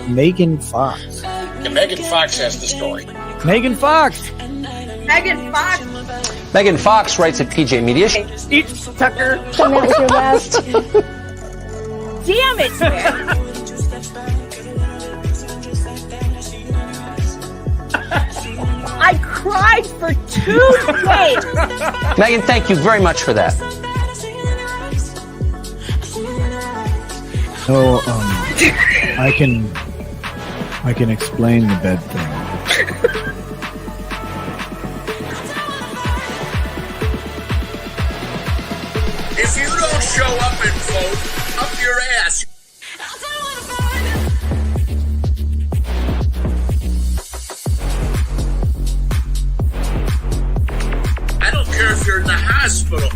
Megan Fox. And Megan Fox has the story. Megan Fox. Megan Fox. Megan Fox writes at PJ Media. Eat Tucker. And that was your last. Damn it, man. I cried for 2 days. Megan, thank you very much for that. So, I can explain the bed thing. If you don't show up and vote, up your ass. I don't care if you're in the hospital.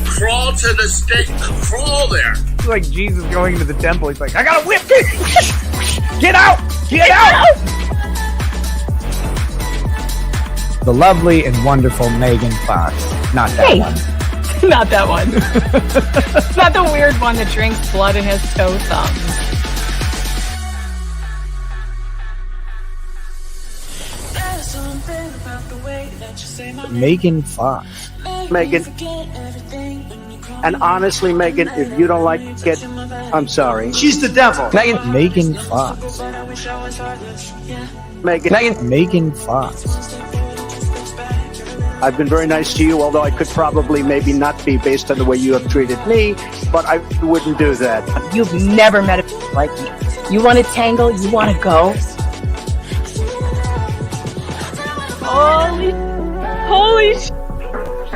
Crawl to the stake. Crawl there. It's like Jesus going into the temple. He's like, I got a whip. Get out! Get out! The lovely and wonderful Megan Fox. Not that one. Not that one. Not the weird one that drinks blood in his toe thumbs. Megan Fox. Megan. And honestly, Megan, if you don't like it, I'm sorry. She's the devil. Megan Fox. Megan Fox. I've been very nice to you, although I could probably maybe not be based on the way you have treated me, but I wouldn't do that. You've never met a like me. You want to tangle? You want to go? Holy sh**.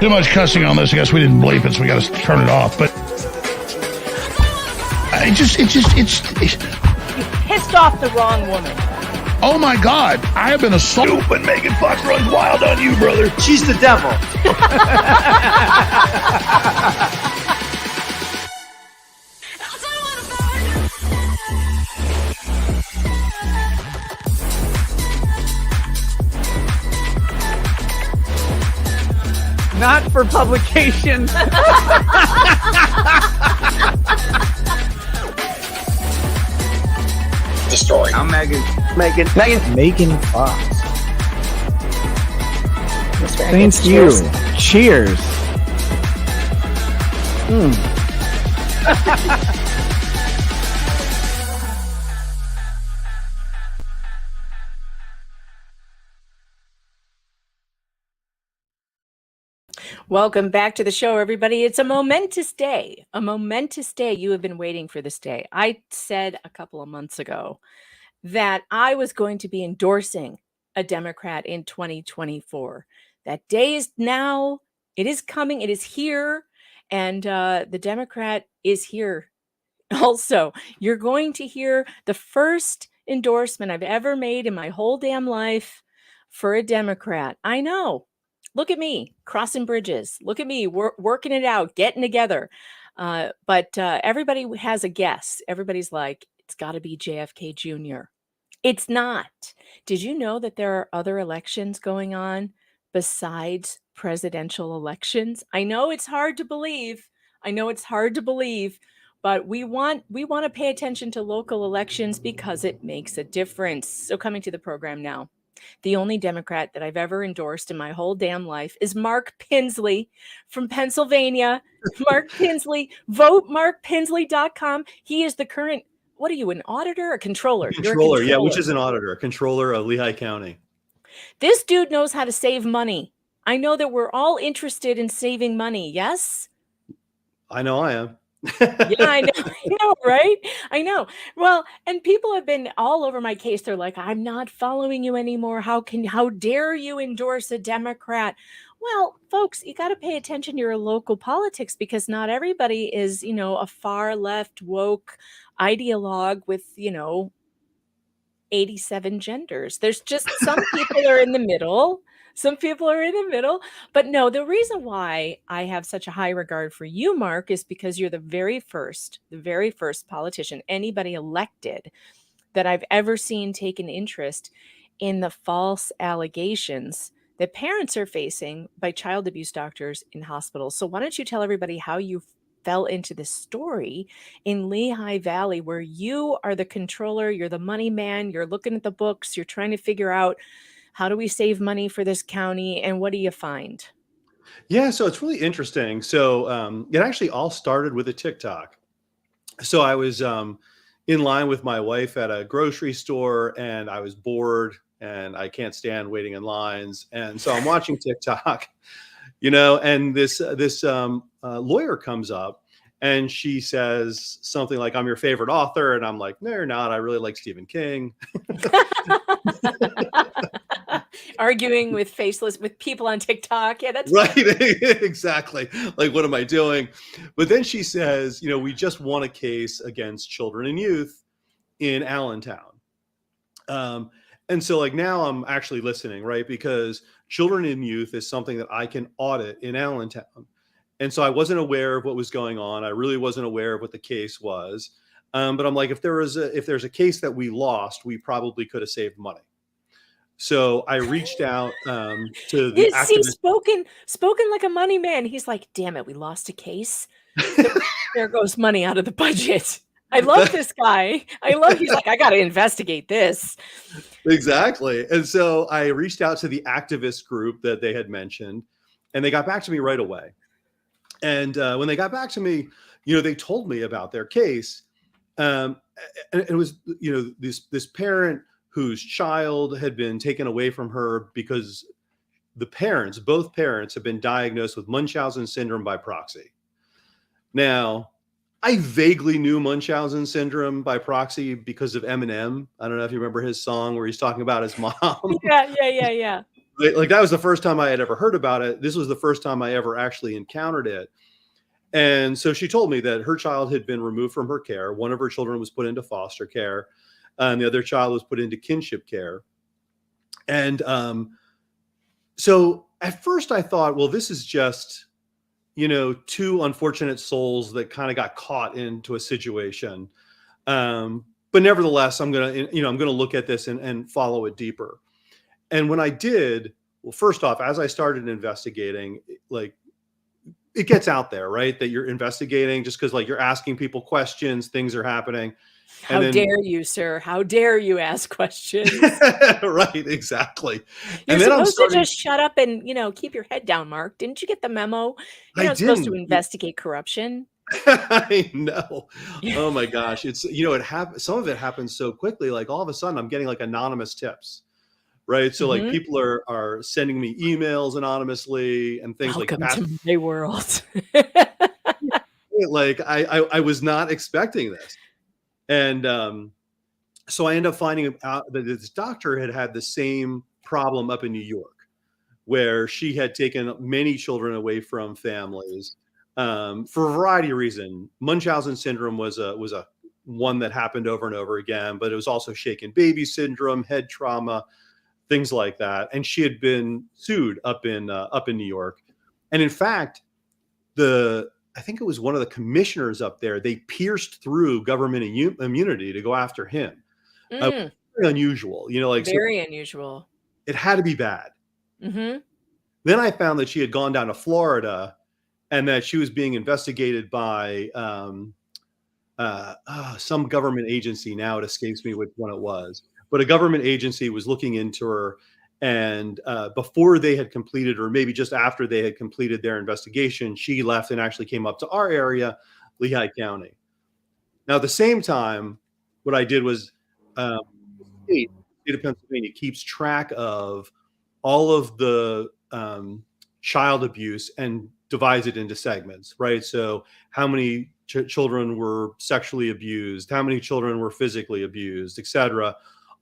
Too much cussing on this. I guess we didn't bleep it, so we got to turn it off. But it's. You pissed off the wrong woman. Oh my God! I have been assaulted, but Megan Fox runs wild on you, brother. She's the devil. Not for publication. The story. I'm Megan Fox. Thank you. Cheers. Welcome back to the show, everybody. It's a momentous day. A momentous day. You have been waiting for this day. I said a couple of months ago that I was going to be endorsing a Democrat in 2024. That day is now. It is coming. It is here. And the Democrat is here also. You're going to hear the first endorsement I've ever made in my whole damn life for a Democrat. I know. Look at me crossing bridges. Look at me working it out, getting together. But everybody has a guess. Everybody's like, it's got to be JFK Jr. It's not. Did you know that there are other elections going on besides presidential elections? I know it's hard to believe. But we want to pay attention to local elections because it makes a difference. So coming to the program now. The only Democrat that I've ever endorsed in my whole damn life is Mark Pinsley from Pennsylvania. Mark Pinsley, votemarkpinsley.com. He is the current, what are you, an auditor or a controller? Controller, yeah, which is an auditor, a controller of Lehigh County. This dude knows how to save money. I know that we're all interested in saving money, yes? I know I am. Yeah, I know, right? I know. Well, and people have been all over my case. They're like, I'm not following you anymore. How dare you endorse a Democrat? Well, folks, you got to pay attention to your local politics because not everybody is, a far left woke ideologue with, 87 genders. There's just some people are in the middle. Some people are in the middle, but no, the reason why I have such a high regard for you, Mark, is because you're the very first politician, anybody elected that I've ever seen take an interest in the false allegations that parents are facing by child abuse doctors in hospitals. So why don't you tell everybody how you fell into this story in Lehigh Valley where you are the controller, you're the money man, you're looking at the books, you're trying to figure out how do we save money for this county, and what do you find? Yeah, so it's really interesting. So it actually all started with a TikTok. So I was in line with my wife at a grocery store, and I was bored, and I can't stand waiting in lines. And so I'm watching TikTok, and this lawyer comes up, and she says something like, "I'm your favorite author," and I'm like, "No, you're not. I really like Stephen King." Arguing with people on TikTok. Yeah, that's right. Exactly. Like, what am I doing? But then she says, we just won a case against children and youth in Allentown. And so like now I'm actually listening, right? Because children and youth is something that I can audit in Allentown. And so I wasn't aware of what was going on. I really wasn't aware of what the case was. But I'm like, if there's a case that we lost, we probably could have saved money. So I reached out to the activist. Spoken like a money man. He's like, damn it, we lost a case. There goes money out of the budget. I love this guy. He's like, I got to investigate this. Exactly. And so I reached out to the activist group that they had mentioned, and they got back to me right away. And when they got back to me, they told me about their case. And it was, this parent whose child had been taken away from her because both parents have been diagnosed with Munchausen syndrome by proxy. Now, I vaguely knew Munchausen syndrome by proxy because of Eminem. I don't know if you remember his song where he's talking about his mom. Yeah. Like that was the first time I had ever heard about it. This was the first time I ever actually encountered it. And so she told me that her child had been removed from her care. One of her children was put into foster care, and the other child was put into kinship care. And so at first I thought, well, this is just, two unfortunate souls that kind of got caught into a situation. But nevertheless, I'm going to look at this and follow it deeper. And when I did, well, first off, as I started investigating, like, it gets out there, right? That you're investigating just because like you're asking people questions, things are happening. How dare you, sir? How dare you ask questions? Right, exactly. You're supposed to just shut up and, keep your head down, Mark. Didn't you get the memo? You're not supposed to investigate corruption. I know. Oh my gosh. It's, some of it happens so quickly. Like all of a sudden I'm getting like anonymous tips. Right. So like people are sending me emails anonymously and things Welcome like that. To my world. Like I was not expecting this. And so I ended up finding out that this doctor had the same problem up in New York, where she had taken many children away from families for a variety of reasons. Munchausen syndrome was a one that happened over and over again, but it was also shaken baby syndrome, head trauma, things like that. And she had been sued up in New York. And in fact, I think it was one of the commissioners up there, they pierced through government immunity to go after him. Very unusual, very unusual. It had to be bad. Mm-hmm. Then I found that she had gone down to Florida and that she was being investigated by some government agency. Now it escapes me which one it was. But a government agency was looking into her, and before they had completed, or maybe just after they had completed their investigation, she left and actually came up to our area, Lehigh County. Now, at the same time, what I did was the state of Pennsylvania keeps track of all of the child abuse and divides it into segments, right? So how many children were sexually abused, how many children were physically abused, et cetera,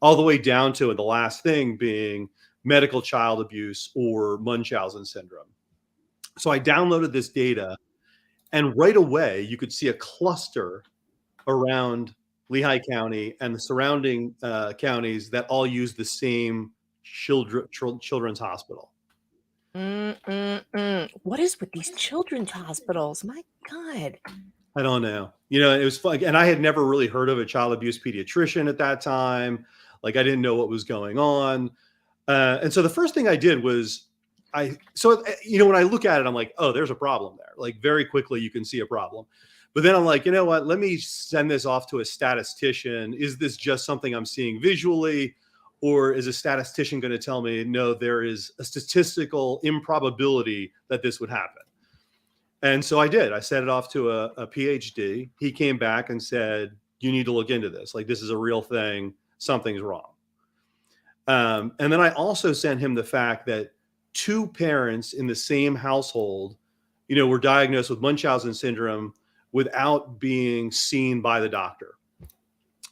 all the way down to the last thing being medical child abuse or Munchausen syndrome. So I downloaded this data, and right away you could see a cluster around Lehigh County and the surrounding counties that all use the same children's hospital. What is with these children's hospitals? My God. I don't know. It was fun. And I had never really heard of a child abuse pediatrician at that time. Like I didn't know what was going on. And so the first thing I did was when I look at it, I'm like, oh, there's a problem there. Like very quickly you can see a problem. But then I'm like, you know what? Let me send this off to a statistician. Is this just something I'm seeing visually? Or is a statistician going to tell me, no, there is a statistical improbability that this would happen? And so I did. I sent it off to a PhD. He came back and said, you need to look into this. Like, this is a real thing. Something's wrong. And then I also sent him the fact that 2 parents in the same household, were diagnosed with Munchausen syndrome without being seen by the doctor.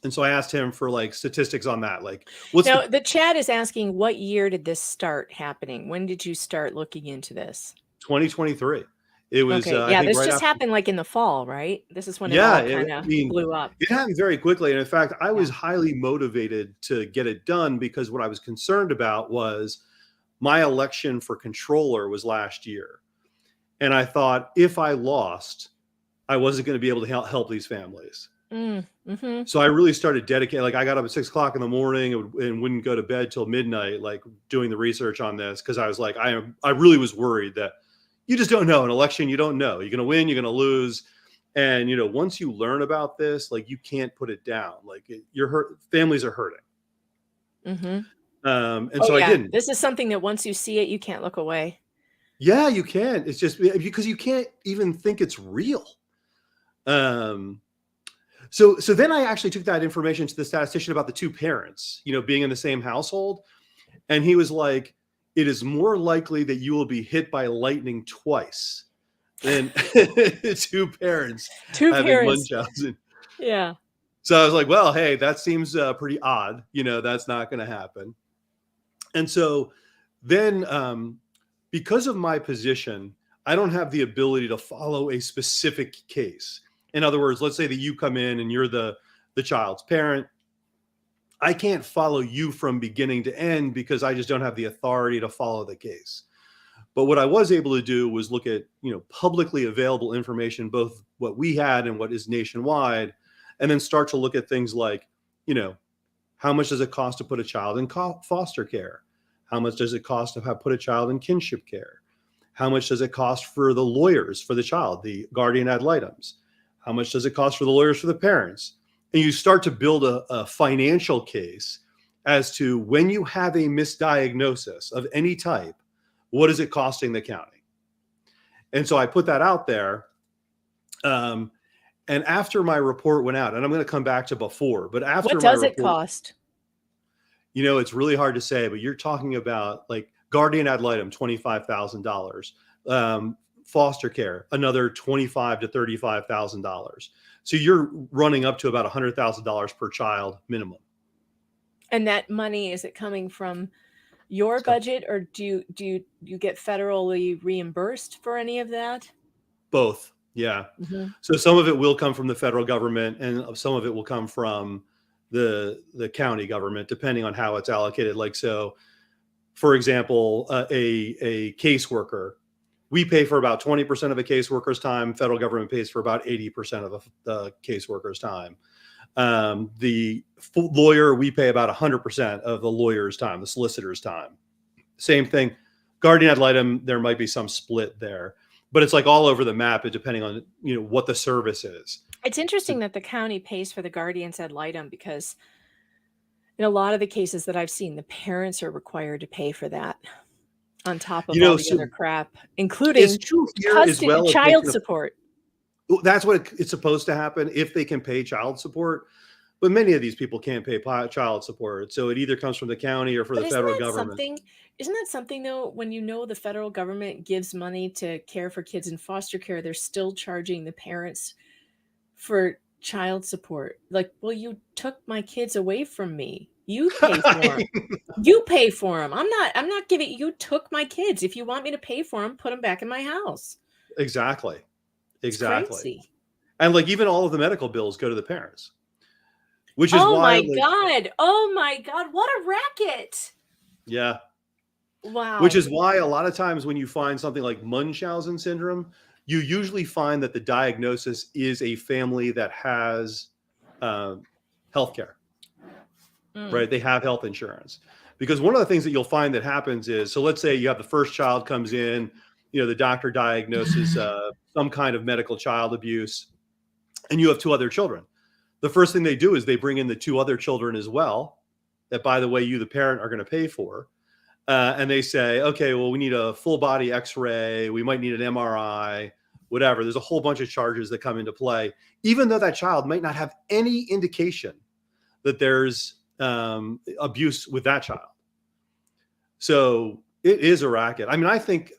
And so I asked him for like statistics on that. Like, the chat is asking, what year did this start happening? When did you start looking into this? 2023. It was, okay. This just happened like in the fall, right? This is when it all kind of blew up. It happened very quickly. And in fact, I was highly motivated to get it done because what I was concerned about was my election for controller was last year. And I thought if I lost, I wasn't going to be able to help these families. Mm-hmm. So I really started dedicating, like I got up at 6 o'clock in the morning and wouldn't go to bed till midnight, like doing the research on this. Cause I was like, I really was worried that you just don't know. An election, you don't know. You're going to win, you're going to lose. And, once you learn about this, like you can't put it down. Like families are hurting. Mm-hmm. I didn't. This is something that once you see it, you can't look away. Yeah, you can. It's just because you can't even think it's real. So then I actually took that information to the statistician about the 2 parents, being in the same household. And he was like, it is more likely that you will be hit by lightning twice than 2 parents having Munchausen. Yeah. So I was like, well, hey, that seems pretty odd. That's not going to happen. And so then because of my position, I don't have the ability to follow a specific case. In other words, let's say that you come in and you're the child's parent. I can't follow you from beginning to end because I just don't have the authority to follow the case. But what I was able to do was look at, publicly available information, both what we had and what is nationwide, and then start to look at things like, how much does it cost to put a child in foster care? How much does it cost to put a child in kinship care? How much does it cost for the lawyers for the child, the guardian ad litems? How much does it cost for the lawyers for the parents? And you start to build a financial case as to when you have a misdiagnosis of any type, what is it costing the county? And so I put that out there. And after my report went out, and I'm going to come back to before, but after what does it cost? It's really hard to say, but you're talking about like guardian ad litem, $25,000. Foster care, another $25,000 to $35,000. So you're running up to about $100,000 per child minimum. And that money, is it coming from your budget, or do you get federally reimbursed for any of that? Both. Yeah. Mm-hmm. So some of it will come from the federal government and some of it will come from the county government, depending on how it's allocated. Like, so for example, a caseworker, we pay for about 20% of a caseworker's time. Federal government pays for about 80% of the caseworker's time. The lawyer, we pay about 100% of the lawyer's time, the solicitor's time. Same thing. Guardian ad litem, there might be some split there, but it's like all over the map, depending on what the service is. It's interesting that the county pays for the guardian's ad litem because in a lot of the cases that I've seen, the parents are required to pay for that. On top of all the other crap, including custody, child support. That's what it's supposed to happen if they can pay child support. But many of these people can't pay child support. So it either comes from the county or for the federal government. Isn't that something, though, when the federal government gives money to care for kids in foster care, they're still charging the parents for child support? Like, well, you took my kids away from me. You pay for them. You pay for them. I'm not giving. You took my kids. If you want me to pay for them, put them back in my house. Exactly. It's crazy. And like even all of the medical bills go to the parents, which is why. Oh my God! What a racket! Yeah. Wow. Which is why a lot of times when you find something like Munchausen syndrome, you usually find that the diagnosis is a family that has healthcare. Right. They have health insurance. Because one of the things that you'll find that happens is, so let's say you have the first child comes in, the doctor diagnoses some kind of medical child abuse, and you have 2 other children. The first thing they do is they bring in the 2 other children as well, that, by the way, you, the parent, are going to pay for. And they say, okay, well, we need a full body x-ray. We might need an MRI, whatever. There's a whole bunch of charges that come into play, even though that child might not have any indication that there's abuse with that child. So it is a racket. I mean, I think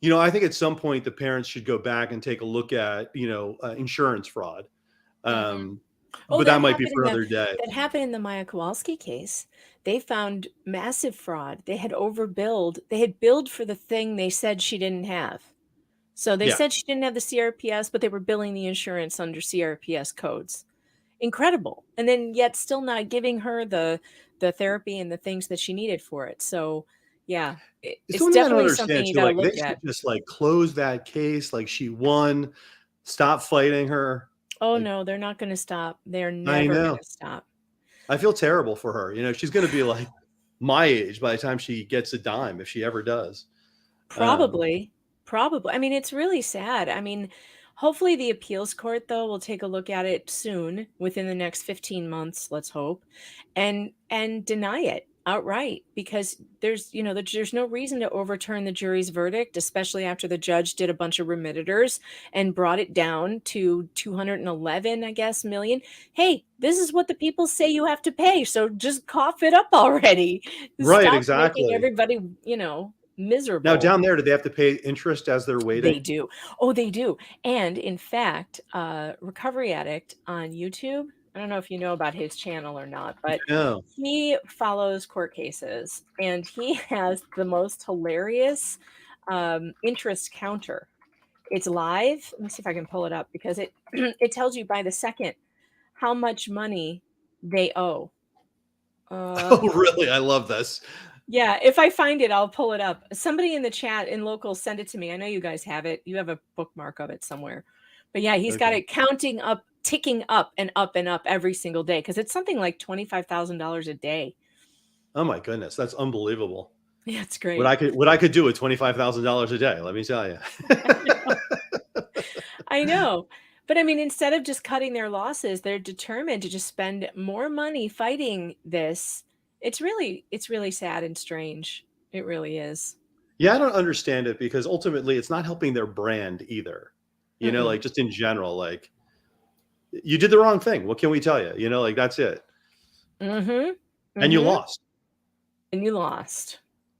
at some point the parents should go back and take a look at, insurance fraud. But that might be for another day. That happened in the Maya Kowalski case. They found massive fraud. They had overbilled. They had billed for the thing they said she didn't have. So they said she didn't have the CRPS, but they were billing the insurance under CRPS codes. Incredible. And then yet still not giving her the therapy and the things that she needed for it. So yeah, it's definitely something you gotta look they at. Just close that case, she won, stop fighting her. Oh no, they're not going to stop. They're never going to stop. I feel terrible for her. She's going to be my age by the time she gets a dime, if she ever does. Probably. I mean, it's really sad. I mean, hopefully the appeals court, though, will take a look at it soon, within the next 15 months, let's hope, and deny it outright, because there's no reason to overturn the jury's verdict, especially after the judge did a bunch of remitters and brought it down to 211, I guess, million. Hey, this is what the people say you have to pay, so just cough it up already. Right, Stop exactly. making everybody, miserable. Now down there, do they have to pay interest as they're waiting? They do. Oh, they do. And in fact, Recovery Addict on YouTube, I don't know if you know about his channel or not, but he follows court cases, and he has the most hilarious interest counter. It's live. Let me see if I can pull it up, because it it tells you by the second how much money they owe. Oh, really? I love this. Yeah, if I find it, I'll pull it up. Somebody in the chat in local, send it to me. I know you guys have it. You have a bookmark of it somewhere. But yeah, he's got it counting up, ticking up and up and up every single day, because it's something like $25,000 a day. Oh my goodness, that's unbelievable. Yeah, it's great. What I could do with $25,000 a day, let me tell you. I know. But I mean, instead of just cutting their losses, they're determined to just spend more money fighting this. It's really sad and strange. It really is. Yeah, I don't understand it, because ultimately it's not helping their brand either. Just in general, you did the wrong thing. What can we tell you? That's it. Mm-hmm. And you lost.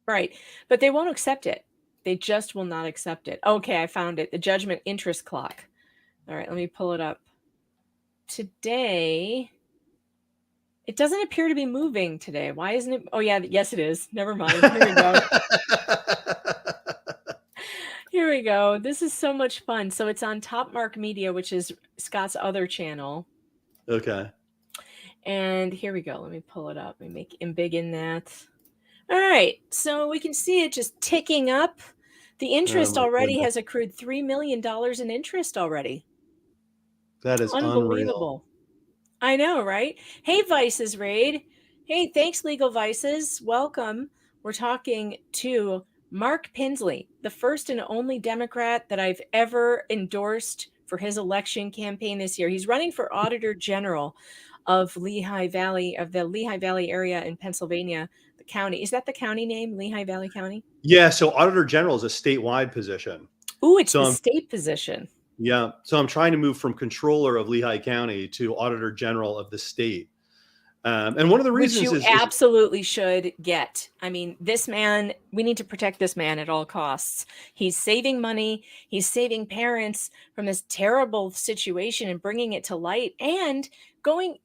Right. But they won't accept it. They just will not accept it. Okay, I found it. The judgment interest clock. All right, let me pull it up. Today, it doesn't appear to be moving today. Why isn't it? Oh, yeah. Yes, it is. Never mind. Here we go. Here we go. This is so much fun. So it's on Top Mark Media, which is Scott's other channel. Okay. And here we go. Let me pull it up. Let me make him big in that. All right. So we can see it just ticking up. The interest already has accrued $3 million in interest already. That is unbelievable. I know, right? Hey, Vices Raid. Hey, thanks, Legal Vices. Welcome. We're talking to Mark Pinsley, the first and only Democrat that I've ever endorsed for his election campaign this year. He's running for Auditor General of the Lehigh Valley area in Pennsylvania, the county. Is that the county name, Lehigh Valley County? Yeah, so Auditor General is a statewide position. Ooh, it's the state position. Yeah, so I'm trying to move from controller of Lehigh County to Auditor General of the state. And one of the reasons Which you absolutely should get. I mean, this man, we need to protect this man at all costs. He's saving money. He's saving parents from this terrible situation and bringing it to light, and going,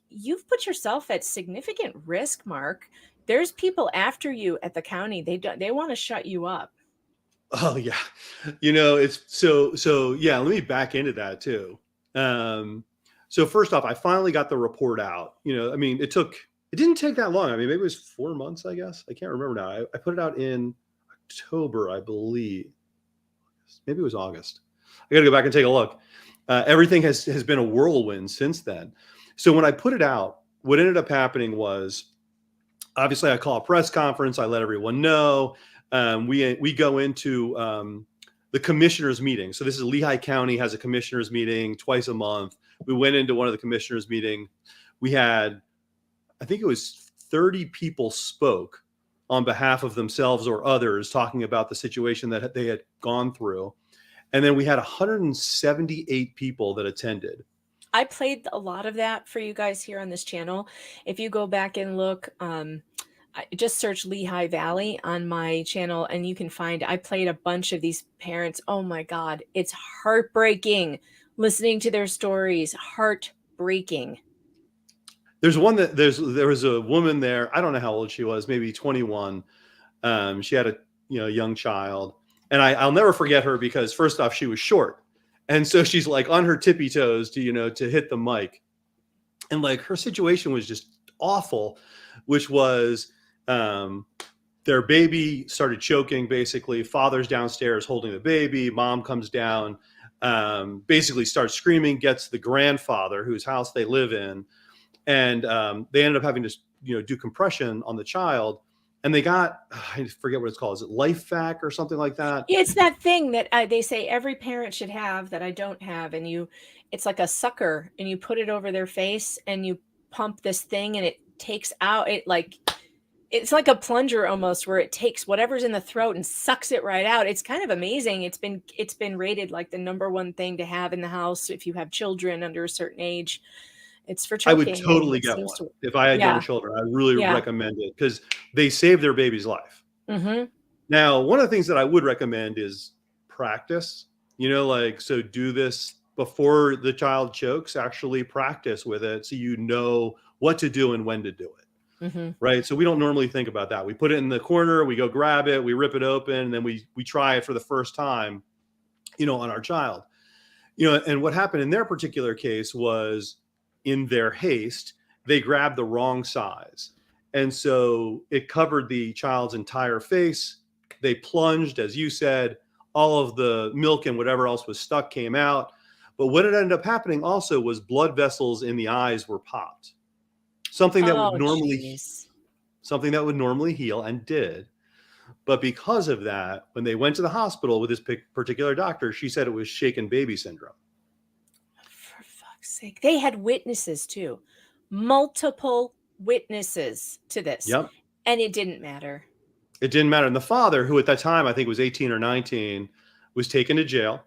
you've put yourself at significant risk, Mark. There's people after you at the county. They want to shut you up. Oh yeah. It's so yeah, let me back into that too. So first off, I finally got the report out. It didn't take that long. Maybe it was 4 months, I guess. I can't remember now. I put it out in October, I believe. Maybe it was August. I got to go back and take a look. Everything has been a whirlwind since then. So when I put it out, what ended up happening was obviously I call a press conference. I let everyone know. We go into the commissioners meeting. So this is Lehigh County has a commissioners meeting twice a month. We went into one of the commissioners meeting. We had, I think it was 30 people spoke on behalf of themselves or others, talking about the situation that they had gone through. And then we had 178 people that attended. I played a lot of that for you guys here on this channel. If you go back and look, just search Lehigh Valley on my channel and you can find, I played a bunch of these parents. Oh my God, it's heartbreaking listening to their stories. Heartbreaking. There's one that there was a woman there. I don't know how old she was, maybe 21. She had a young child, and I'll never forget her because first off, she was short. And so she's like on her tippy toes to hit the mic. And like her situation was just awful, which was their baby started choking, basically. Father's downstairs holding the baby. Mom comes down, basically starts screaming, gets the grandfather whose house they live in. And they ended up having to do compression on the child. And they got, I forget what it's called. Is it LifeVac or something like that? It's that thing that they say every parent should have that I don't have. And it's like a sucker and you put it over their face and you pump this thing and it takes out it's like a plunger almost where it takes whatever's in the throat and sucks it right out. It's kind of amazing. It's been rated like the #1 thing to have in the house if you have children under a certain age. It's for choking. I would totally get one. If I had young children, I really recommend it because they save their baby's life. Mm-hmm. Now, one of the things that I would recommend is practice, so do this before the child chokes, actually practice with it so you know what to do and when to do it. Mm-hmm. Right. So we don't normally think about that. We put it in the corner, we go grab it, we rip it open, and then we try it for the first time, on our child. And what happened in their particular case was, in their haste, they grabbed the wrong size. And so it covered the child's entire face. They plunged, as you said, all of the milk and whatever else was stuck came out. But what had ended up happening also was blood vessels in the eyes were popped. Something that would normally heal and did. But because of that, when they went to the hospital with this particular doctor, she said it was shaken baby syndrome. Sake. They had witnesses too, multiple witnesses to this. Yep. And it didn't matter. It didn't matter. And the father, who at that time I think was 18 or 19, was taken to jail.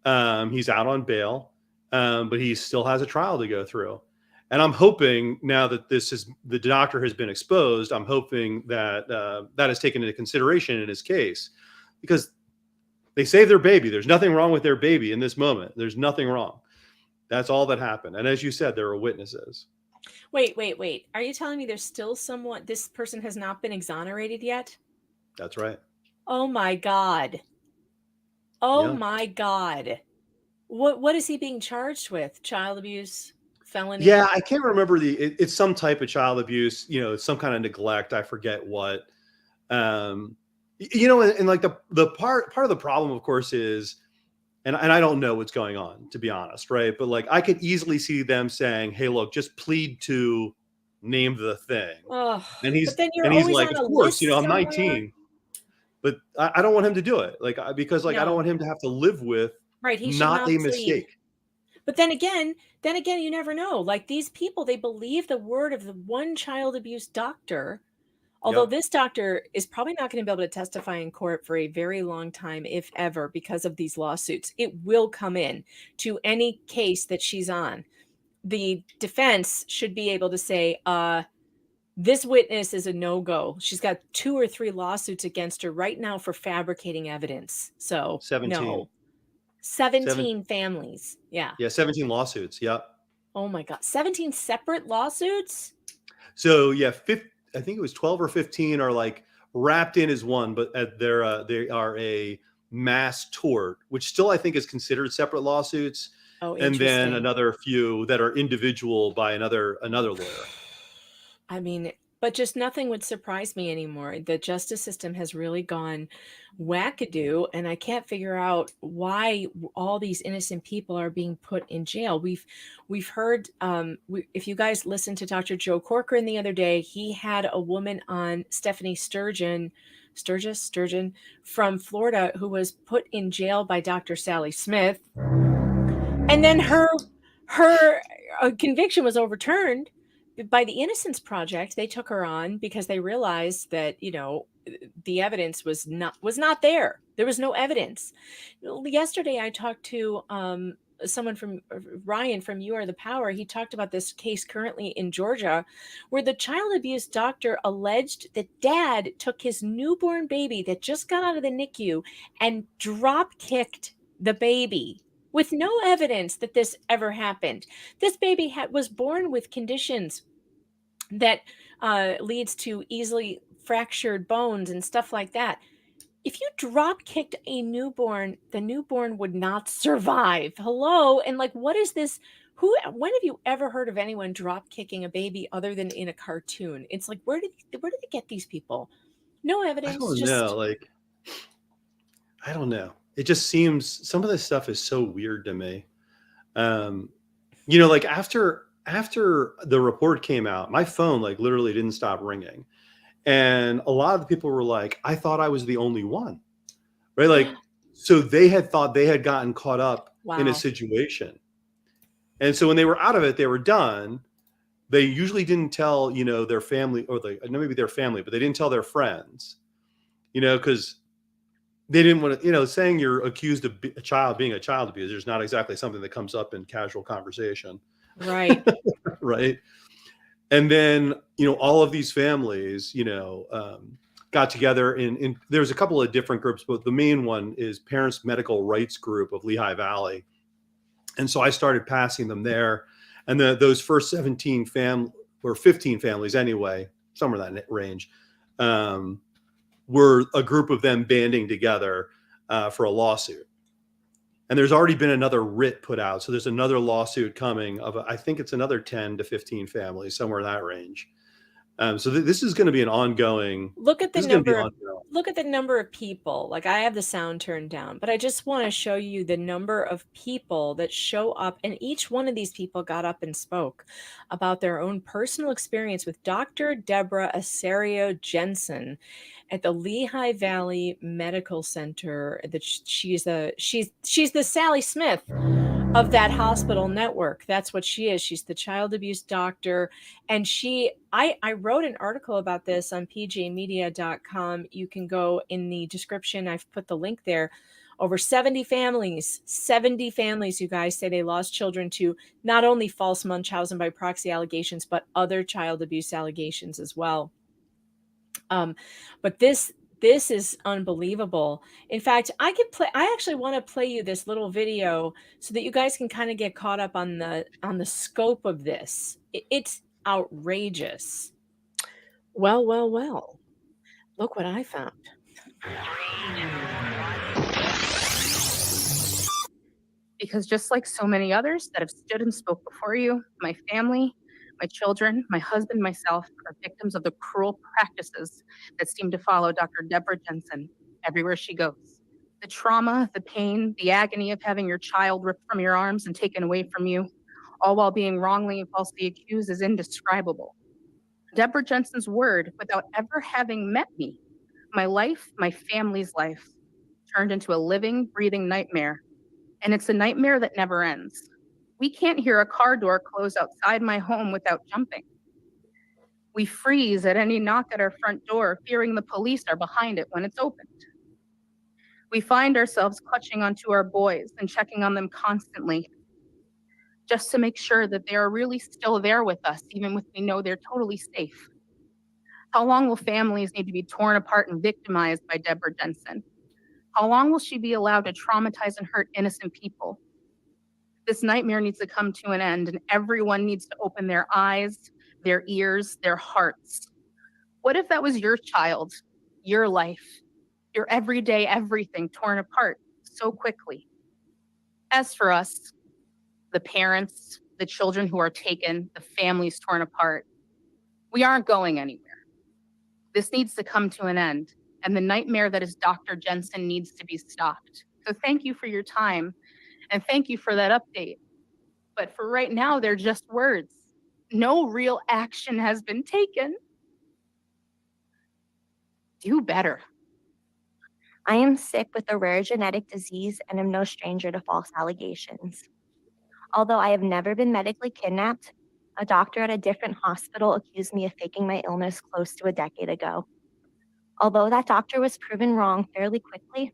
He's out on bail, but he still has a trial to go through. And I'm hoping now that the doctor has been exposed, I'm hoping that that is taken into consideration in his case, because they saved their baby. There's nothing wrong with their baby in this moment. There's nothing wrong. That's all that happened. And as you said, there were witnesses. Wait. Are you telling me there's still this person has not been exonerated yet? That's right. Oh my God. My God. What is he being charged with? Child abuse, felony? Yeah, I can't remember it's some type of child abuse, some kind of neglect. I forget what. And like the part of the problem, of course, is, and I don't know what's going on, to be honest, right? But like I could easily see them saying, "Hey, look, just plead to name the thing." Oh, and he's like, "Of course, I'm 19." But I don't want him to do it, because I don't want him to have to live with he not a mistake. But then again, you never know. Like these people, they believe the word of the one child abuse doctor. Although this doctor is probably not going to be able to testify in court for a very long time, if ever, because of these lawsuits. It will come in to any case that she's on. The defense should be able to say, this witness is a no-go. She's got 2 or 3 lawsuits against her right now for fabricating evidence. So 17. No. 17 families. Yeah. Yeah, 17 lawsuits. Yep. Oh my God. 17 separate lawsuits? So yeah, I think it was 12 or 15 are like wrapped in as one, but they are a mass tort, which still I think is considered separate lawsuits. Oh, and then another few that are individual by another lawyer. I mean, But just nothing would surprise me anymore. The justice system has really gone wackadoo, and I can't figure out why all these innocent people are being put in jail. We've heard, if you guys listened to Dr. Joe Corcoran the other day, he had a woman on, Stephanie Sturgeon from Florida, who was put in jail by Dr. Sally Smith, and then her conviction was overturned by the Innocence Project. They took her on because they realized that, you know, the evidence was not there. There was no evidence. Yesterday, I talked to someone from Ryan from You Are the Power. He talked about this case currently in Georgia, where the child abuse doctor alleged that dad took his newborn baby that just got out of the NICU and drop kicked the baby with no evidence that this ever happened. This baby was born with conditions that leads to easily fractured bones and stuff like that. If you drop kicked a newborn, the newborn would not survive. Hello? And like, what is this? When have you ever heard of anyone drop kicking a baby other than in a cartoon? It's like, where did they get these people? No evidence. I don't know. Like, I don't know. It just seems some of this stuff is so weird to me. You know, like after the report came out, my phone like literally didn't stop ringing. And a lot of the people were like, I thought I was the only one, right? Like, so they had thought they had gotten caught up in a situation. And so when they were out of it, they were done. They usually didn't tell, you know, their family, or maybe their family, but they didn't tell their friends, you know, because they didn't want to, you know, saying you're accused of a child being a child abuser is not exactly something that comes up in casual conversation. Right. Right. And then, you know, all of these families, you know, got together in there's a couple of different groups, but the main one is Parents Medical Rights Group of Lehigh Valley. And so I started passing them there. And those first 17 or 15 families anyway, somewhere in that range, were a group of them banding together for a lawsuit. And there's already been another writ put out. So there's another lawsuit coming of, I think it's another 10 to 15 families, somewhere in that range. So this is going to be an ongoing. Look at the number of people. Like, I have the sound turned down, but I just want to show you the number of people that show up. And each one of these people got up and spoke about their own personal experience with Dr. Debora Essario-Jennsen at the Lehigh Valley Medical Center. That she's the Sally Smith of that hospital network. That's what she is. She's the child abuse doctor. And I wrote an article about this on pjmedia.com. You can go in the description. I've put the link there. Over 70 families, you guys, say they lost children to not only false Munchausen by proxy allegations, but other child abuse allegations as well. But this is unbelievable. In fact, I actually want to play you this little video so that you guys can kind of get caught up on the scope of this. It's outrageous. Well. Look what I found. Because just like so many others that have stood and spoke before you, my family, my children, my husband, myself are victims of the cruel practices that seem to follow Dr. Debora Jensen everywhere she goes. The trauma, the pain, the agony of having your child ripped from your arms and taken away from you, all while being wrongly and falsely accused, is indescribable. Debora Jensen's word, without ever having met me, my life, my family's life, turned into a living, breathing nightmare. And it's a nightmare that never ends. We can't hear a car door close outside my home without jumping. We freeze at any knock at our front door, fearing the police are behind it when it's opened. We find ourselves clutching onto our boys and checking on them constantly, just to make sure that they are really still there with us, even when we know they're totally safe. How long will families need to be torn apart and victimized by Debora Jensen? How long will she be allowed to traumatize and hurt innocent people? This nightmare needs to come to an end, and everyone needs to open their eyes, their ears, their hearts. What if that was your child, your life, your everyday everything torn apart so quickly? As for us, the parents, the children who are taken, the families torn apart, we aren't going anywhere. This needs to come to an end, and the nightmare that is Dr. Jensen needs to be stopped. So thank you for your time, and thank you for that update. But for right now, they're just words. No real action has been taken. Do better. I am sick with a rare genetic disease and am no stranger to false allegations. Although I have never been medically kidnapped, a doctor at a different hospital accused me of faking my illness close to a decade ago. Although that doctor was proven wrong fairly quickly,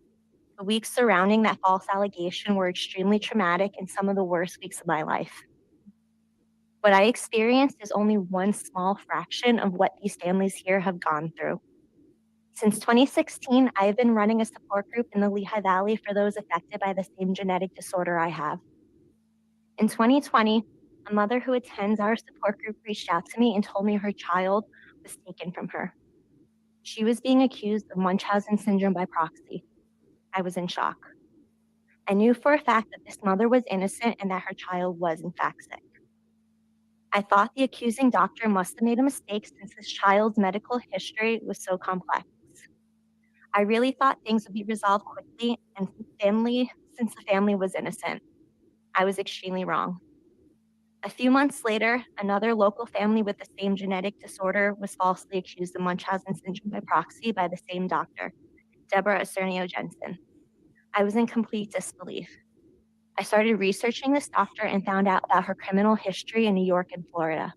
the weeks surrounding that false allegation were extremely traumatic and some of the worst weeks of my life. What I experienced is only one small fraction of what these families here have gone through. Since 2016, I have been running a support group in the Lehigh Valley for those affected by the same genetic disorder I have. In 2020, a mother who attends our support group reached out to me and told me her child was taken from her. She was being accused of Munchausen syndrome by proxy. I was in shock. I knew for a fact that this mother was innocent and that her child was in fact sick. I thought the accusing doctor must have made a mistake since this child's medical history was so complex. I really thought things would be resolved quickly and since the family was innocent. I was extremely wrong. A few months later, another local family with the same genetic disorder was falsely accused of Munchausen syndrome by proxy by the same doctor, Debora Essario-Jennsen. I was in complete disbelief. I started researching this doctor and found out about her criminal history in New York and Florida.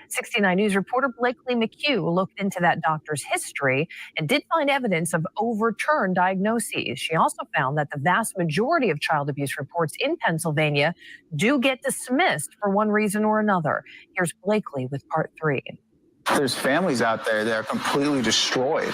69 News reporter Blakely McHugh looked into that doctor's history and did find evidence of overturned diagnoses. She also found that the vast majority of child abuse reports in Pennsylvania do get dismissed for one reason or another. Here's Blakely with part 3. There's families out there that are completely destroyed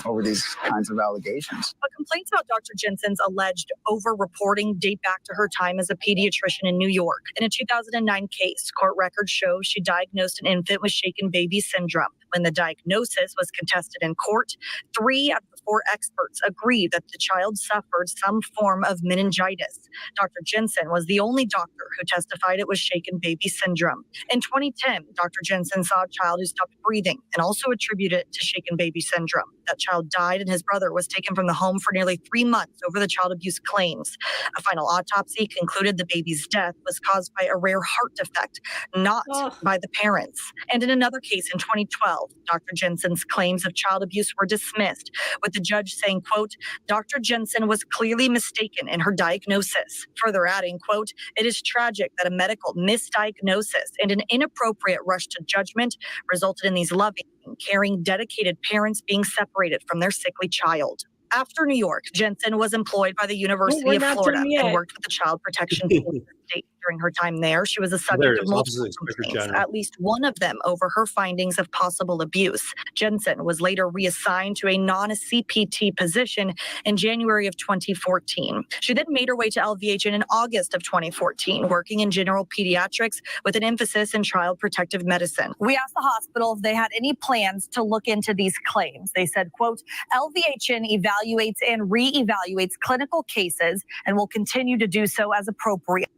over these kinds of allegations. But complaints about Dr. Jensen's alleged over-reporting date back to her time as a pediatrician in New York. In a 2009 case, court records show she diagnosed an infant with shaken baby syndrome. When the diagnosis was contested in court, 3 out of the 4 experts agreed that the child suffered some form of meningitis. Dr. Jensen was the only doctor who testified it was shaken baby syndrome. In 2010, Dr. Jensen saw a child who stopped breathing and also attributed it to shaken baby syndrome. That child died and his brother was taken from the home for nearly 3 months over the child abuse claims. A final autopsy concluded the baby's death was caused by a rare heart defect, not by the parents. And in another case in 2012, Dr. Jensen's claims of child abuse were dismissed, with the judge saying, quote, Dr. Jensen was clearly mistaken in her diagnosis. Further adding, quote, it is tragic that a medical misdiagnosis and an inappropriate rush to judgment resulted in these loving, caring, dedicated parents being separated from their sickly child. After New York, Jensen was employed by the University of Florida and worked with the child protection team of the state. During her time there, she was a subject of multiple complaints, at least one of them over her findings of possible abuse. Jensen was later reassigned to a non-CPT position in January of 2014. She then made her way to LVH in August of 2014, working in general pediatrics with an emphasis in child protective medicine. We asked the hospital if they had any plans to look into these claims. They said, quote, LVHN evaluates and re-evaluates clinical cases and will continue to do so as appropriate.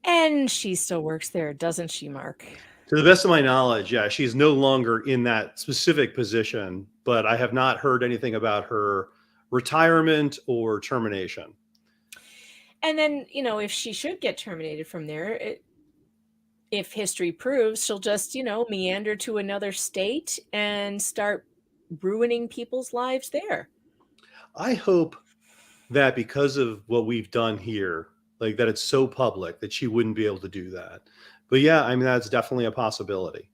And she still works there, doesn't she, Mark? To the best of my knowledge, yeah, she's no longer in that specific position, but I have not heard anything about her retirement or termination. And then, you know, if she should get terminated from there, if history proves, she'll just, you know, meander to another state and start ruining people's lives there. I hope that because of what we've done here, like that it's so public that she wouldn't be able to do that. But yeah, I mean, that's definitely a possibility.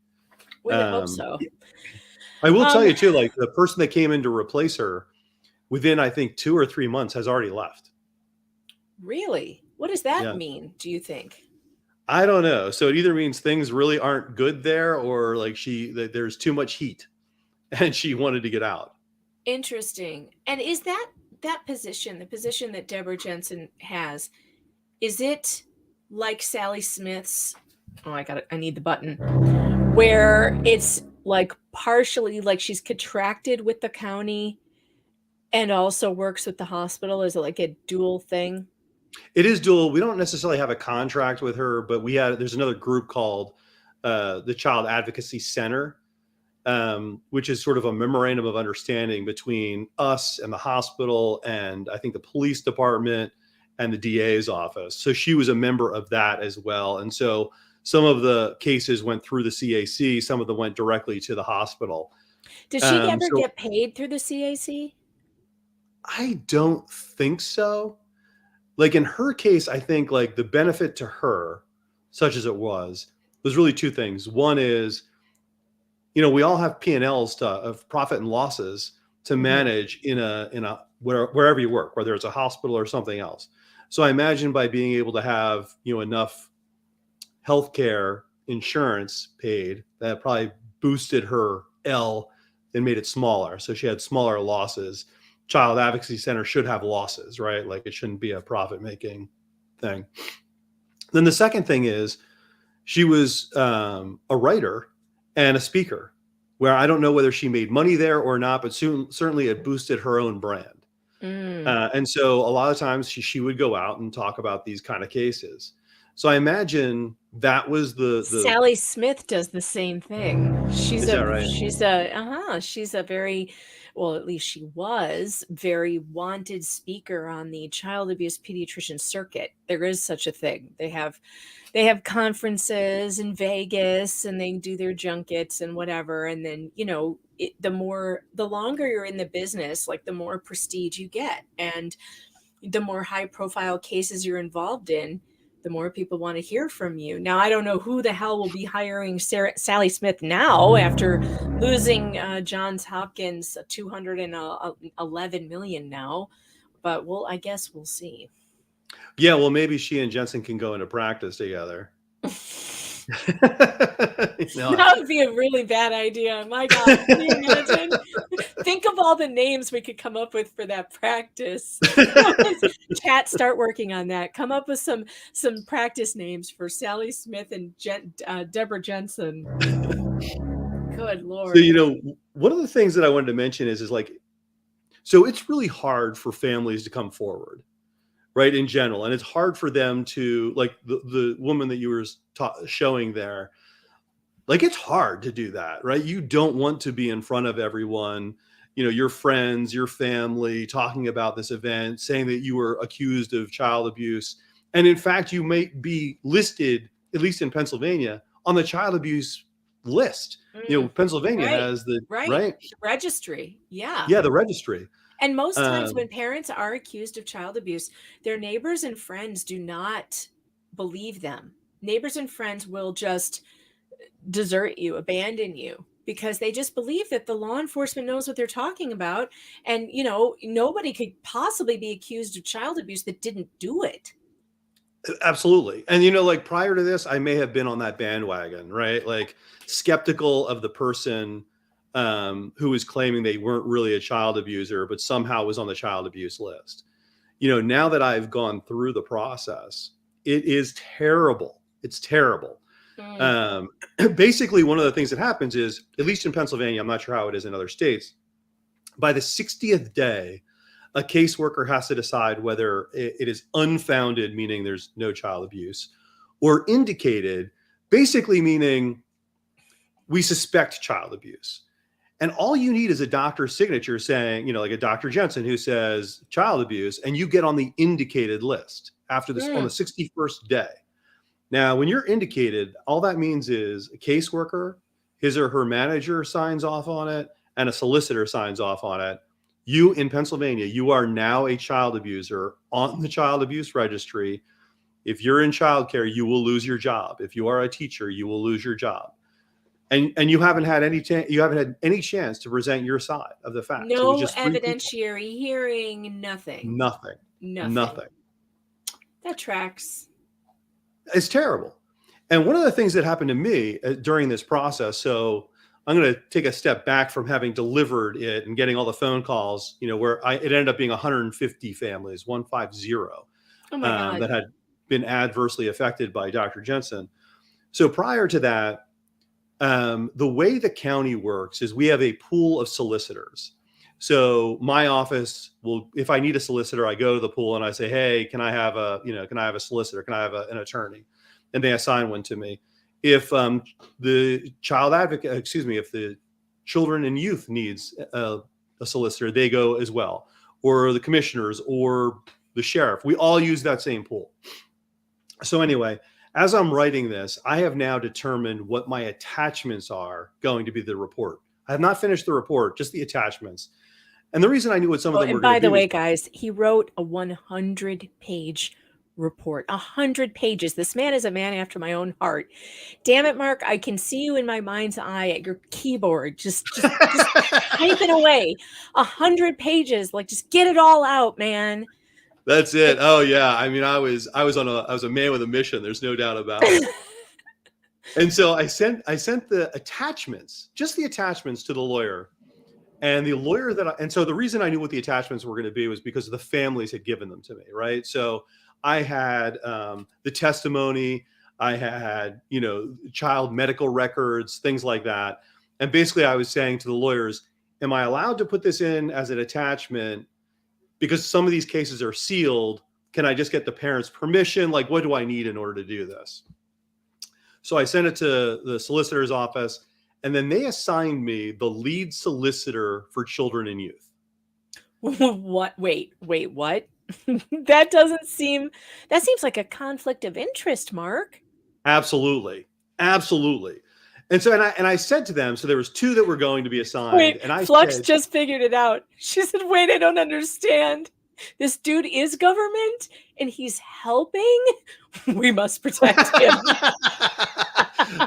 We hope so. I will tell you too, like the person that came in to replace her within, I think, 2 or 3 months has already left. Really? What does that mean, do you think? I don't know. So it either means things really aren't good there or like there's too much heat and she wanted to get out. Interesting. And is that position, the position that Debora Jensen has, is it like Sally Smith's, I need the button, where it's like partially like she's contracted with the county and also works with the hospital? Is it like a dual thing? It is dual. We don't necessarily have a contract with her, but there's another group called the Child Advocacy Center, which is sort of a memorandum of understanding between us and the hospital, and I think the police department and the DA's office. So she was a member of that as well. And so some of the cases went through the CAC, some of them went directly to the hospital. Did she ever get paid through the CAC? I don't think so. Like in her case, I think like the benefit to her, such as it was really two things. One is, we all have P&Ls of profit and losses to manage in a wherever you work, whether it's a hospital or something else. So I imagine by being able to have, enough healthcare insurance paid, that probably boosted her L and made it smaller. So she had smaller losses. Child Advocacy Center should have losses, right? Like it shouldn't be a profit-making thing. Then the second thing is she was a writer and a speaker, where I don't know whether she made money there or not, but certainly it boosted her own brand. And so a lot of times she would go out and talk about these kind of cases. So I imagine that was the Sally Smith does the same thing. She's right? She's a very, well, at least she was very wanted speaker on the child abuse pediatrician circuit. There is such a thing. They have conferences in Vegas and they do their junkets and whatever. And then, the longer you're in the business, like the more prestige you get, and the more high profile cases you're involved in, the more people want to hear from you. Now, I don't know who the hell will be hiring Sally Smith now after losing Johns Hopkins $211 million now, but I guess we'll see. Yeah, well, maybe she and Jensen can go into practice together. That would be a really bad idea. My God, can you imagine? Think of all the names we could come up with for that practice. Chat, start working on that. Come up with some practice names for Sally Smith and Debora Jensen. Good Lord. So, one of the things that I wanted to mention is like, so it's really hard for families to come forward, right, in general. And it's hard for them to, like the woman that you were showing there, like it's hard to do that, right? You don't want to be in front of everyone, your friends, your family, talking about this event, saying that you were accused of child abuse. And in fact, you may be listed, at least in Pennsylvania, on the child abuse list. Pennsylvania has the registry. Yeah, the registry. And most times when parents are accused of child abuse, their neighbors and friends do not believe them. Neighbors and friends will just desert you, abandon you, because they just believe that the law enforcement knows what they're talking about. And, nobody could possibly be accused of child abuse that didn't do it. Absolutely. And, like prior to this, I may have been on that bandwagon, right? Like skeptical of the person who was claiming they weren't really a child abuser, but somehow was on the child abuse list. Now that I've gone through the process, it is terrible. It's terrible. Basically, one of the things that happens is, at least in Pennsylvania, I'm not sure how it is in other states, by the 60th day, a caseworker has to decide whether it is unfounded, meaning there's no child abuse, or indicated, basically meaning we suspect child abuse. And all you need is a doctor's signature saying, like a Dr. Jensen who says child abuse, and you get on the indicated list after this on the 61st day. Now, when you're indicated, all that means is a caseworker, his or her manager signs off on it, and a solicitor signs off on it. You in Pennsylvania, you are now a child abuser on the child abuse registry. If you're in childcare, you will lose your job. If you are a teacher, you will lose your job. And you haven't had any chance to present your side of the facts. No evidentiary hearing, nothing. Nothing. That tracks. It's terrible. And one of the things that happened to me during this process, so I'm going to take a step back from having delivered it and getting all the phone calls, where it ended up being 150 families, 150, that had been adversely affected by Dr. Jensen. So prior to that, the way the county works is we have a pool of solicitors. So my office will, if I need a solicitor, I go to the pool and I say, hey, can I have a solicitor? Can I have an attorney? And they assign one to me. If the child advocate, if the children and youth needs a solicitor, they go as well, or the commissioners or the sheriff. We all use that same pool. So anyway, as I'm writing this, I have now determined what my attachments are going to be the report. I have not finished the report, just the attachments. And the reason I knew what some of them were going to be. By the way, guys, he wrote a 100-page report, 100 pages. This man is a man after my own heart. Damn it, Mark. I can see you in my mind's eye at your keyboard, just typing away 100 pages. Like, just get it all out, man. That's it. Oh yeah. I mean, I was a man with a mission. There's no doubt about it. And so I sent the attachments, just the attachments, to the lawyer. And the lawyer and so the reason I knew what the attachments were going to be was because the families had given them to me, right? So I had the testimony, I had, child medical records, things like that. And basically I was saying to the lawyers, am I allowed to put this in as an attachment? Because some of these cases are sealed. Can I just get the parents' permission? Like, what do I need in order to do this? So I sent it to the solicitor's office, and then they assigned me the lead solicitor for children and youth. What? Wait, what? That seems like a conflict of interest, Mark. Absolutely. And so, and I said to them, so there was 2 that were going to be assigned. Wait, and I Flux said, just figured it out. She said, wait, I don't understand. This dude is government and he's helping? We must protect him.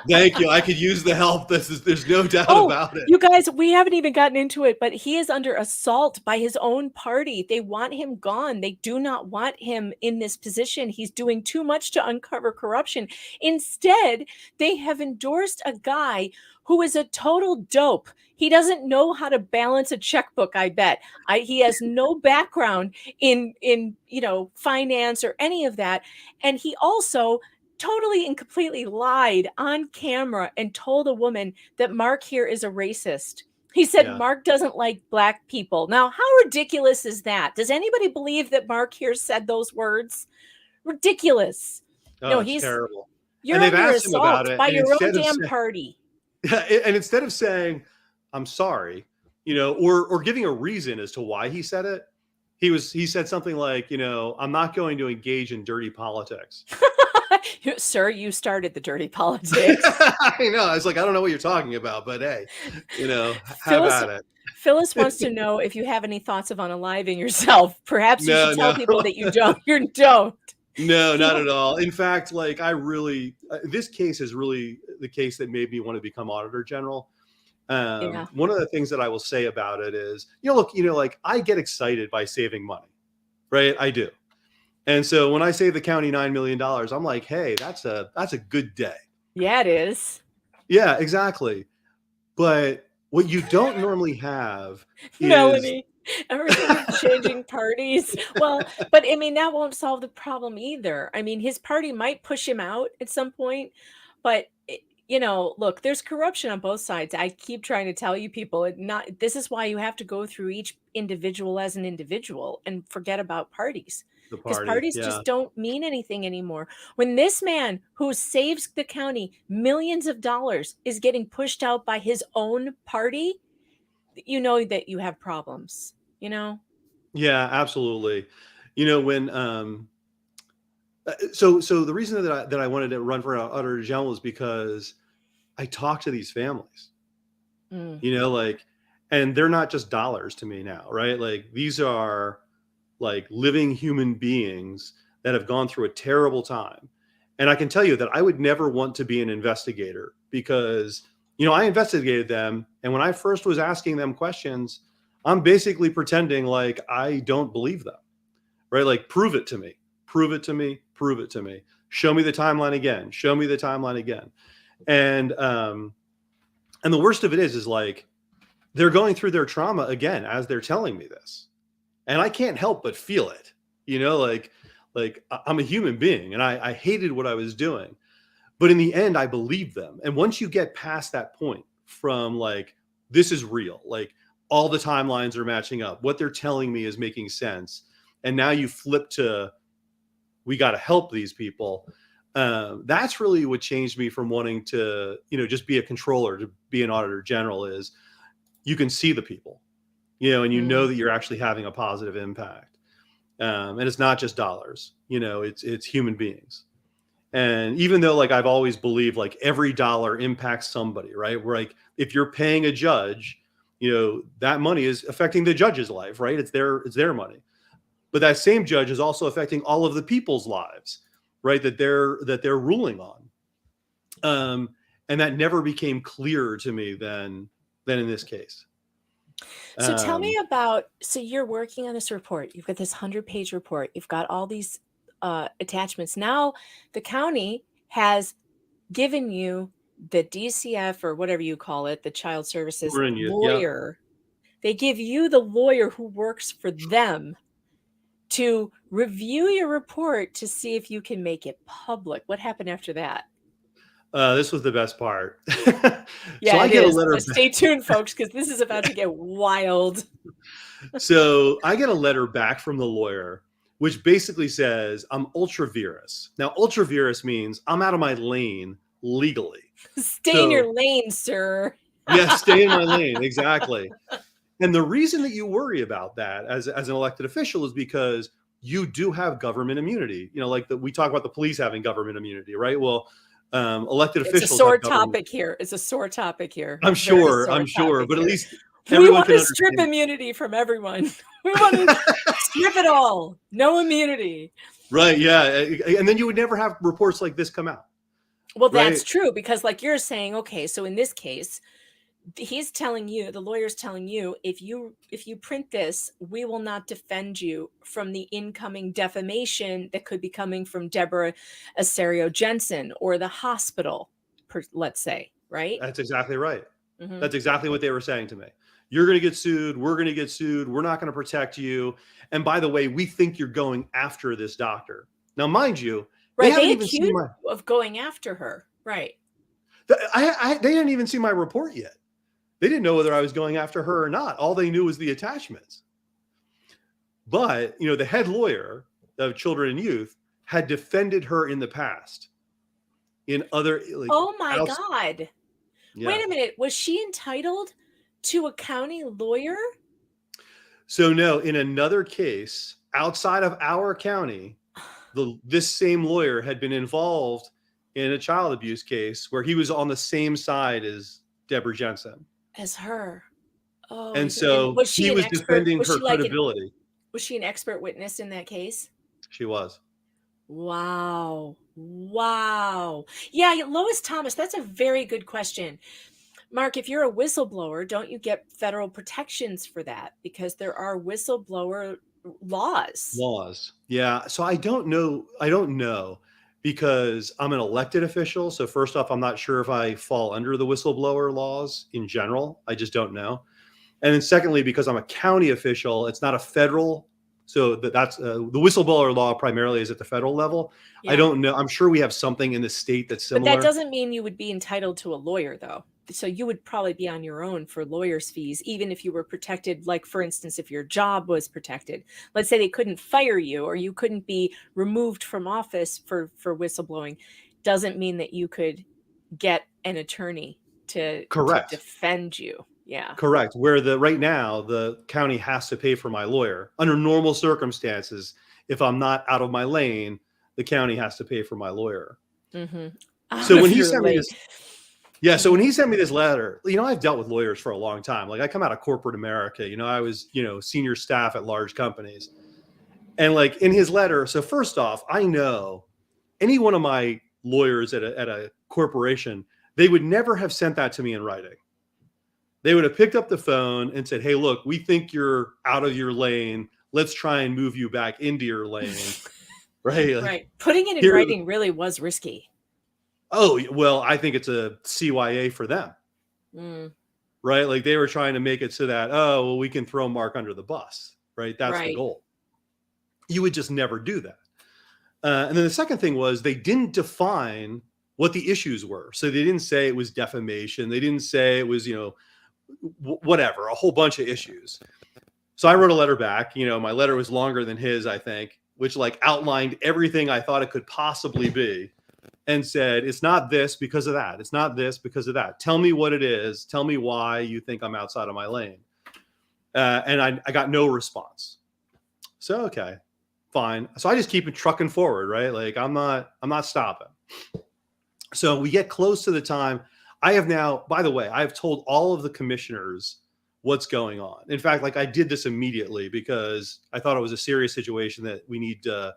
Thank you. I could use the help. There's no doubt about it. You guys, we haven't even gotten into it, but he is under assault by his own party. They want him gone. They do not want him in this position. He's doing too much to uncover corruption. Instead, they have endorsed a guy who is a total dope. He doesn't know how to balance a checkbook, I bet. He has no background in finance or any of that. And he also totally and completely lied on camera and told a woman that Mark here is a racist. He said Mark doesn't like black people. Now, how ridiculous is that? Does anybody believe that Mark here said those words? Ridiculous. Oh, no, he's terrible. You're under assault by your own damn party. And instead of saying, I'm sorry, or giving a reason as to why he said it, he said something like, I'm not going to engage in dirty politics. Sir, you started the dirty politics. I know. I was like, I don't know what you're talking about, but hey, have at it. Phyllis wants to know if you have any thoughts of unaliving yourself. Perhaps you should tell people that you don't. You don't. No, not at all. In fact, like this case is really the case that made me want to become Auditor General. One of the things that I will say about it is, like I get excited by saving money, right? I do. And so when I save the county $9 million, I'm like, hey, that's a good day. Yeah, it is. Yeah, exactly. But what you don't normally have is Melanie. Everything's changing parties. Well, but I mean, that won't solve the problem either. I mean, his party might push him out at some point, but look, there's corruption on both sides. I keep trying to tell you people, this is why you have to go through each individual as an individual and forget about parties. Because parties just don't mean anything anymore. When this man who saves the county millions of dollars is getting pushed out by his own party, you know that you have problems, Yeah, absolutely. When so the reason that I wanted to run for Auditor General is because I talk to these families, and they're not just dollars to me now, right? Like these are like living human beings that have gone through a terrible time. And I can tell you that I would never want to be an investigator because, I investigated them. And when I first was asking them questions, I'm basically pretending like I don't believe them, right? Like, prove it to me, prove it to me, prove it to me. Show me the timeline again. Show me the timeline again. And the worst of it is like, they're going through their trauma again as they're telling me this. And I can't help but feel it, like I'm a human being and I hated what I was doing. But in the end, I believe them. And once you get past that point from like, this is real, like all the timelines are matching up. What they're telling me is making sense. And now you flip to, we got to help these people. That's really what changed me from wanting to, just be a controller to be an auditor general. Is you can see the people, and you know that you're actually having a positive impact. And it's not just dollars, it's human beings. And even though like I've always believed like every dollar impacts somebody, right? Where like if you're paying a judge, that money is affecting the judge's life, right? It's their money. But that same judge is also affecting all of the people's lives, right? That they're ruling on. And that never became clearer to me than in this case. So tell me about, so you're working on this report. You've got this 100-page report. You've got all these attachments. Now the county has given you the DCF or whatever you call it, the child services lawyer. Yeah. They give you the lawyer who works for them to review your report to see if you can make it public. What happened after that? This was the best part. Yeah, so I get is. a letter. So stay tuned, folks, because this is about to get wild. So I get a letter back from the lawyer, which basically says I'm ultra virus. Now, ultra virus means I'm out of my lane legally. Stay in your lane, sir. Yeah, stay in my lane. Exactly. And the reason that you worry about that as an elected official is because you do have government immunity. Like we talk about the police having government immunity, right? Well, elected officials. It's a sore topic here. It's a sore topic here. I'm sure. But at least we want to strip immunity from everyone. We want to strip it all. No immunity. Right. Yeah. And then you would never have reports like this come out. Well, that's true, because like you're saying, okay, so in this case, he's telling you, the lawyer's telling you, if you print this, we will not defend you from the incoming defamation that could be coming from Debora Essario-Jennsen or the hospital, let's say, right? That's exactly right. Mm-hmm. That's exactly what they were saying to me. You're going to get sued. We're going to get sued. We're not going to protect you. And by the way, we think you're going after this doctor. Now, mind you, they accused of going after her. Right. They didn't even see my report yet. They didn't know whether I was going after her or not. All they knew was the attachments. But, the head lawyer of children and youth had defended her in the past. In other, oh my God. Yeah. Wait a minute. Was she entitled to a county lawyer? So no, in another case outside of our county, this same lawyer had been involved in a child abuse case where he was on the same side as Debora Jensen. As her. Oh, and so he was defending her credibility. Was she an expert witness in that case? She was. Wow. Yeah, Lois Thomas, that's a very good question. Mark, if you're a whistleblower, don't you get federal protections for that? Because there are whistleblower laws. Yeah. So I don't know because I'm an elected official. So first off, I'm not sure if I fall under the whistleblower laws in general. I just don't know. And then secondly, because I'm a county official, it's not a federal. So that's the whistleblower law primarily is at the federal level. Yeah. I don't know. I'm sure we have something in the state that's similar. But that doesn't mean you would be entitled to a lawyer, though. So you would probably be on your own for lawyers' fees, even if you were protected. Like, for instance, if your job was protected, let's say they couldn't fire you or you couldn't be removed from office for whistleblowing, doesn't mean that you could get an attorney to defend you. Yeah. Correct. Where right now the county has to pay for my lawyer under normal circumstances. If I'm not out of my lane, the county has to pay for my lawyer. Mm-hmm. So when he sent me this. Yeah. So when he sent me this letter, I've dealt with lawyers for a long time. Like I come out of corporate America, I was, senior staff at large companies. And like in his letter, so first off, I know any one of my lawyers at a corporation, they would never have sent that to me in writing. They would have picked up the phone and said, hey, look, we think you're out of your lane. Let's try and move you back into your lane. Right. Right. Putting it in writing really was risky. Oh, well, I think it's a CYA for them. Right. Like they were trying to make it so that, we can throw Mark under the bus. Right. That's the goal. You would just never do that. And then the second thing was they didn't define what the issues were. So they didn't say it was defamation. They didn't say it was, whatever, a whole bunch of issues. So I wrote a letter back. My letter was longer than his, I think, which like outlined everything I thought it could possibly be. and said, it's not this because of that. It's not this because of that. Tell me what it is. Tell me why you think I'm outside of my lane. And I got no response. So, okay, fine. So I just keep it trucking forward, right? Like I'm not stopping. So we get close to the time. I have now, by the way, I have told all of the commissioners what's going on. In fact, like I did this immediately because I thought it was a serious situation that we need to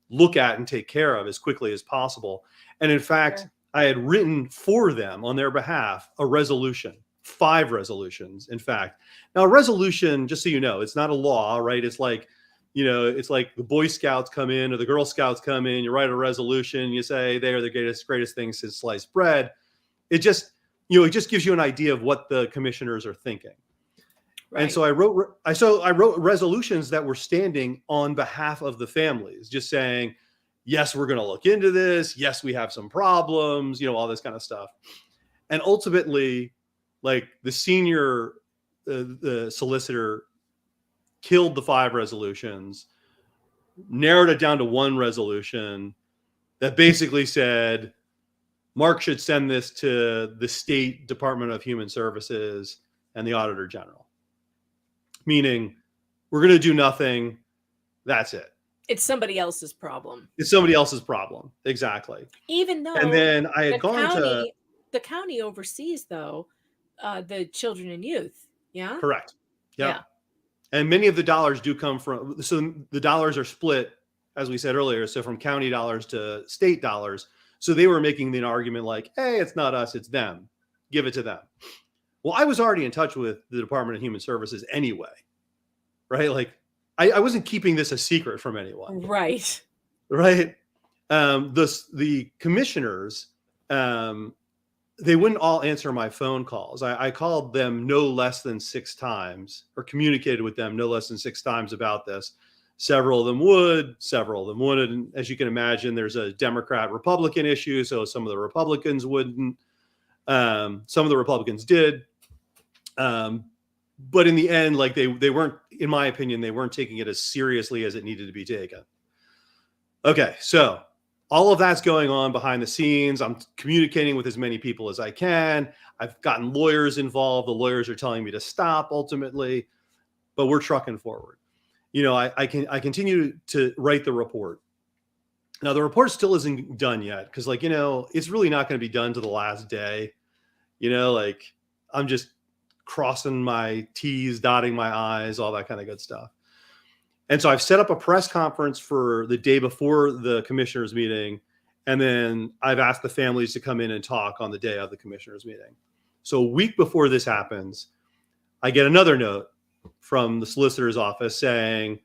look at and take care of as quickly as possible. And in fact, I had written for them on their behalf a resolution, 5 resolutions, in fact. Now, a resolution, just so you know, it's not a law, right? It's like, it's like the Boy Scouts come in or the Girl Scouts come in, you write a resolution, you say they are the greatest things since sliced bread. It just, it just gives you an idea of what the commissioners are thinking. Right. And so I wrote resolutions that were standing on behalf of the families, just saying, yes, we're going to look into this. Yes, we have some problems, all this kind of stuff. And ultimately, like the senior the solicitor killed the 5 resolutions, narrowed it down to 1 resolution that basically said, Mark should send this to the State Department of Human Services and the Auditor General. Meaning, we're going to do nothing. That's it. It's somebody else's problem. It's somebody else's problem. Exactly. Even though and then I had the county oversees, though, the children and youth. Yeah. Correct. Yep. Yeah. And many of the dollars do come from, so the dollars are split, as we said earlier, so from county dollars to state dollars. So they were making the argument like, hey, it's not us, it's them. Give it to them. Well, I was already in touch with the Department of Human Services anyway, right? Like I wasn't keeping this a secret from anyone. Right. Right. The commissioners, they wouldn't all answer my phone calls. I called them no less than 6 times or communicated with them no less than 6 times about this. Several of them would, several of them wouldn't. And as you can imagine, there's a Democrat-Republican issue. So some of the Republicans wouldn't. Some of the Republicans did. But in the end, like they weren't, in my opinion, they weren't taking it as seriously as it needed to be taken. Okay, so all of that's going on behind the scenes. I'm communicating with as many people as I can. I've gotten lawyers involved. The lawyers are telling me to stop ultimately, but we're trucking forward. I continue to write the report. Now the report still isn't done yet because, it's really not going to be done to the last day. I'm just crossing my T's, dotting my I's, all that kind of good stuff. And so I've set up a press conference for the day before the commissioners meeting. And then I've asked the families to come in and talk on the day of the commissioners meeting. So a week before this happens, I get another note from the solicitor's office saying,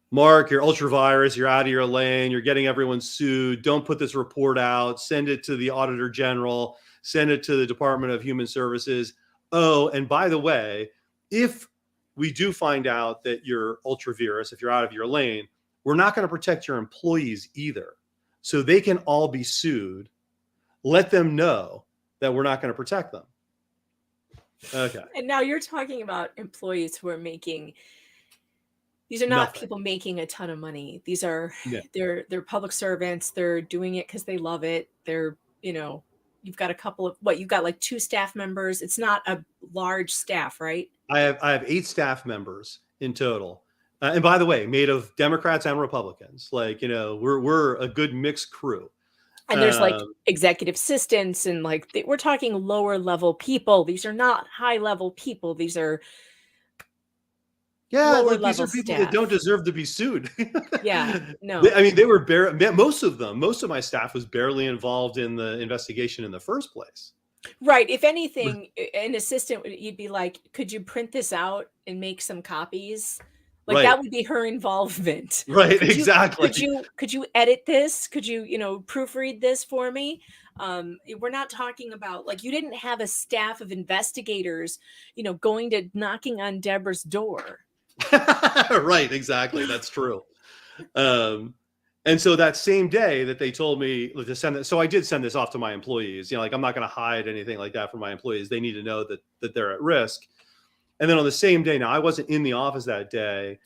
Mark, you're ultra virus, you're out of your lane, you're getting everyone sued. Don't put this report out. Send it to the Auditor General. Send it to the Department of Human Services. Oh, and by the way, if we do find out that you're ultra-virus, if you're out of your lane, we're not going to protect your employees either. So they can all be sued. Let them know that we're not going to protect them. Okay. And now you're talking about employees who are making, these are not people making a ton of money. These are, they're public servants. They're doing it because they love it. They're, you've got a couple of, you've got like 2 staff members. It's not a large staff, right? I have 8 staff members in total. And by the way, made of Democrats and Republicans. We're a good mixed crew. And there's executive assistants and we're talking lower level people. These are not high level people. These are these are people that don't deserve to be sued. Yeah, no. They were most of my staff was barely involved in the investigation in the first place. Right. If anything, an assistant, you'd be like, could you print this out and make some copies? That would be her involvement. Right. Exactly. Could you edit this? Could you, proofread this for me? We're not talking about you didn't have a staff of investigators, going to knocking on Deborah's door. Right. Exactly. That's true. And so that same day that they told me to send it, so I did send this off to my employees. I'm not going to hide anything like that from my employees. They need to know that they're at risk. And then on the same day, now I wasn't in the office that day.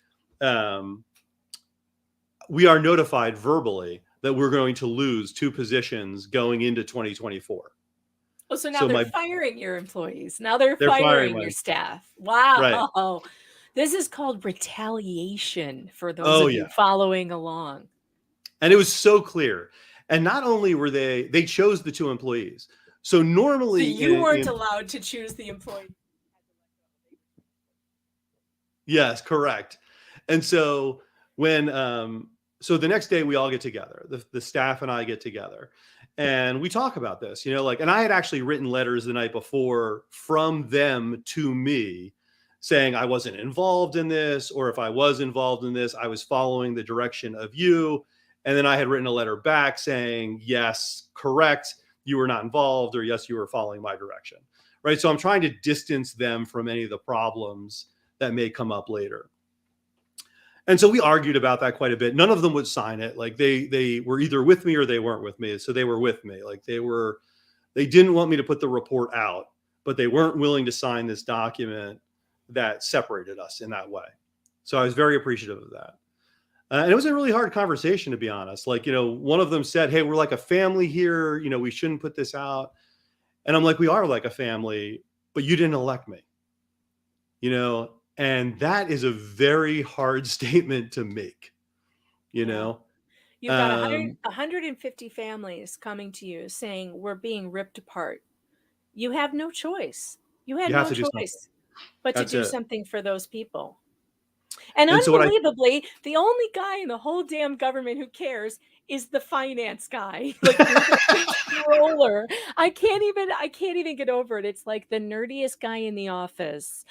We are notified verbally that we're going to lose 2 positions going into 2024. Oh, so now they're firing your employees. Now they're firing firing your staff. Wow. Right. This is called retaliation for those Oh, of you yeah. following along. And it was so clear. And not only were they chose the 2 employees. So normally So you weren't allowed to choose the employee. Yes, correct. And so when so the next day we all get together, the staff and I get together, and we talk about this, you know, like, and I had actually written letters the night before from them to me saying I wasn't involved in this, or if I was involved in this, I was following the direction of you. And then I had written a letter back saying, yes, correct, you were not involved, or yes, you were following my direction. Right. So I'm trying to distance them from any of the problems that may come up later. And so we argued about that quite a bit. None of them would sign it. Like they were either with me or they weren't with me. So they were with me. Like they didn't want me to put the report out, but they weren't willing to sign this document that separated us in that way. So I was very appreciative of that. And it was a really hard conversation, to be honest. Like, you know, one of them said, hey, we're like a family here. You know, we shouldn't put this out. And I'm like, we are like a family, but you didn't elect me. You know, and that is a very hard statement to make, you know. You've got 150 families coming to you saying we're being ripped apart. You have no choice. You had no choice but to do something for those people. And unbelievably, the only guy in the whole damn government who cares is the finance guy, like the controller. I can't even get over it. It's like the nerdiest guy in the office.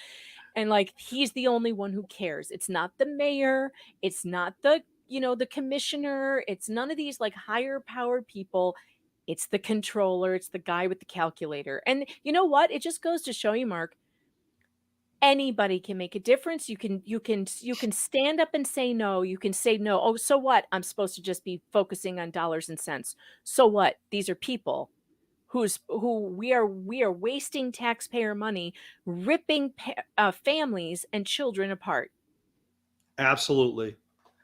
And like, he's the only one who cares. It's not the mayor. It's not the, you know, the commissioner. It's none of these like higher powered people. It's the controller. It's the guy with the calculator. And you know what? It just goes to show you, Mark, anybody can make a difference. You can stand up and say no. You can say no. Oh, so what? I'm supposed to just be focusing on dollars and cents. So what? These are people who we are wasting taxpayer money, ripping families and children apart. Absolutely.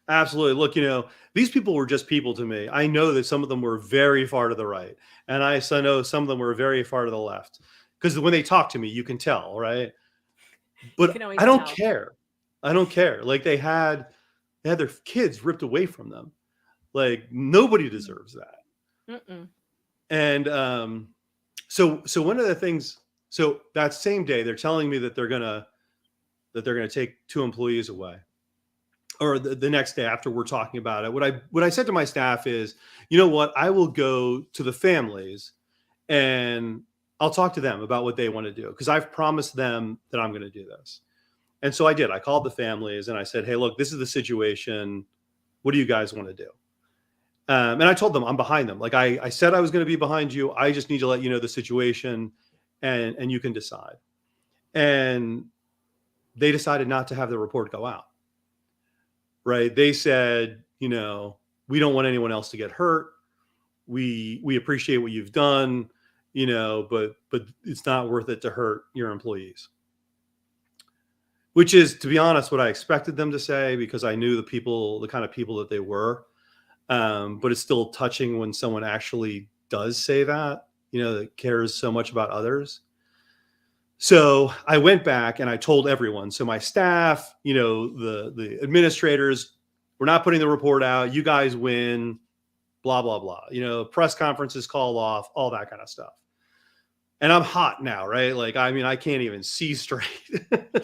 Look, you know, these people were just people to me. I know that some of them were very far to the right, and I know some of them were very far to the left, because when they talk to me, you can tell, right? But I don't care. I don't care. Like they had their kids ripped away from them. Like nobody deserves that. Mm-mm. And so one of the things, so that same day they're telling me that they're gonna take 2 employees away, or the next day after we're talking about it. What I said to my staff is, you know what, I will go to the families and I'll talk to them about what they want to do, because I've promised them that I'm going to do this. And so I did. I called the families and I said, hey, look, this is the situation. What do you guys want to do? And I told them I'm behind them. Like I said I was going to be behind you. I just need to let you know the situation, and you can decide. And they decided not to have the report go out. Right? They said, you know, we don't want anyone else to get hurt. We appreciate what you've done, you know, but it's not worth it to hurt your employees. Which is, to be honest, what I expected them to say, because I knew the kind of people that they were. But it's still touching when someone actually does say that, you know, that cares so much about others. So I went back and I told everyone. So my staff, you know, the administrators, we're not putting the report out. You guys win, blah, blah, blah. You know, press conferences call off, all that kind of stuff. And I'm hot now, right? Like, I mean, I can't even see straight.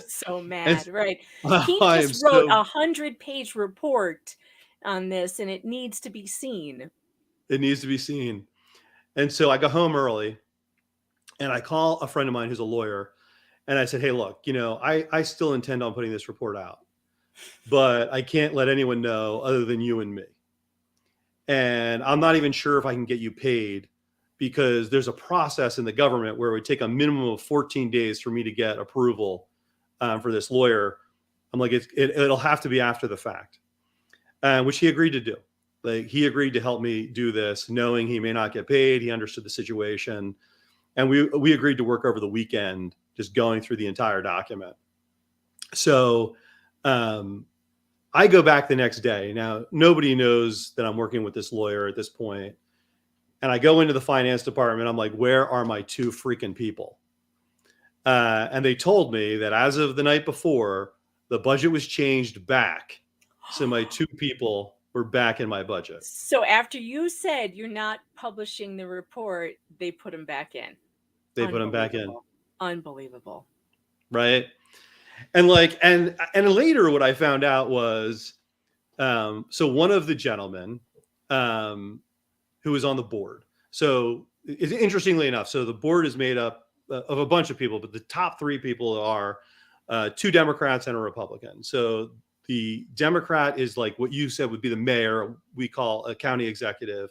So mad, right? He just wrote a 100-page report on this, and it needs to be seen. It needs to be seen. And so I go home early and I call a friend of mine who's a lawyer, and I said, hey, look, you know, I still intend on putting this report out, but I can't let anyone know other than you and me. And I'm not even sure if I can get you paid, because there's a process in the government where it would take a minimum of 14 days for me to get approval for this lawyer. I'm like, it'll have to be after the fact. Which he agreed to do. Like, he agreed to help me do this, knowing he may not get paid. He understood the situation, and we agreed to work over the weekend, just going through the entire document. So I go back the next day. Now, nobody knows that I'm working with this lawyer at this point. And I go into the finance department. I'm like, where are my two freaking people? And they told me that as of the night before, the budget was changed back. So my two people were back in my budget. So after you said you're not publishing the report, they put them back in. They put them back in. Unbelievable. Right. And like, and later what I found out was, so one of the gentlemen, who was on the board. So interestingly enough, so the board is made up of a bunch of people, but the top three people are two Democrats and a Republican. So the Democrat is like what you said would be the mayor, we call a county executive.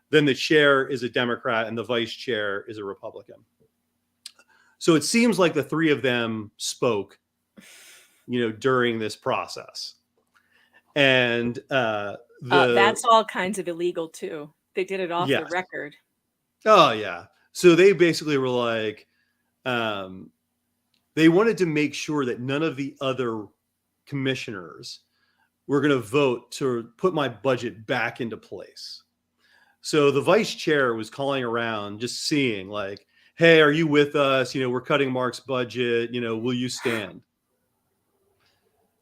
Then the chair is a Democrat and the vice chair is a Republican. So it seems like the three of them spoke, during this process. And that's all kinds of illegal too. They did it off the record. Oh yeah. So they basically were like, they wanted to make sure that none of the other commissioners were going to vote to put my budget back into place. So the vice chair was calling around, just seeing like, hey, are you with us? We're cutting Mark's budget. Will you stand?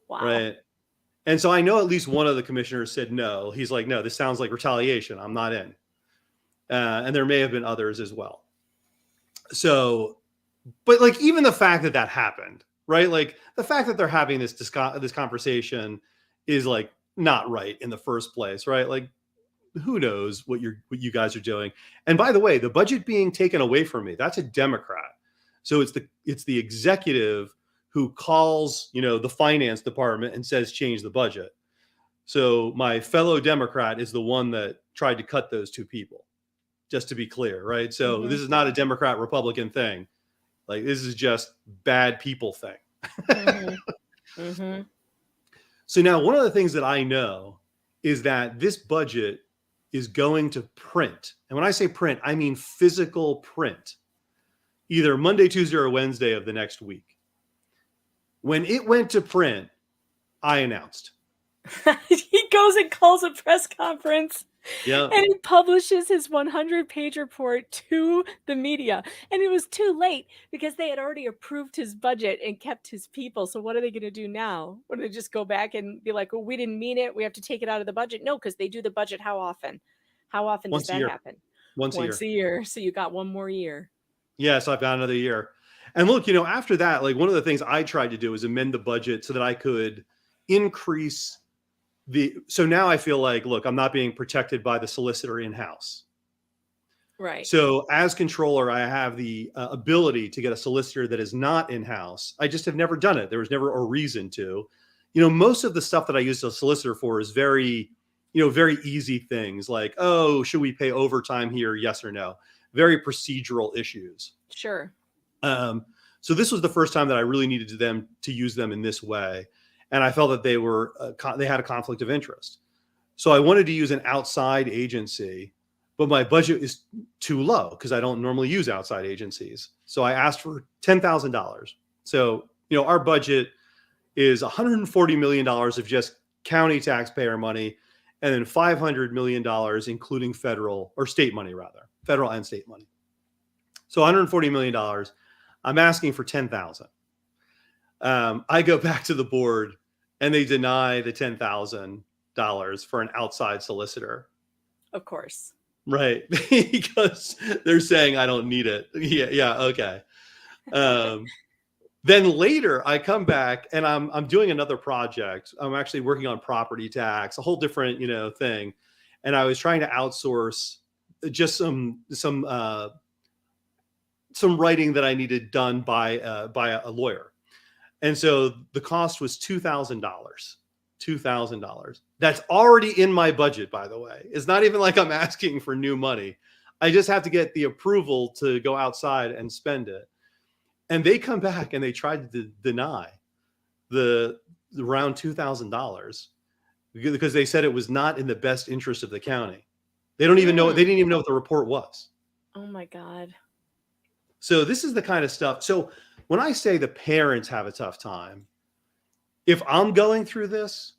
Wow. Right. And so I know at least one of the commissioners said no. He's like, no, this sounds like retaliation. I'm not in. And there may have been others as well. So, but like even the fact that that happened, right? Like the fact that they're having this conversation is like not right in the first place, right? Like who knows what you guys are doing. And by the way, the budget being taken away from me, that's a Democrat. So it's the executive who calls, the finance department and says, change the budget. So my fellow Democrat is the one that tried to cut those two people, just to be clear, right? So this is not a Democrat Republican thing. Like this is just bad people thing. So now one of the things that I know is that this budget is going to print. And when I say print, I mean physical print, either Monday, Tuesday, or Wednesday of the next week. When it went to print, I announced. He goes and calls a press conference. Yeah. And he publishes his 100-page report to the media. And it was too late because they had already approved his budget and kept his people. So what are they going to do now? What, do they just go back and be like, oh, we didn't mean it. We have to take it out of the budget. No, because they do the budget how often? How often does that happen? Once a year. So you got one more year. Yeah, so I've got another year. And look, after that, like one of the things I tried to do is amend the budget so that I could increase so now I feel like, look, I'm not being protected by the solicitor in-house. Right. So as controller, I have the ability to get a solicitor that is not in-house. I just have never done it. There was never a reason to. Most of the stuff that I use a solicitor for is very easy things like, oh, should we pay overtime here? Yes or no. Very procedural issues. Sure. So this was the first time that I really needed to use them in this way. And I felt that they had a conflict of interest. So I wanted to use an outside agency, but my budget is too low because I don't normally use outside agencies. So I asked for $10,000. So, our budget is $140 million of just county taxpayer money, and then $500 million, including federal or state money, rather, federal and state money. So $140 million. I'm asking for $10,000. I go back to the board and they deny the $10,000 for an outside solicitor. Of course. Right. Because they're saying I don't need it. Yeah. Okay. Then later I come back and I'm doing another project. I'm actually working on property tax, a whole different, thing. And I was trying to outsource just some writing that I needed done by a lawyer. And so the cost was $2,000. $2,000. That's already in my budget, by the way. It's not even like I'm asking for new money. I just have to get the approval to go outside and spend it. And they come back and they tried to deny the around $2,000 because they said it was not in the best interest of the county. They didn't even know what the report was. Oh my God. So this is the kind of stuff. So when I say the parents have a tough time, if I'm going through this,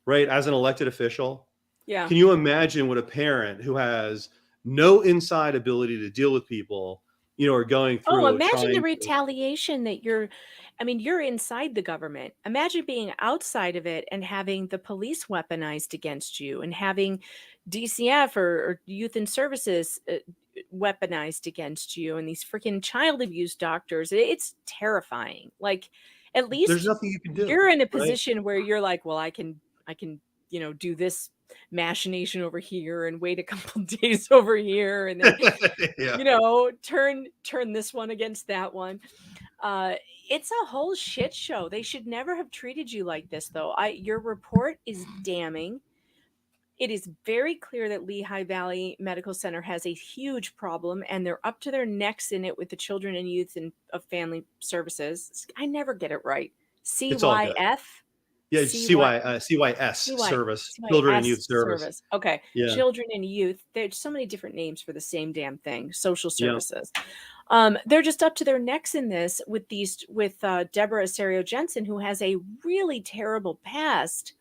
right? As an elected official. Yeah. Can you imagine what a parent who has no inside ability to deal with people, are going through? Oh, imagine the retaliation that you're inside the government. Imagine being outside of it and having the police weaponized against you and having DCF or Youth and Services weaponized against you and these freaking child abuse doctors. It's terrifying. Like, at least there's nothing you can do. You're in a position where you're like, well, I can, do this machination over here and wait a couple days over here and then, turn this one against that one. It's a whole shit show. They should never have treated you like this, though. Your report is damning. It is very clear that Lehigh Valley Medical Center has a huge problem, and they're up to their necks in it with the Children and Youth and of Family Services. I never get it right. CYF? Yeah, CYS service, Children and Youth Service. Okay, yeah. Children and Youth. There's so many different names for the same damn thing. Social services. Yeah. They're just up to their necks in this with Debora Essario-Jennsen, who has a really terrible past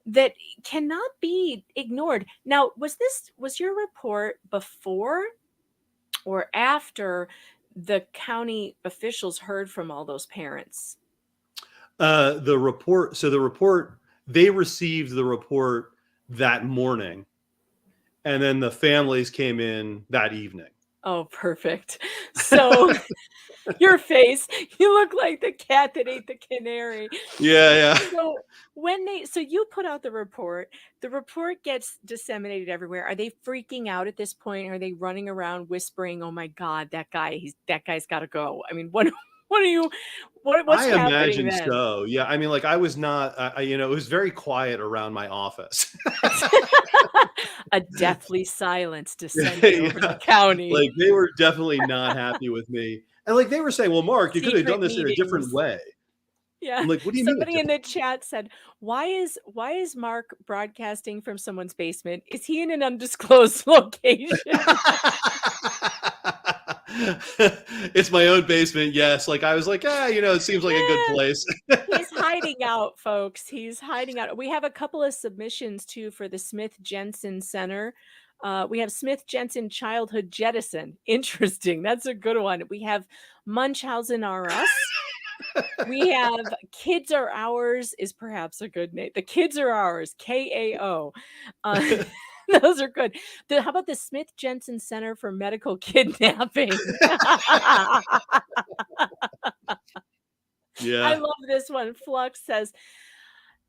that cannot be ignored. Now, was your report before or after the county officials heard from all those parents? The report, they received the report that morning, and then the families came in that evening. Oh, perfect. So your face, you look like the cat that ate the canary. Yeah. So so you put out the report gets disseminated everywhere. Are they freaking out at this point? Are they running around whispering, "Oh my God, that guy's got to go"? I mean, what's I happening imagine then? so. Yeah. I mean, like I was not, it was very quiet around my office. A deathly silence descended over the county. Like they were definitely not happy with me. And like they were saying, well, Mark, you could have done this in a different way. Yeah. I'm like, what do you Somebody mean? in the chat said, why is Mark broadcasting from someone's basement? Is he in an undisclosed location? It's my own basement. Yes. Like I was like, it seems like a good place. He's hiding out, folks. He's hiding out. We have a couple of submissions too for the Smith-Jensen Center. We have Smith-Jensen Childhood Jettison. Interesting. That's a good one. We have Munchausen R Us. We have Kids Are Ours is perhaps a good name. The Kids Are Ours, KAO. Those are good. How about the Smith-Jensen Center for Medical Kidnapping? Yeah. I love this one. Flux says,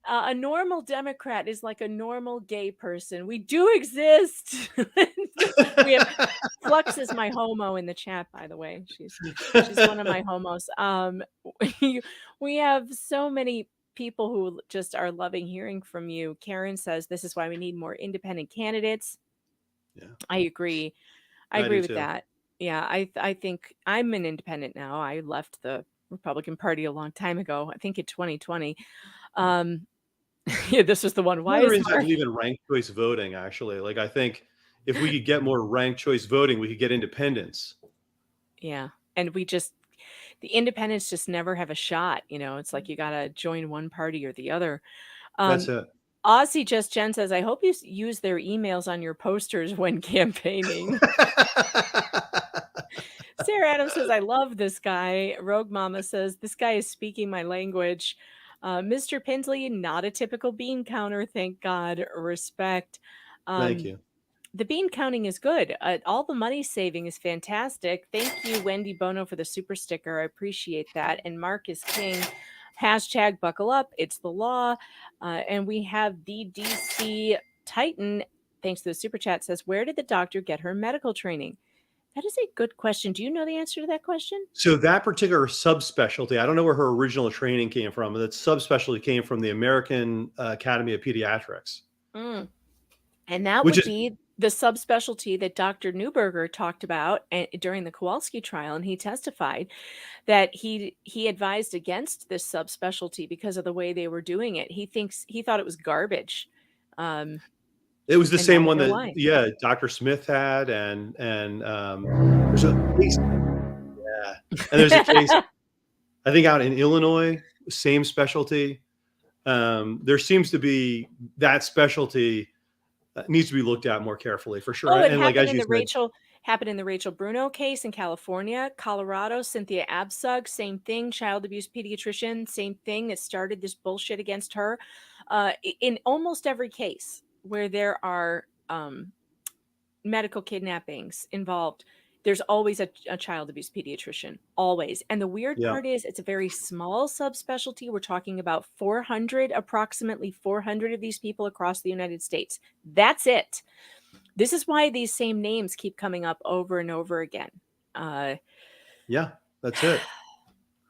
a normal Democrat is like a normal gay person. We do exist. We have Flux is my homo in the chat, by the way. She's one of my homos. We have so many people who just are loving hearing from you. Karen says this is why we need more independent candidates. Yeah, I agree. I agree with too. that. Yeah, I think I'm an independent now. I left the Republican Party a long time ago. I think in 2020. Yeah, this was the one. Why is I believe in ranked choice voting? Actually, like I think if we could get more ranked choice voting, we could get independence. Yeah, and the independents just never have a shot. It's like you gotta join one party or the other. That's it. Aussie Just Jen says, I hope you use their emails on your posters when campaigning. Sarah Adams says, I love this guy. Rogue Mama says, this guy is speaking my language. Mr. Pinsley, not a typical bean counter. Thank God. Respect. Thank you. The bean counting is good. All the money saving is fantastic. Thank you, Wendy Bono, for the super sticker. I appreciate that. And Mark is king. Hashtag buckle up. It's the law. And we have the DC Titan, thanks to the super chat, says, where did the doctor get her medical training? That is a good question. Do you know the answer to that question? So that particular subspecialty, I don't know where her original training came from, but that subspecialty came from the American Academy of Pediatrics. And that would be the subspecialty that Dr. Neuberger talked about during the Kowalski trial, and he testified that he advised against this subspecialty because of the way they were doing it. He thought it was garbage. It was the same one that Dr. Smith had, and there's a case. Yeah, and there's a case I think out in Illinois, same specialty. there seems to be that specialty needs to be looked at more carefully for sure. Oh, it And like, happened as in you the said, happened in the Rachel Bruno case in California, Colorado, Cynthia Absug, same thing, child abuse pediatrician, same thing. It started this bullshit against her. In almost every case where there are medical kidnappings involved, there's always a child abuse pediatrician, always. And the weird part is it's a very small subspecialty. We're talking about approximately 400 of these people across the United States. That's it. This is why these same names keep coming up over and over again. yeah, that's it.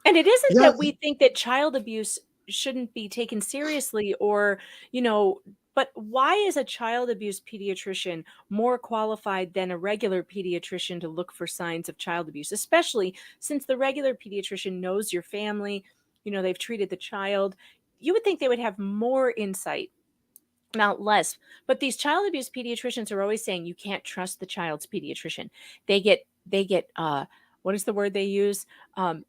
And it isn't that we think that child abuse shouldn't be taken seriously or, but why is a child abuse pediatrician more qualified than a regular pediatrician to look for signs of child abuse, especially since the regular pediatrician knows your family, they've treated the child. You would think they would have more insight, not less. But these child abuse pediatricians are always saying you can't trust the child's pediatrician. They get what is the word they use?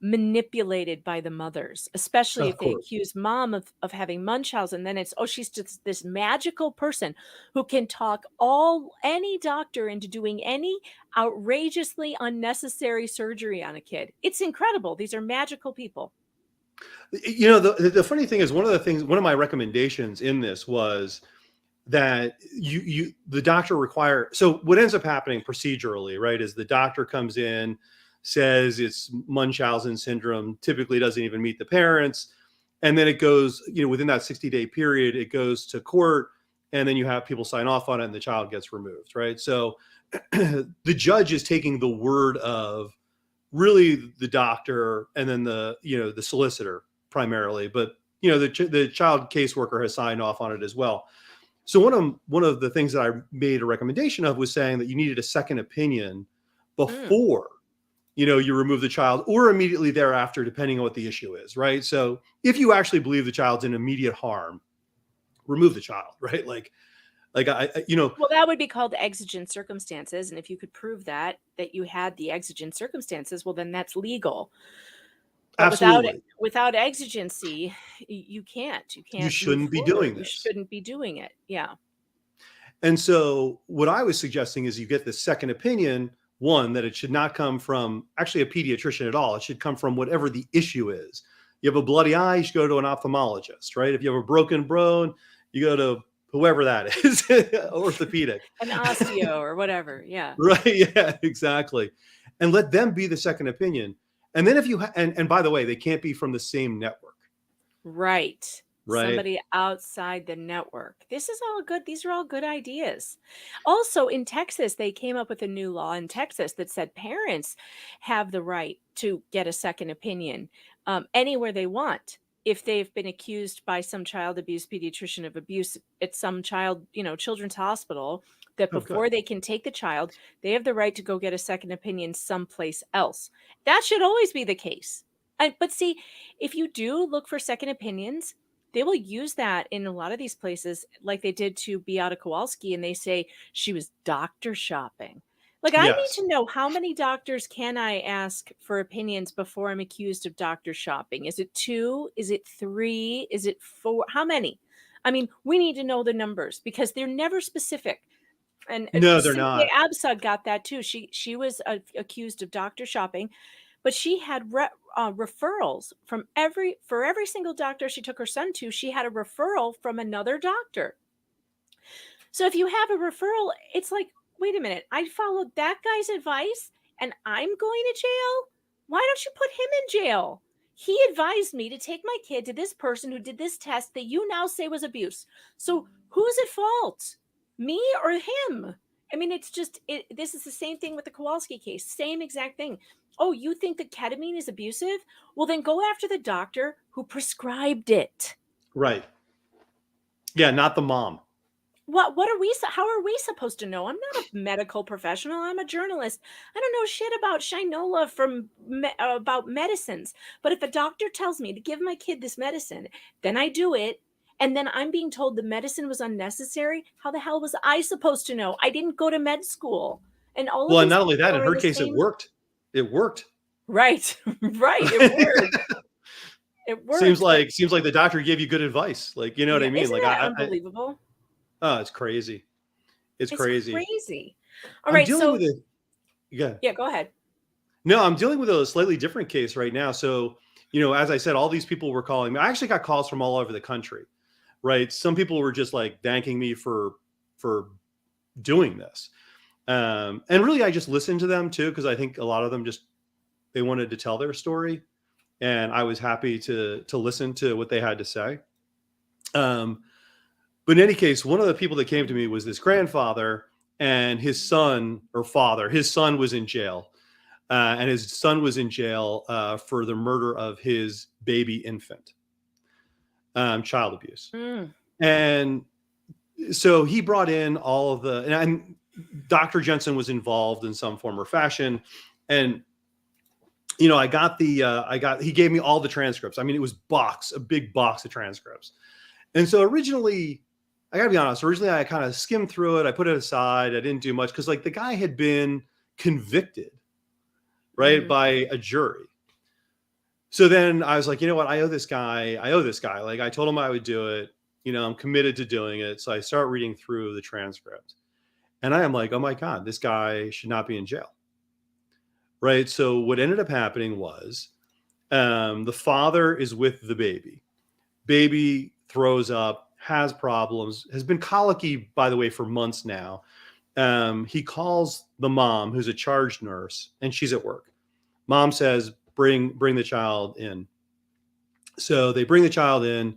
Manipulated by the mothers, especially if they accuse mom of having Munchausen. Then it's, she's just this magical person who can talk any doctor into doing any outrageously unnecessary surgery on a kid. It's incredible. These are magical people. The funny thing is, one of my recommendations in this was that the doctor so what ends up happening procedurally, right, is the doctor comes in, says it's Munchausen syndrome, typically doesn't even meet the parents. And then it goes, within that 60-day period, it goes to court, and then you have people sign off on it and the child gets removed, right? So the judge is taking the word of really the doctor and then the solicitor primarily, but the child caseworker has signed off on it as well. So one of the things that I made a recommendation of was saying that you needed a second opinion before you remove the child or immediately thereafter, depending on what the issue is, right? So if you actually believe the child's in immediate harm, remove the child, right? Well, that would be called exigent circumstances. And if you could prove that you had the exigent circumstances, well, then that's legal. But absolutely. Without exigency, you can't. You shouldn't be doing this. You shouldn't be doing it. Yeah. And so what I was suggesting is you get the second opinion. One, that it should not come from actually a pediatrician at all. It should come from whatever the issue is. You have a bloody eye, you should go to an ophthalmologist, right? If you have a broken bone, you go to whoever that is, orthopedic. An osteo or whatever, yeah. Right, yeah, exactly. And let them be the second opinion. And then if you, and by the way, they can't be from the same network. Right. Right. Somebody outside the network. This is all good. These are all good ideas. Also, in Texas, they came up with a new law in Texas that said parents have the right to get a second opinion anywhere they want if they've been accused by some child abuse pediatrician of abuse at some children's hospital, that before they can take the child, they have the right to go get a second opinion someplace else. That should always be the case. But see, if you do look for second opinions, they will use that in a lot of these places, like they did to Beata Kowalski, and they say she was doctor shopping. Like, I need to know, how many doctors can I ask for opinions before I'm accused of doctor shopping? Is it 2? Is it 3? Is it 4? How many? I mean, we need to know the numbers because they're never specific. And no, they're not. Absug got that too. She was accused of doctor shopping, but she had referrals from every single doctor she took her son to. She had a referral from another doctor. So if you have a referral, it's like, wait a minute, I followed that guy's advice and I'm going to jail? Why don't you put him in jail? He advised me to take my kid to this person who did this test that you now say was abuse. So who's at fault? Me or him? I mean, it's just, this is the same thing with the Kowalski case. Same exact thing. Oh, you think that ketamine is abusive? Well, then go after the doctor who prescribed it. Right. Yeah, not the mom. How are we supposed to know? I'm not a medical professional. I'm a journalist. I don't know shit about Shinola about medicines. But if a doctor tells me to give my kid this medicine, then I do it. And then I'm being told the medicine was unnecessary. How the hell was I supposed to know? I didn't go to med school. And and not only that, in her case, it worked. It worked. Right. Right. It worked. It works. Seems like the doctor gave you good advice. Like, you know what I mean? Isn't Like, that unbelievable? Oh, it's crazy. It's crazy. Crazy. All right, dealing with it. Yeah, go ahead. No, I'm dealing with a slightly different case right now. So, as I said, all these people were calling me. I actually got calls from all over the country, right? Some people were just like thanking me for doing this. And really, I just listened to them too, because I think a lot of them they wanted to tell their story. And I was happy to listen to what they had to say. But in any case, one of the people that came to me was this grandfather and his son was in jail. And his son was in jail for the murder of his baby infant, child abuse. And so he brought in all of and Dr. Jensen was involved in some form or fashion. And, he gave me all the transcripts. I mean, it was a big box of transcripts. And so originally, I gotta be honest, I kind of skimmed through it. I put it aside. I didn't do much because the guy had been convicted, right, by a jury. So then I was like, you know what? I owe this guy. Like, I told him I would do it. I'm committed to doing it. So I start reading through the transcript. And I am like, oh my God, this guy should not be in jail. Right. So what ended up happening was the father is with the baby. Baby throws up, has problems, has been colicky, by the way, for months now. He calls the mom, who's a charge nurse, and she's at work. Mom says, bring the child in. So they bring the child in,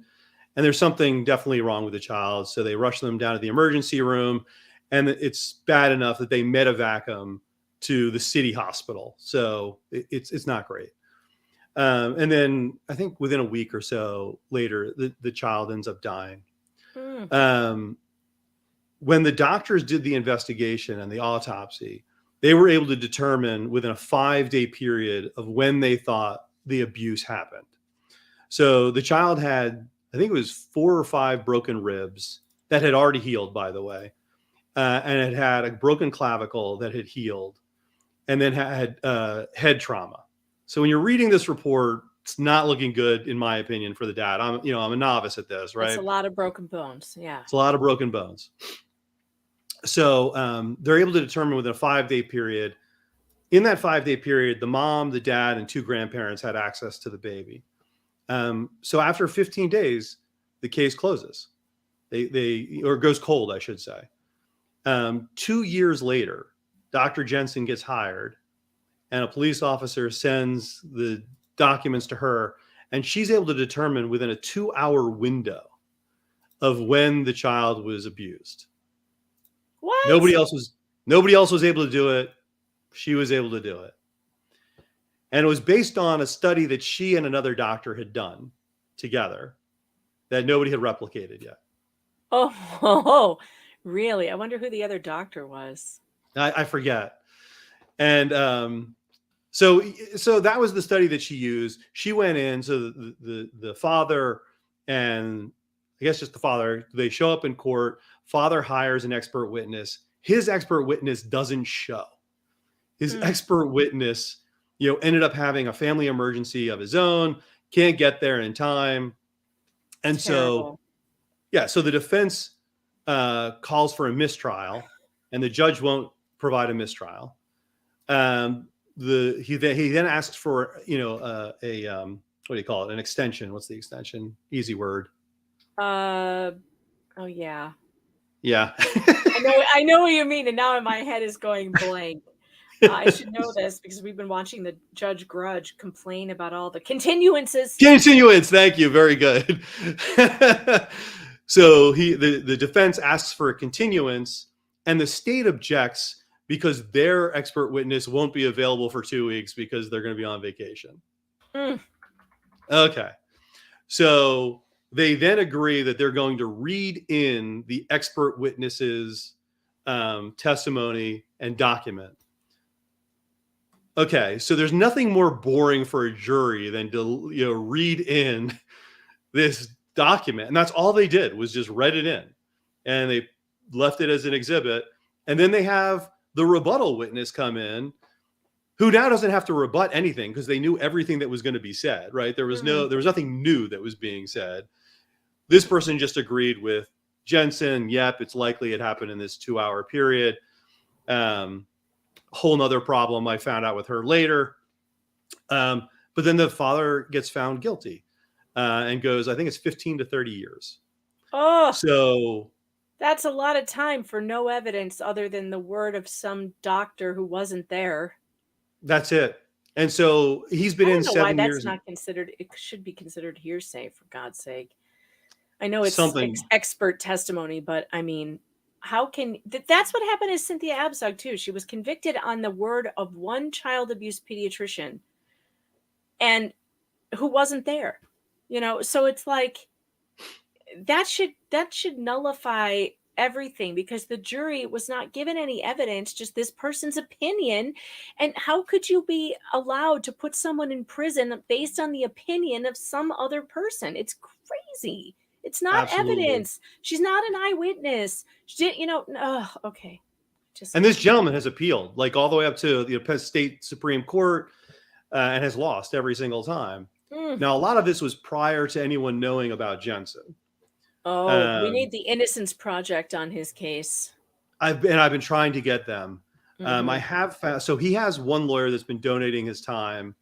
and there's something definitely wrong with the child. So they rush them down to the emergency room, and it's bad enough that they medevac them to the city hospital. So it's not great. And then I think within a week or so later, the child ends up dying. When the doctors did the investigation and the autopsy, they were able to determine within a 5-day period of when they thought the abuse happened. So the child had, I think it was 4 or 5 broken ribs that had already healed, by the way. And it had a broken clavicle that had healed, and then had head trauma. So when you're reading this report, it's not looking good, in my opinion, for the dad. I'm a novice at this, right? It's a lot of broken bones. Yeah. It's a lot of broken bones. So they're able to determine within a 5-day period. In that 5-day period, the mom, the dad, and 2 grandparents had access to the baby. So after 15 days, the case closes. Or goes cold, I should say. 2 years later, Dr. Jensen gets hired, and a police officer sends the documents to her, and she's able to determine within a 2-hour window of when the child was abused. What? Nobody else was able to do it. She was able to do it. And it was based on a study that she and another doctor had done together that nobody had replicated yet. Oh, really? I wonder who the other doctor was. I forget. And so that was the study that she used. She went in. So the father, and I guess just the father, they show up in court. Father hires an expert witness. His expert witness doesn't show. His expert witness, ended up having a family emergency of his own, can't get there in time. And so the defense calls for a mistrial, and the judge won't provide a mistrial. He then asks for, what do you call it? An extension. What's the extension? Easy word. Oh yeah. Yeah. I know what you mean. And now my head is going blank. I should know this because we've been watching the Judge Grudge complain about all the continuances. Continuance. Thank you. Very good. So the defense asks for a continuance, and the state objects because their expert witness won't be available for 2 weeks because they're going to be on vacation. Okay. So they then agree that they're going to read in the expert witness's testimony and document. Okay, so there's nothing more boring for a jury than to read in this document, and that's all they did was just read it in, and they left it as an exhibit. And then they have the rebuttal witness come in who now doesn't have to rebut anything because they knew everything that was going to be said, right? There was nothing new that was being said. This person just agreed with Jensen. Yep, it's likely it happened in this 2-hour period. Whole nother problem I found out with her later. But then the father gets found guilty and goes, I think it's 15 to 30 years. Oh, so that's a lot of time for no evidence other than the word of some doctor who wasn't there. That's it. And so he's been in 7 years. That's not considered. It should be considered hearsay, for God's sake. I know it's expert testimony, but I mean, how can that's what happened to Cynthia Abzug too. She was convicted on the word of one child abuse pediatrician and who wasn't there, so it's like that should nullify everything because the jury was not given any evidence, just this person's opinion. And how could you be allowed to put someone in prison based on the opinion of some other person? It's crazy. It's not evidence. She's not an eyewitness. Okay. And this gentleman has appealed like all the way up to the Penn State Supreme Court and has lost every single time. Now, a lot of this was prior to anyone knowing about Jensen. Oh, we need the Innocence Project on his case. I've been trying to get them. I have found, so he has one lawyer that's been donating his time.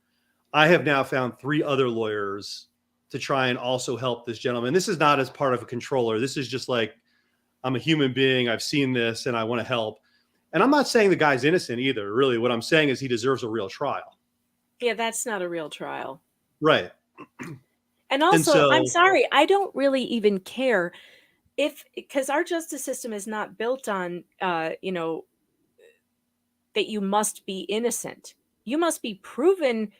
I have now found 3 other lawyers to try and also help this gentleman. This is not as part of a controller. This is just like, I'm a human being. I've seen this and I want to help. And I'm not saying the guy's innocent either. Really, what I'm saying is he deserves a real trial. Yeah, that's not a real trial. Right. And also, I'm sorry, I don't really even care because our justice system is not built on, that you must be innocent. You must be proven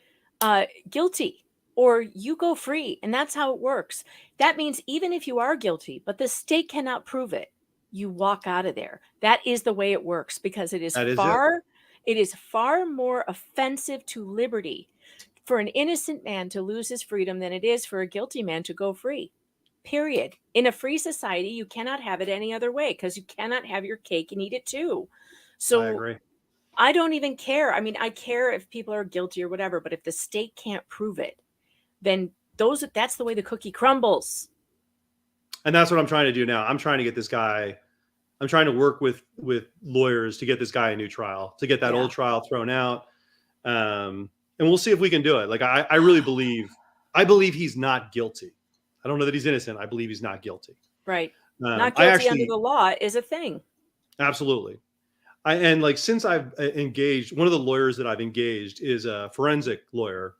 guilty or you go free. And that's how it works. That means even if you are guilty, but the state cannot prove it, you walk out of there. That is the way it works because it is far more offensive to liberty for an innocent man to lose his freedom than it is for a guilty man to go free. Period. In a free society, you cannot have it any other way because you cannot have your cake and eat it too. So I agree. I don't even care. I mean, I care if people are guilty or whatever, but if the state can't prove it, then that's the way the cookie crumbles. And that's what I'm trying to do now. I'm trying to get this guy. I'm trying to work with lawyers to get this guy a new trial, to get that old trial thrown out. And we'll see if we can do it. Like, I really believe he's not guilty. I don't know that he's innocent. I believe he's not guilty. Right. Not guilty under the law is a thing. Absolutely. Since I've engaged, one of the lawyers that I've engaged is a forensic lawyer.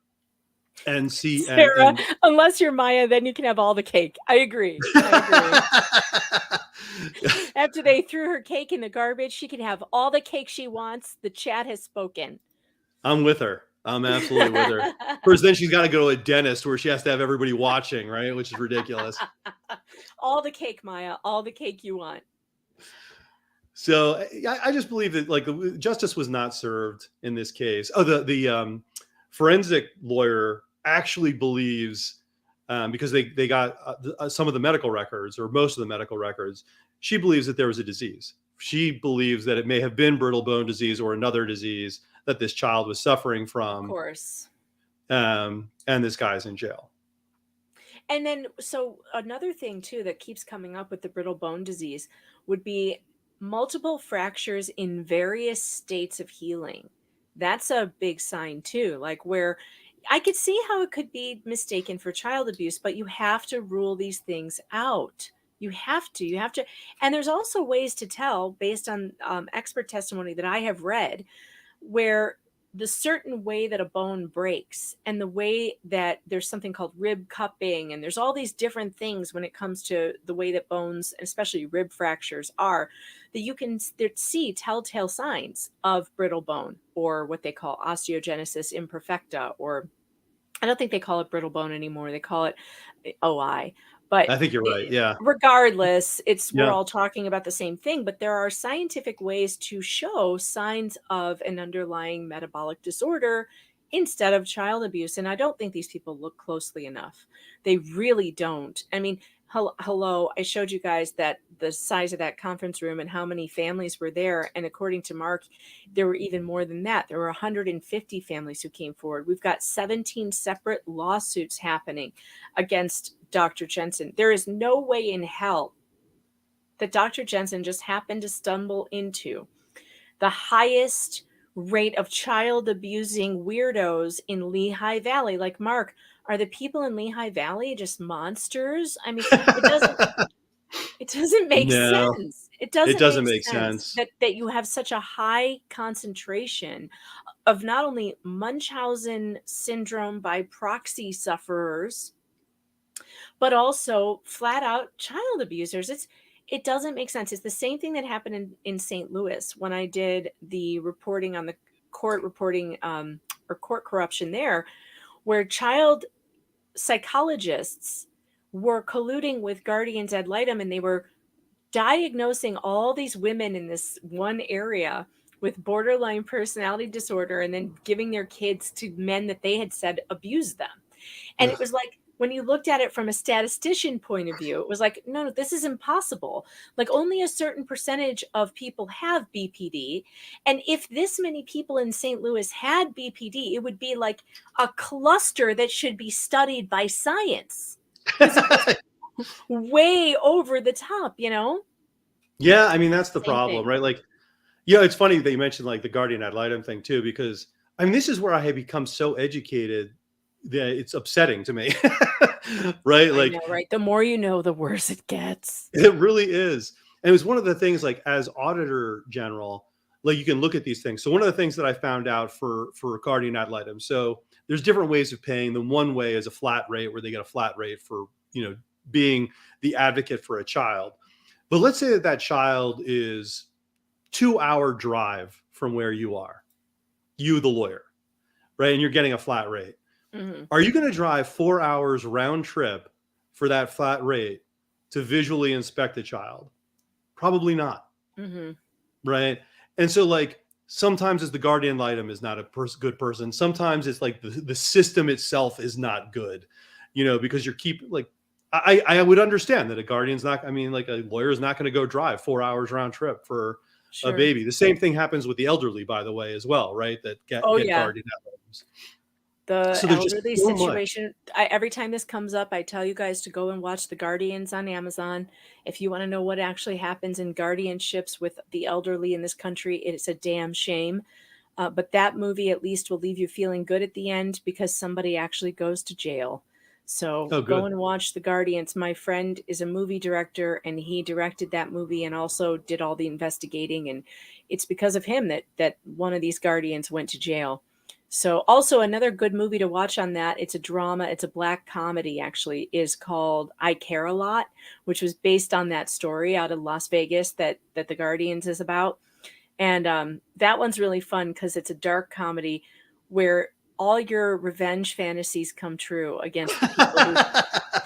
Sarah, unless you're Maya, then you can have all the cake. I agree. After they threw her cake in the garbage, she can have all the cake she wants. The chat has spoken. I'm with her. I'm absolutely with her. First, then she's got to go to a dentist where she has to have everybody watching, right? Which is ridiculous. All the cake, Maya. All the cake you want. So I just believe that justice was not served in this case. Oh, the forensic lawyer actually believes because they got some of the medical records or most of the medical records. She believes that there was a disease. She believes that it may have been brittle bone disease or another disease that this child was suffering from. Of course. And this guy's in jail. And then, so another thing too that keeps coming up with the brittle bone disease would be multiple fractures in various states of healing. That's a big sign too, like where I could see how it could be mistaken for child abuse, but you have to rule these things out. You have to. And there's also ways to tell based on expert testimony that I have read where the certain way that a bone breaks and the way that there's something called rib cupping, and there's all these different things when it comes to the way that bones, especially rib fractures, are, that you can see telltale signs of brittle bone or what they call osteogenesis imperfecta, or I don't think they call it brittle bone anymore. They call it OI. But I think you're right. Yeah. Regardless, we're all talking about the same thing, but there are scientific ways to show signs of an underlying metabolic disorder instead of child abuse. And I don't think these people look closely enough. They really don't. I mean, Hello. I showed you guys that the size of that conference room and how many families were there. And according to Mark, there were even more than that. There were 150 families who came forward. We've got 17 separate lawsuits happening against Dr. Jensen. There is no way in hell that Dr. Jensen just happened to stumble into the highest rate of child abusing weirdos in Lehigh Valley. Like, Mark, are the people in Lehigh Valley just monsters? I mean, it doesn't make sense. It doesn't make sense that you have such a high concentration of not only Munchausen syndrome by proxy sufferers, but also flat out child abusers. It doesn't make sense. It's the same thing that happened in St. Louis when I did the reporting on the court reporting or court corruption there, where child psychologists were colluding with guardians ad litem, and they were diagnosing all these women in this one area with borderline personality disorder and then giving their kids to men that they had said abused them. And it was like, when you looked at it from a statistician point of view, it was like, no, this is impossible. Like, only a certain percentage of people have BPD. And if this many people in St. Louis had BPD, it would be like a cluster that should be studied by science. Way over the top, you know? Yeah, I mean, that's the problem, right? Like, yeah, it's funny that you mentioned like the guardian ad litem thing too, because I mean, this is where I have become so educated that it's upsetting to me. Right? Like, I know, right? The more you know, the worse it gets. It really is. And it was one of the things, like, as auditor general, like, you can look at these things. So one of the things that I found out for guardian ad litem, so there's different ways of paying. The one way is a flat rate, where they get a flat rate for, you know, being the advocate for a child. But let's say that child is 2-hour drive from where you are, you, the lawyer, right? And you're getting a flat rate. Mm-hmm. Are you going to drive 4 hours round trip for that flat rate to visually inspect the child? Probably not. Mm-hmm. Right. And so, like, sometimes it's the guardian ad litem is not a good person. Sometimes it's like the system itself is not good, you know, because you're like, I would understand that a guardian's not, I mean, like, a lawyer is not going to go drive 4 hours round trip for a baby. The same thing happens with the elderly, by the way, as well, right? That get guardian ad litems. The elderly situation, every time this comes up, I tell you guys to go and watch The Guardians on Amazon. If you want to know what actually happens in guardianships with the elderly in this country, it's a damn shame. But that movie at least will leave you feeling good at the end, because somebody actually goes to jail. So go and watch The Guardians. My friend is a movie director, and he directed that movie and also did all the investigating. And it's because of him that one of these guardians went to jail. So also another good movie to watch on that, it's a drama, it's a black comedy actually, is called I Care a Lot, which was based on that story out of Las Vegas that The Guardians is about. And that one's really fun because it's a dark comedy where all your revenge fantasies come true against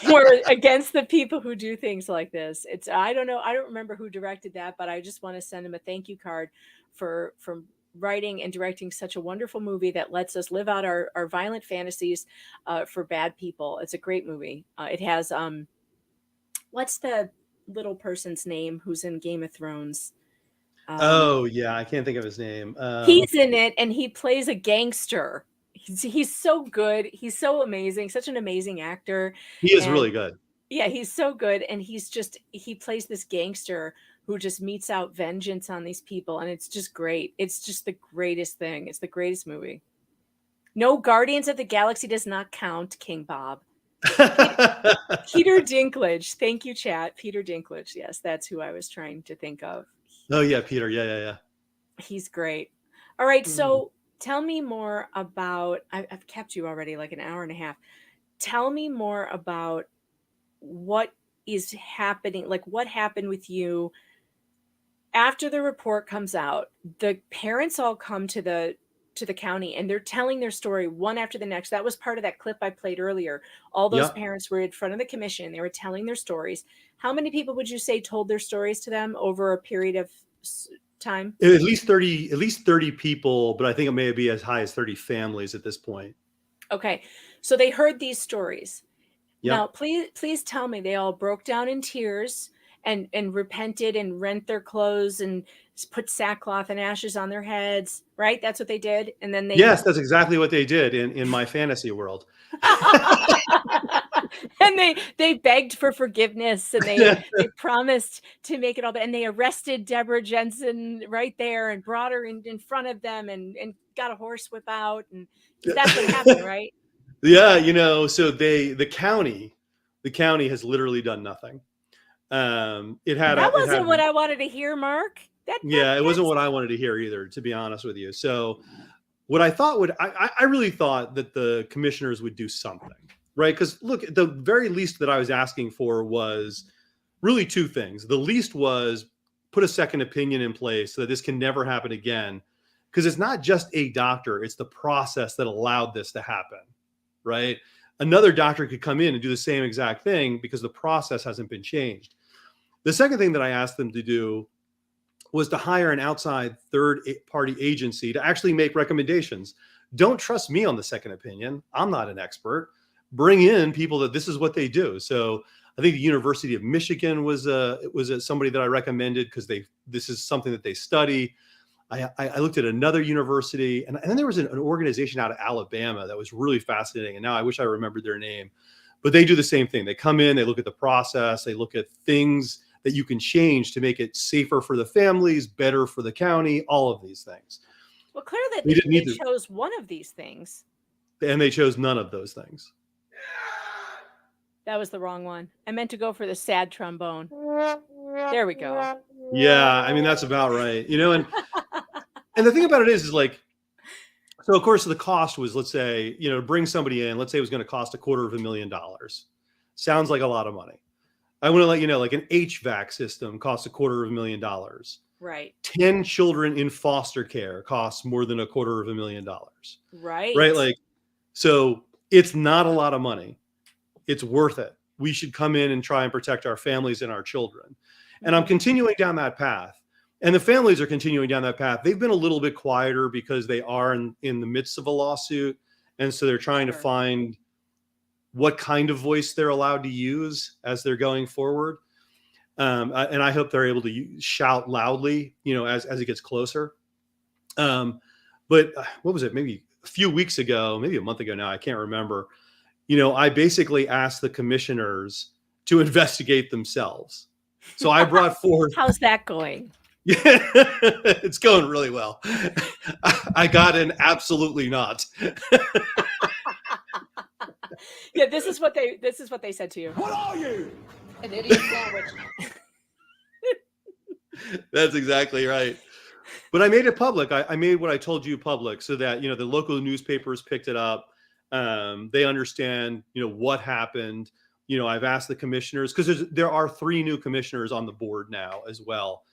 the people who do things like this. It's, I don't know, I don't remember who directed that, but I just want to send him a thank you card for writing and directing such a wonderful movie that lets us live out our violent fantasies for bad people. It's a great movie. It has, what's the little person's name who's in Game of Thrones? Oh, yeah. I can't think of his name. He's in it, and he plays a gangster. He's so good. He's so amazing. Such an amazing actor. He is really good. Yeah, he's so good. And he plays this gangster who just metes out vengeance on these people. And it's just great. It's just the greatest thing. It's the greatest movie. No, Guardians of the Galaxy does not count, King Bob. Peter Dinklage. Thank you, chat. Peter Dinklage. Yes, that's who I was trying to think of. Oh, yeah, Peter. Yeah. He's great. All right, so tell me more about, I've kept you already like an hour and a half. Tell me more about what is happening, like what happened with you after the report comes out. The parents all come to the county and they're telling their story one after the next. That was part of that clip I played earlier. All those parents were in front of the commission. They were telling their stories. How many people would you say told their stories to them over a period of time? At least 30 people, but I think it may be as high as 30 families at this point. Okay. So they heard these stories. Now, please tell me they all broke down in tears and repented and rent their clothes and put sackcloth and ashes on their heads, right? That's what they did. And then they Yes, that's exactly what they did in my fantasy world. And they begged for forgiveness, and they promised to make it all better. And they arrested Debora Jensen right there and brought her in front of them and got a horse whip out. And that's what happened, right? Yeah, so the county has literally done nothing. That wasn't what I wanted to hear, Mark. It wasn't what I wanted to hear either, to be honest with you. So what I thought I really thought that the commissioners would do something, right? Because look, the very least that I was asking for was really two things. The least was put a second opinion in place so that this can never happen again. Because it's not just a doctor, it's the process that allowed this to happen, right? Another doctor could come in and do the same exact thing because the process hasn't been changed. The second thing that I asked them to do was to hire an outside third-party agency to actually make recommendations. Don't trust me on the second opinion. I'm not an expert. Bring in people that this is what they do. So I think the University of Michigan was somebody that I recommended because this is something that they study. I looked at another university, and then there was an organization out of Alabama that was really fascinating. And now I wish I remembered their name, but they do the same thing. They come in, they look at the process, they look at things that you can change to make it safer for the families, better for the county, all of these things. Well, clearly they chose one of these things. And they chose none of those things. That was the wrong one. I meant to go for the sad trombone. There we go. Yeah, I mean, that's about right. And the thing about it is like, so of course the cost was, let's say, to bring somebody in, let's say it was going to cost $250,000. Sounds like a lot of money. I want to let you know, like an HVAC system costs $250,000. Right. 10 children in foster care costs more than $250,000. Right. Right. Like, so it's not a lot of money. It's worth it. We should come in and try and protect our families and our children. And I'm continuing down that path. And the families are continuing down that path. They've been a little bit quieter because they are in the midst of a lawsuit. And so they're trying to find what kind of voice they're allowed to use as they're going forward. And I hope they're able to shout loudly, as it gets closer. But what was it? Maybe a few weeks ago, maybe a month ago now, I can't remember. I basically asked the commissioners to investigate themselves. So I brought forward. How's that going? Yeah, it's going really well. I got an absolutely not. Yeah, this is what they said to you. What are you? An idiot sandwich. That's exactly right. But I made it public. I made what I told you public so that, the local newspapers picked it up. They understand, what happened. I've asked the commissioners because there are 3 new commissioners on the board now as well.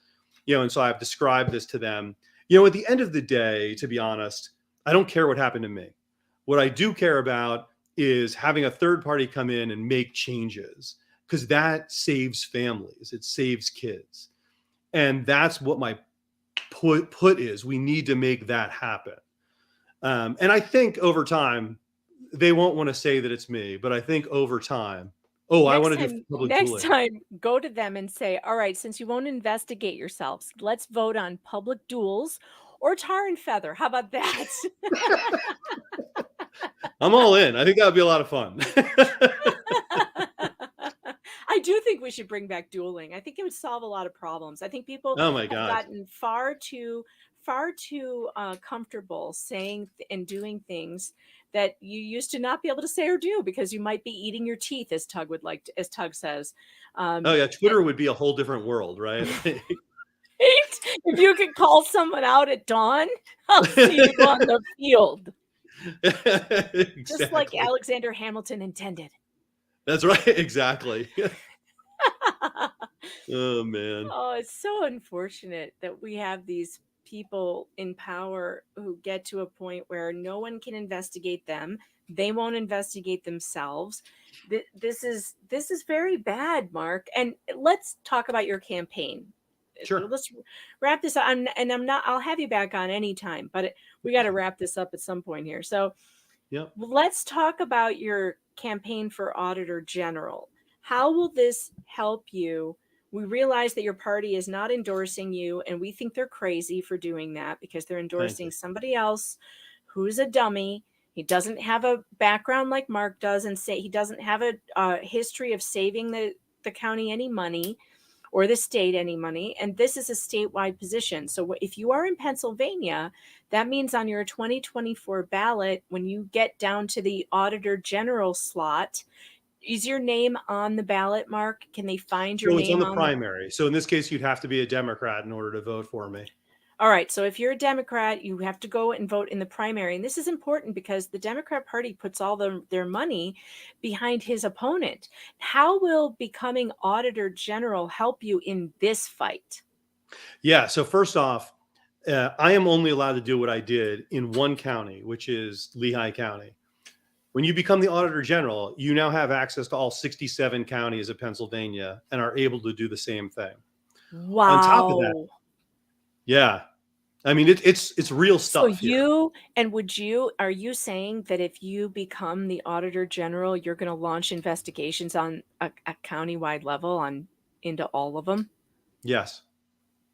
And so I've described this to them. At the end of the day, to be honest, I don't care what happened to me. What I do care about is having a third party come in and make changes because that saves families. It saves kids. And that's what my put is. We need to make that happen. And I think over time, they won't want to say that it's me, but I think over time, I want to do public next dueling. time, go to them and say, all right, since you won't investigate yourselves, let's vote on public duels or tar and feather. How about that? I'm all in. I think that would be a lot of fun. I do think we should bring back dueling. I think it would solve a lot of problems. I think people have gotten far too comfortable saying and doing things that you used to not be able to say or do because you might be eating your teeth, as Tug says. Twitter would be a whole different world, right? If you could call someone out at dawn, I'll see you on the field. Exactly. Just like Alexander Hamilton intended. That's right. Exactly. Oh, man. Oh, it's so unfortunate that we have these people in power who get to a point where no one can investigate them. They won't investigate themselves. This is very bad, Mark. And let's talk about your campaign. Sure. Let's wrap this up. I'll have you back on anytime, but we got to wrap this up at some point here. So Yep. Let's talk about your campaign for Auditor General. How will this help you? We realize that your party is not endorsing you, and we think they're crazy for doing that because they're endorsing somebody else who's a dummy. He doesn't have a background like Mark does, and say he doesn't have a history of saving the county any money or the state any money. And this is a statewide position. So if you are in Pennsylvania, that means on your 2024 ballot, when you get down to the Auditor General slot, is your name on the ballot, Mark? Can they find your So name it's on the primary. So in this case, you'd have to be a Democrat in order to vote for me. All right. So if you're a Democrat, you have to go and vote in the primary. And this is important because the Democrat Party puts all their money behind his opponent. How will becoming Auditor General help you in this fight? Yeah. So first off, I am only allowed to do what I did in one county, which is Lehigh County. When you become the Auditor General, you now have access to all 67 counties of Pennsylvania and are able to do the same thing. Wow. On top of that, yeah. I mean, it's real stuff. So are you saying that if you become the Auditor General, you're going to launch investigations on a county-wide level into all of them? Yes.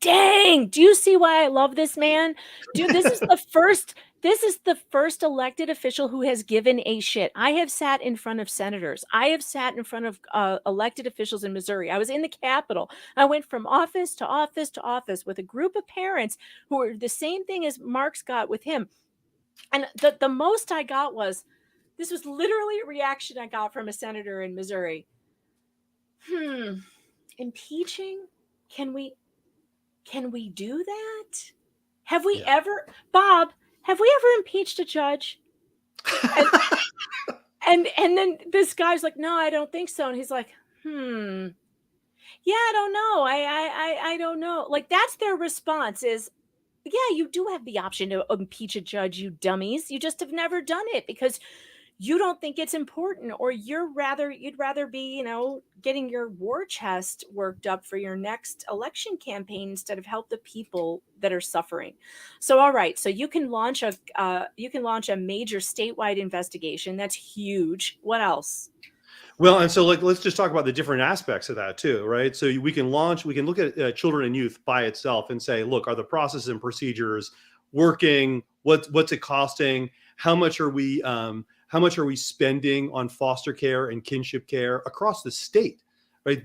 Dang! Do you see why I love this man? Dude, this is the first elected official who has given a shit. I have sat in front of senators. I have sat in front of elected officials in Missouri. I was in the Capitol. I went from office to office to office with a group of parents who were the same thing as Mark's got with him. And the most I got was, this was literally a reaction I got from a senator in Missouri. Impeaching? Can we do that? Have we ever, Bob, have we ever impeached a judge? And then this guy's like, no, I don't think so. And he's like, yeah, I don't know. I don't know. Like, that's their response is, yeah, you do have the option to impeach a judge, you dummies. You just have never done it because you don't think it's important, or you'd rather be, getting your war chest worked up for your next election campaign instead of help the people that are suffering. So, all right. So you can launch a major statewide investigation. That's huge. What else? Well, and so let's just talk about the different aspects of that too, right? So we can look at children and youth by itself and say, look, are the processes and procedures working? What's it costing? How much are we spending on foster care and kinship care across the state, right?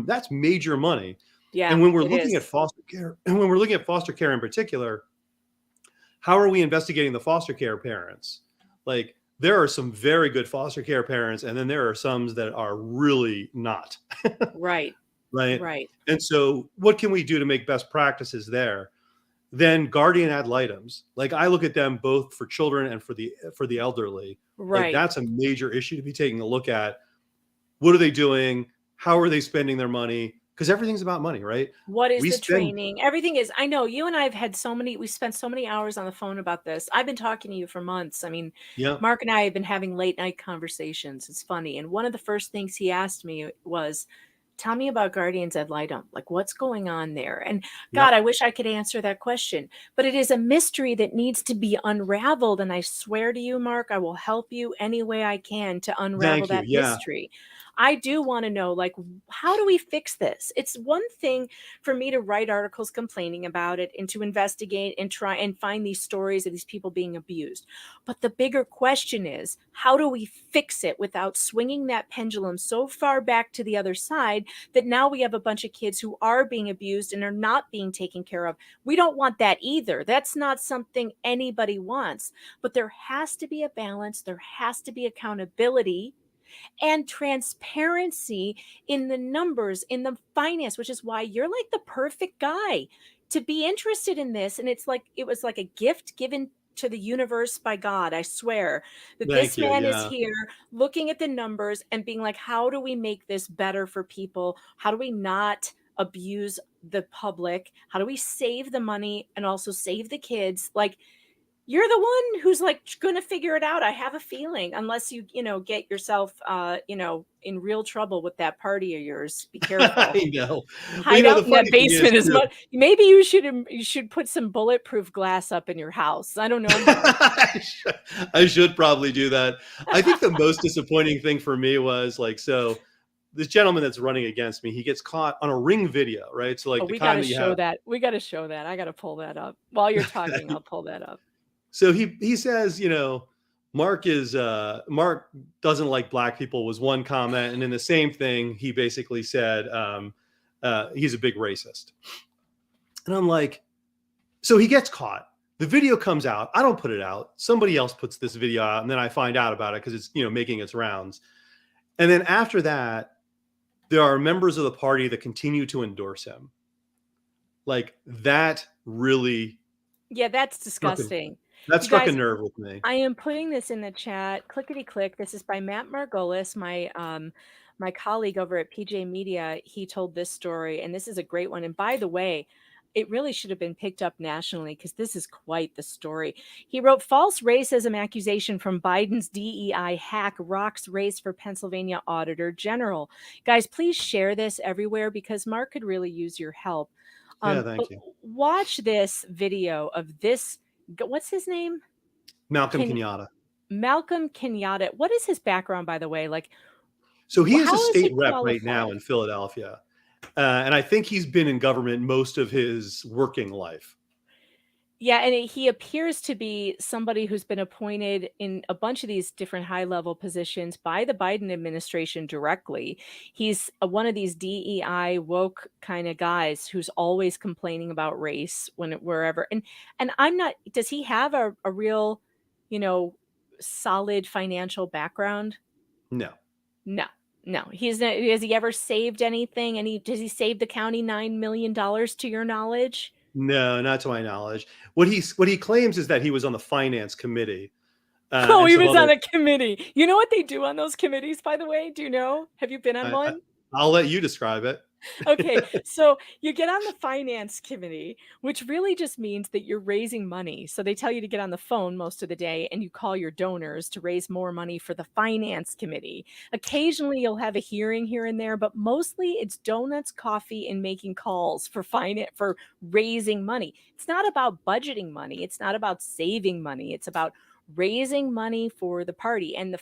That's major money. Yeah. And when we're looking at foster care, in particular, how are we investigating the foster care parents? Like, there are some very good foster care parents, and then there are some that are really not. Right. Right. And so what can we do to make best practices there? Then guardian ad litems. Like, I look at them both for children and for the elderly. Right. Like, that's a major issue to be taking a look at. What are they doing? How are they spending their money? Because everything's about money, right? What is the training? Everything is. I know you and I have had we spent so many hours on the phone about this. I've been talking to you for months. I mean, Mark and I have been having late night conversations. It's funny. And one of the first things he asked me was, tell me about guardians ad litem. Like, what's going on there? And God, I wish I could answer that question, but it is a mystery that needs to be unraveled. And I swear to you, Mark, I will help you any way I can to unravel that mystery. I do want to know, like, how do we fix this? It's one thing for me to write articles complaining about it and to investigate and try and find these stories of these people being abused. But the bigger question is, how do we fix it without swinging that pendulum so far back to the other side that now we have a bunch of kids who are being abused and are not being taken care of? We don't want that either. That's not something anybody wants. But there has to be a balance. There has to be accountability and transparency in the numbers, in the finance, which is why you're like the perfect guy to be interested in this. And it was like a gift given to the universe by God. I swear that this man is here looking at the numbers and being like, how do we make this better for people? How do we not abuse the public? How do we save the money and also save the kids? Like, You're the one who's like going to figure it out. I have a feeling, unless you get yourself, in real trouble with that party of yours. Be careful. I know. Hide out in that basement as much. Maybe you should put some bulletproof glass up in your house. I don't know. I should probably do that. I think the most disappointing thing for me was so this gentleman that's running against me, he gets caught on a Ring video, right? So we got to show that. We got to show that. I got to pull that up while you're talking. I'll pull that up. So he says, Mark doesn't like black people was one comment. And in the same thing, he basically said he's a big racist. And I'm like, so he gets caught. The video comes out. I don't put it out. Somebody else puts this video out. And then I find out about it because it's, making its rounds. And then after that, there are members of the party that continue to endorse him. Like that really. Yeah, that's disgusting. That struck a nerve with me. I am putting this in the chat. Clickety click. This is by Matt Margolis, my colleague over at PJ Media. He told this story, and this is a great one. And by the way, it really should have been picked up nationally because this is quite the story. He wrote, false racism accusation from Biden's DEI hack rocks race for Pennsylvania Auditor General. Guys, please share this everywhere because Mark could really use your help. Yeah, thank you. Watch this video of this. What's his name? Malcolm Kenyatta. Malcolm Kenyatta. What is his background, by the way? So he is a state rep right now in Philadelphia. And I think he's been in government most of his working life. Yeah, and he appears to be somebody who's been appointed in a bunch of these different high-level positions by the Biden administration directly. He's one of these DEI woke kind of guys who's always complaining about race wherever. And I'm not. Does he have a real, solid financial background? No. Has he ever saved anything? Does he save the county $9 million to your knowledge? No, not to my knowledge. What he claims is that he was on the finance committee. He was on a committee. You know what they do on those committees, by the way? Do you know? Have you been on one? I'll let you describe it. Okay, so you get on the finance committee, which really just means that you're raising money. So they tell you to get on the phone most of the day and you call your donors to raise more money for the finance committee. Occasionally you'll have a hearing here and there, but mostly it's donuts, coffee, and making calls for raising money. It's not about budgeting money. It's not about saving money. It's about raising money for the party. And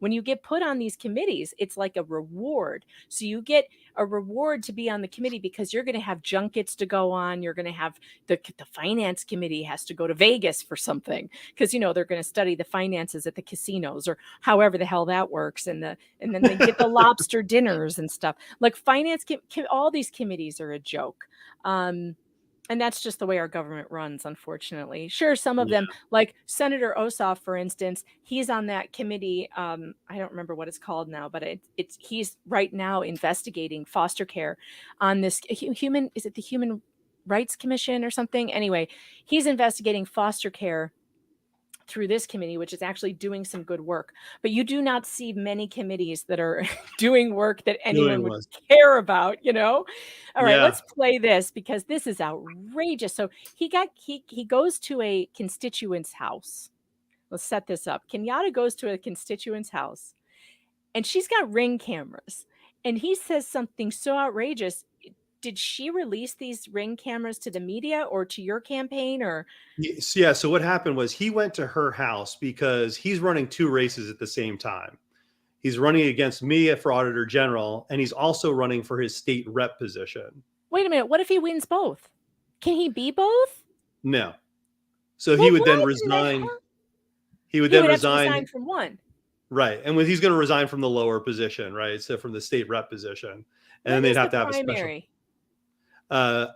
when you get put on these committees, it's like a reward. So you get a reward to be on the committee because you're going to have junkets to go on. You're going to have the finance committee has to go to Vegas for something because they're going to study the finances at the casinos or however the hell that works. And then they get the lobster dinners and stuff. Like finance, all these committees are a joke. And that's just the way our government runs, unfortunately. Sure, some of them, like Senator Ossoff, for instance, he's on that committee. I don't remember what it's called now, but he's right now investigating foster care on this is it the Human Rights Commission or something? Anyway, he's investigating foster care through this committee, which is actually doing some good work. But you do not see many committees that are doing work that anyone would care about, All right, let's play this because this is outrageous. So he goes to a constituent's house. Let's set this up. Kenyatta goes to a constituent's house and she's got Ring cameras. And he says something so outrageous. Did she release these Ring cameras to the media or to your campaign or? Yeah. So what happened was he went to her house because he's running two races at the same time. He's running against me for Auditor General, and he's also running for his state rep position. Wait a minute. What if he wins both? Can he be both? No. So he would then resign. He would then resign from one. Right. And he's going to resign from the lower position, right? So from the state rep position. And then they'd have to have a special.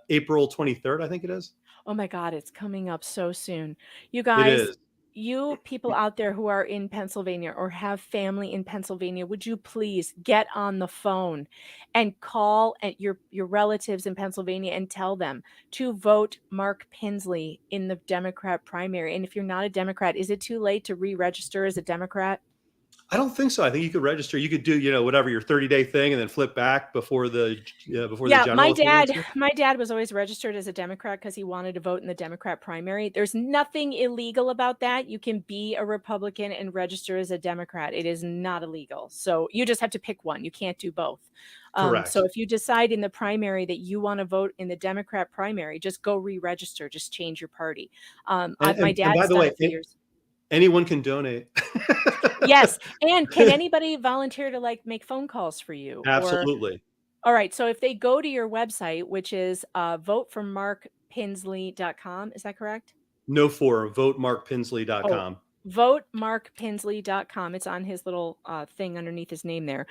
April 23rd, I think it is. Oh my God, it's coming up so soon. You guys, you people out there who are in Pennsylvania or have family in Pennsylvania, would you please get on the phone and call at your relatives in Pennsylvania and tell them to vote Mark Pinsley in the Democrat primary? And if you're not a Democrat, is it too late to re-register as a Democrat? I don't think so. I think you could register. You could do, whatever your 30-day thing, and then flip back before the general. My dad was always registered as a Democrat because he wanted to vote in the Democrat primary. There's nothing illegal about that. You can be a Republican and register as a Democrat. It is not illegal. So you just have to pick one. You can't do both. Correct. So if you decide in the primary that you want to vote in the Democrat primary, just go re-register. Just change your party. My dad. By the way, anyone can donate. Yes. And can anybody volunteer to make phone calls for you? Absolutely. All right. So if they go to your website, which is voteformarkpinsley.com, is that correct? No, votemarkpinsley.com. Votemarkpinsley.com. It's on his little thing underneath his name there.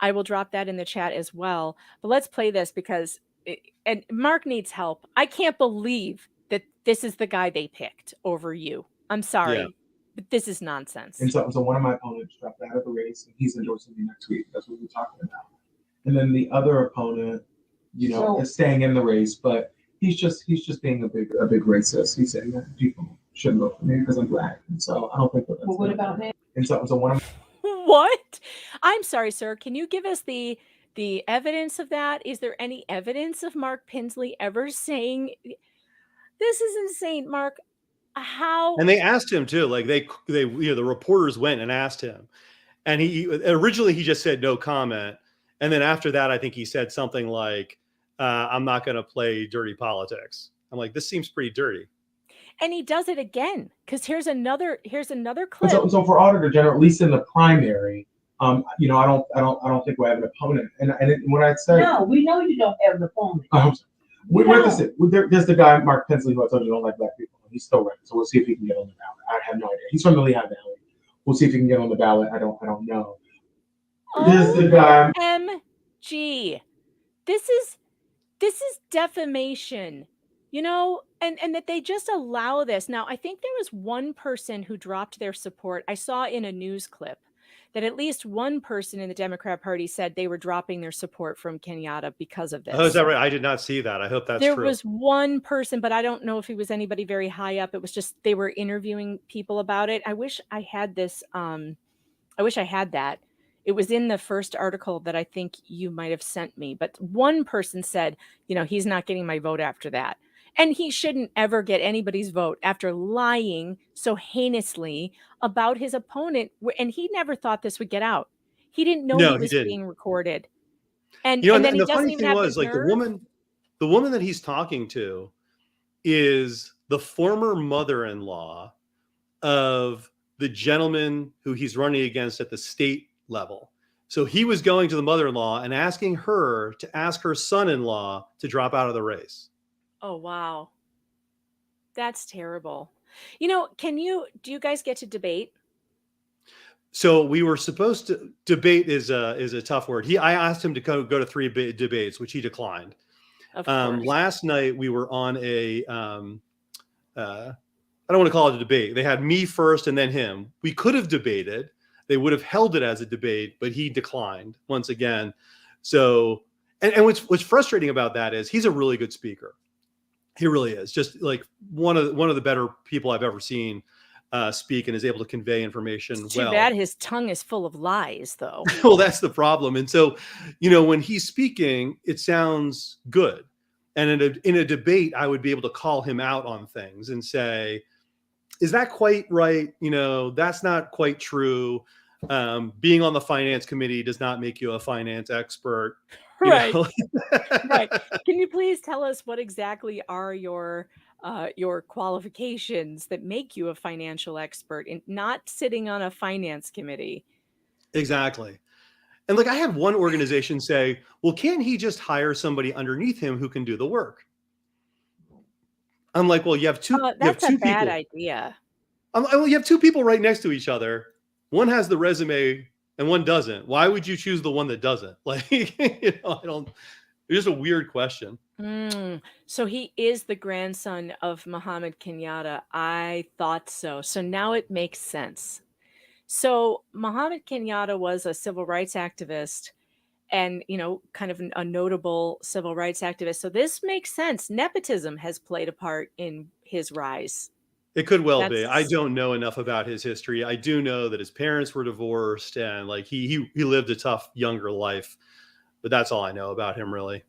I will drop that in the chat as well. But let's play this because and Mark needs help. I can't believe that this is the guy they picked over you. I'm sorry. Yeah. But this is nonsense. And so one of my opponents dropped out of the race, and he's endorsing me next week. That's what we're talking about. And then the other opponent, is staying in the race, but he's just being a big racist. He's saying that people shouldn't vote for me because I'm black, and so I don't think that's. Well, what about him? And so one of. What? I'm sorry, sir. Can you give us the evidence of that? Is there any evidence of Mark Pinsley ever saying this is insane, Mark? How? And they asked him too. The reporters went and asked him, and he originally just said no comment, and then after that, I think he said something like, "I'm not going to play dirty politics." I'm like, this seems pretty dirty. And he does it again because here's another clip. So for Auditor General, at least in the primary, I don't think we have an opponent. And when I say no, we know you don't have an opponent. There's the guy Mark Pinsley who I told you don't like black people. He's still running, so we'll see if he can get on the ballot. I have no idea. He's from the Lehigh Valley. We'll see if he can get on the ballot. I don't know. There's the guy. OMG. This is defamation. And that they just allow this. Now, I think there was one person who dropped their support. I saw in a news clip that at least one person in the Democrat Party said they were dropping their support from Kenyatta because of this. Oh, is that right? I did not see that. I hope that's true. There was one person, but I don't know if he was anybody very high up. It was just they were interviewing people about it. I wish I had this. I wish I had that. It was in the first article that I think you might have sent me. But one person said, he's not getting my vote after that. And he shouldn't ever get anybody's vote after lying so heinously about his opponent. And he never thought this would get out. He didn't know he was being recorded. And then he doesn't even have his nerve. the woman that he's talking to is the former mother-in-law of the gentleman who he's running against at the state level. So he was going to the mother-in-law and asking her to ask her son-in-law to drop out of the race. Oh, wow. That's terrible. Do you guys get to debate? So we were supposed to debate is a tough word. I asked him to go to 3 debates, which he declined. Of course. Last night we were on I don't want to call it a debate. They had me first and then him. We could have debated. They would have held it as a debate, but he declined once again. So, and what's frustrating about that is he's a really good speaker. He really is, just like one of the better people I've ever seen speak, and is able to convey information Too bad his tongue is full of lies, though. Well, that's the problem. And so, when he's speaking, it sounds good. And in a debate, I would be able to call him out on things and say, is that quite right? That's not quite true. Being on the finance committee does not make you a finance expert. Right. Right. Can you please tell us what exactly are your qualifications that make you a financial expert and not sitting on a finance committee? Exactly. And I had one organization say, well, can't he just hire somebody underneath him who can do the work? I'm like, well, you have two. That's a bad idea. Well, you have 2 people right next to each other. One has the resume and one doesn't. Why would you choose the one that doesn't? It's just a weird question. So he is the grandson of Muhammad Kenyatta. I thought so. So now it makes sense. So Muhammad Kenyatta was a civil rights activist and, kind of a notable civil rights activist. So this makes sense. Nepotism has played a part in his rise. It could well be. I don't know enough about his history. I do know that his parents were divorced and like he lived a tough younger life, but that's all I know about him really.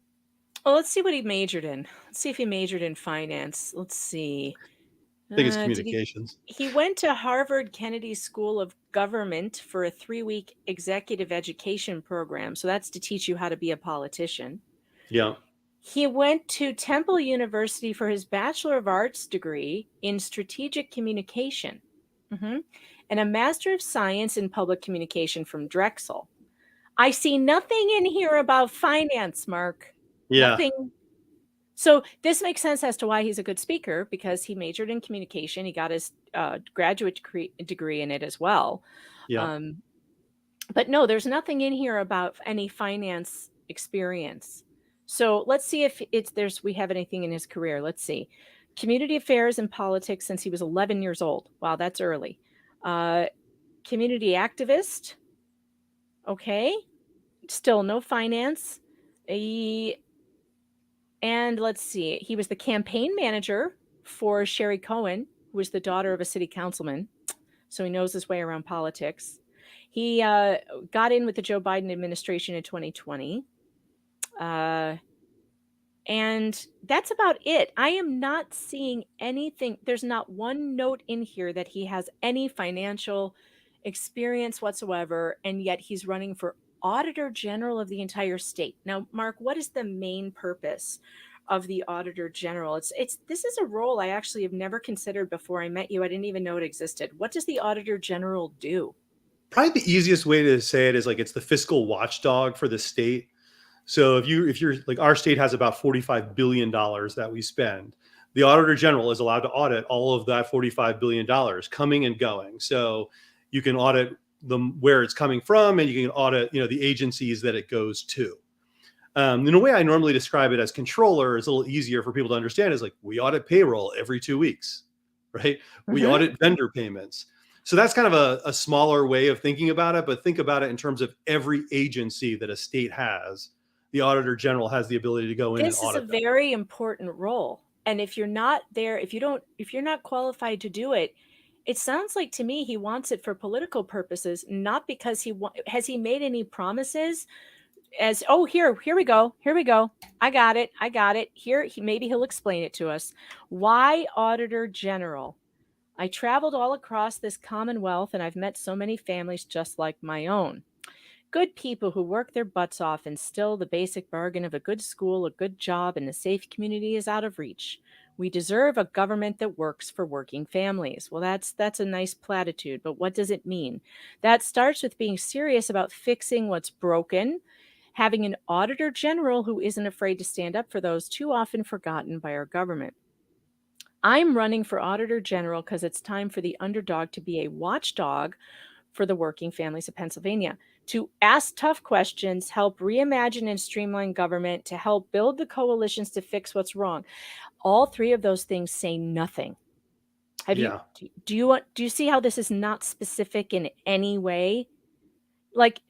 Well, let's see what he majored in. Let's see if he majored in finance. Let's see. I think it's communications. He went to Harvard Kennedy School of Government for a 3-week executive education program. So that's to teach you how to be a politician. Yeah. He went to Temple University for his Bachelor of Arts degree in strategic communication, and a Master of Science in Public Communication from Drexel. I see nothing in here about finance, Mark. Yeah. Nothing. So this makes sense as to why he's a good speaker, because he majored in communication. He got his graduate degree in it as well. Yeah. But no, there's nothing in here about any finance experience. So let's see if we have anything in his career. Let's see. Community affairs and politics since he was 11 years old. Wow, that's early. Community activist. Okay. Still no finance. And let's see. He was the campaign manager for Sherry Cohen, who was the daughter of a city councilman. So he knows his way around politics. He got in with the Joe Biden administration in 2020. And that's about it. I am not seeing anything. There's not one note in here that he has any financial experience whatsoever. And yet he's running for Auditor General of the entire state. Now, Mark, what is the main purpose of the Auditor General? This is a role I actually have never considered before I met you. I didn't even know it existed. What does the Auditor General do? Probably the easiest way to say it is like it's the fiscal watchdog for the state. So if you're like, our state has about $45 billion that we spend. The Auditor General is allowed to audit all of that $45 billion coming and going. So you can audit where it's coming from, and you can audit, the agencies that it goes to. In a way I normally describe it as controller is a little easier for people to understand, is like we audit payroll every 2 weeks, right? We audit vendor payments. So that's kind of a smaller way of thinking about it, but think about it in terms of every agency that a state has. The Auditor General has the ability to go in and audit. This is a very important role. And if you're not there, if you're not qualified to do it, it sounds like to me he wants it for political purposes, not because has he made any promises as, oh, here we go. I got it. Here, maybe he'll explain it to us. Why Auditor General? I traveled all across this Commonwealth and I've met so many families just like my own. Good people who work their butts off, and still the basic bargain of a good school, a good job, and a safe community is out of reach. We deserve a government that works for working families. Well, that's a nice platitude, but what does it mean? That starts with being serious about fixing what's broken, having an Auditor General who isn't afraid to stand up for those too often forgotten by our government. I'm running for Auditor General because it's time for the underdog to be a watchdog for the working families of Pennsylvania, to ask tough questions, help reimagine and streamline government, to help build the coalitions to fix what's wrong. All three of those things say nothing. Do you see how this is not specific in any way? Like,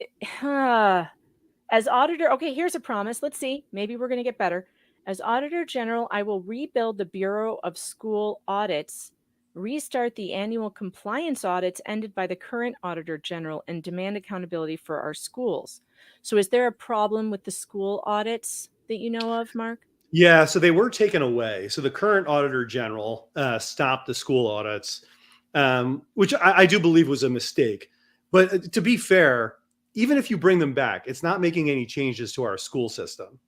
as auditor, okay, here's a promise. Let's see, maybe we're going to get better. As Auditor General, I will rebuild the Bureau of School Audits, restart the annual compliance audits ended by the current Auditor General, and demand accountability for our schools. So is there a problem with the school audits that you know of, Mark? Yeah, so they were taken away. So the current Auditor General stopped the school audits, which I do believe was a mistake. But to be fair, even if you bring them back, it's not making any changes to our school system,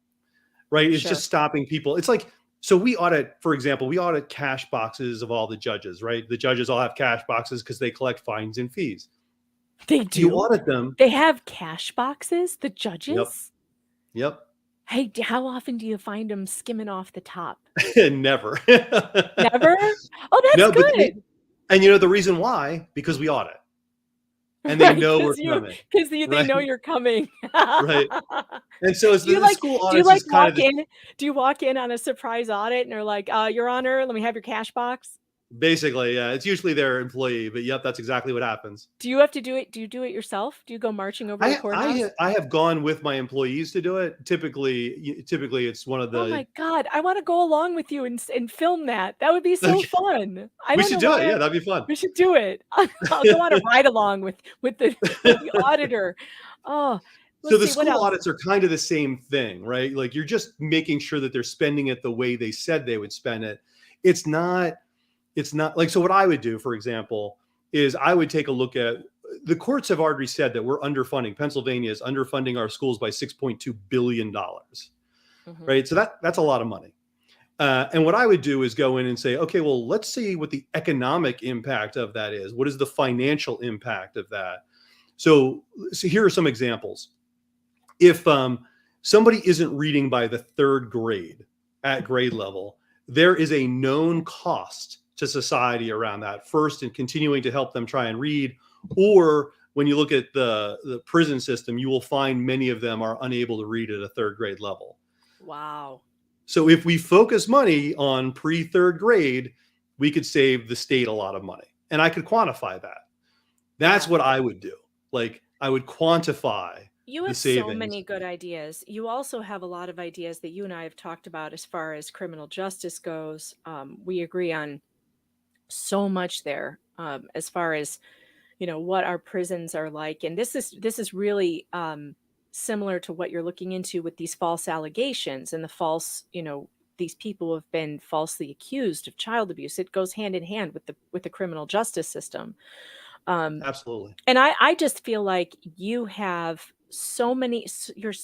right? It's just stopping people. It's like, so we audit, for example, we audit cash boxes of all the judges, right? The judges all have cash boxes because they collect fines and fees. They do? You audit them. They have cash boxes, the judges? Yep. Hey, how often do you find them skimming off the top? Never. Never? Oh, that's good. And you know the reason why? Because we audit. And they know we're coming. Because they know you're coming. Right. And so it's the school audits. Do you walk in on a surprise audit and they're like, Your Honor, let me have your cash box? Basically, yeah, it's usually their employee, but yep, that's exactly what happens. Do you have to do it? Do you do it yourself? Do you go marching over the courthouse? I have gone with my employees to do it. Typically it's one of the. Oh my God, I want to go along with you and film that. That would be so fun. We should do it. Yeah, that'd be fun. We should do it. I'll go on a ride along with the auditor. Oh. So the school audits are kind of the same thing, right? Like you're just making sure that they're spending it the way they said they would spend it. It's not like, so what I would do, for example, is I would take a look at, the courts have already said that we're underfunding. Pennsylvania is underfunding our schools by $6.2 billion, right? So that's a lot of money. And what I would do is go in and say, okay, well, let's see what the economic impact of that is. What is the financial impact of that? So here are some examples. If somebody isn't reading by the 3rd grade at grade level, there is a known cost to society around that. First, in continuing to help them try and read, or when you look at the prison system, you will find many of them are unable to read at a 3rd grade level. Wow. So if we focus money on pre-3rd grade, we could save the state a lot of money. And I could quantify that. That's what I would do. Like I would quantify. You have so many good ideas. You also have a lot of ideas that you and I have talked about as far as criminal justice goes. We agree on so much there, as far as, what our prisons are like. And this is really similar to what you're looking into with these false allegations and the false, these people who have been falsely accused of child abuse. It goes hand in hand with the criminal justice system. Absolutely. And I just feel like you have so many, you're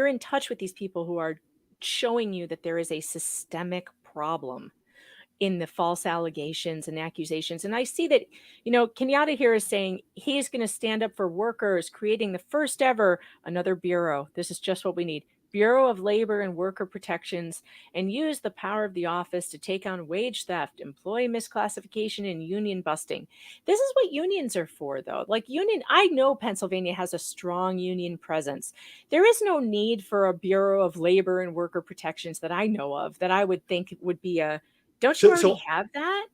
in touch with these people who are showing you that there is a systemic problem in the false allegations and accusations. And I see that, Kenyatta here is saying he's going to stand up for workers, creating the first ever, another bureau. This is just what we need. Bureau of Labor and Worker Protections, and use the power of the office to take on wage theft, employee misclassification, and union busting. This is what unions are for, though. I know Pennsylvania has a strong union presence. There is no need for a Bureau of Labor and Worker Protections that I know of that I would think would be don't you already have that?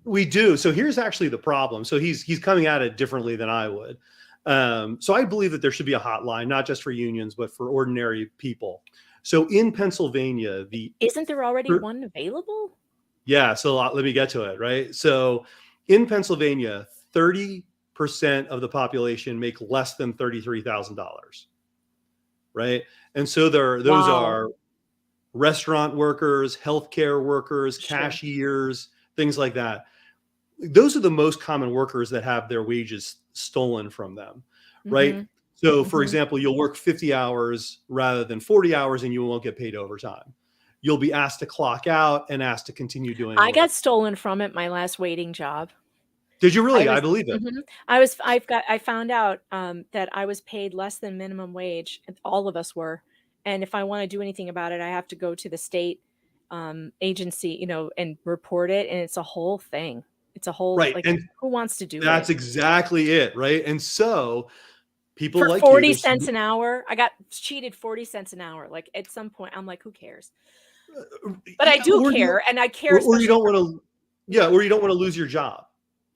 We do. So here's actually the problem. So he's coming at it differently than I would. So I believe that there should be a hotline, not just for unions, but for ordinary people. So in Pennsylvania, isn't there already one available? Yeah. So let me get to it. Right. So in Pennsylvania, 30% of the population make less than $33,000. Right. And so those are restaurant workers, healthcare workers, cashiers, things like that. Those are the most common workers that have their wages stolen from them, right? So for example, you'll work 50 hours rather than 40 hours and you won't get paid overtime. You'll be asked to clock out and asked to continue doing I got stolen from it my last waiting job. Did you really? I believe it. I found out that I was paid less than minimum wage. All of us were. And if I want to do anything about it, I have to go to the state agency, and report it. And it's a whole thing. It's a whole, and who wants to do that? That's exactly it. Right. And so people for like 40 cents an hour, I got cheated 40 cents an hour. Like at some point I'm like, who cares? But I do care. And I care. Or you don't want to, or you don't want to lose your job.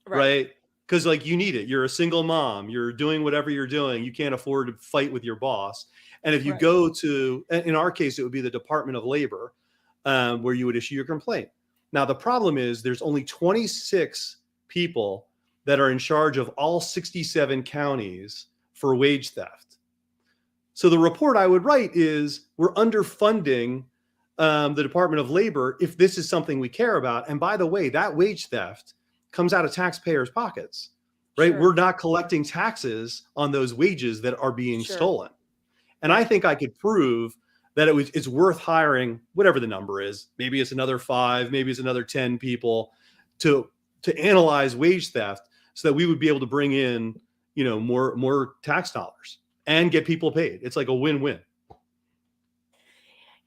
Right. Because you need it. You're a single mom. You're doing whatever you're doing. You can't afford to fight with your boss. And if you go to, in our case, it would be the Department of Labor, where you would issue your complaint. Now, the problem is there's only 26 people that are in charge of all 67 counties for wage theft. So the report I would write is we're underfunding the Department of Labor if this is something we care about. And by the way, that wage theft comes out of taxpayers' pockets, right? We're not collecting taxes on those wages that are being stolen. And I think I could prove that it's worth hiring whatever the number is. Maybe it's another 5, maybe it's another 10 people to analyze wage theft so that we would be able to bring in, more tax dollars and get people paid. It's like a win-win.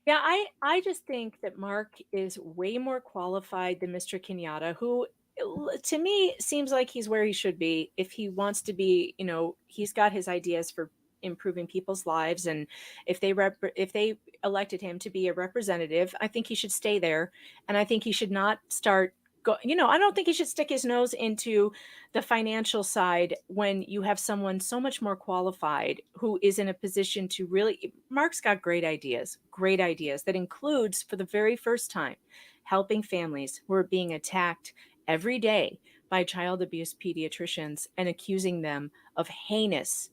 Yeah, I just think that Mark is way more qualified than Mr. Kenyatta, who to me seems like he's where he should be. If he wants to be, he's got his ideas for improving people's lives, and if they elected him to be a representative, I think he should stay there, and I think he should not start go, I don't think he should stick his nose into the financial side when you have someone so much more qualified who is in a position to really. Mark's got great ideas that includes, for the very first time, helping families who are being attacked every day by child abuse pediatricians and accusing them of heinous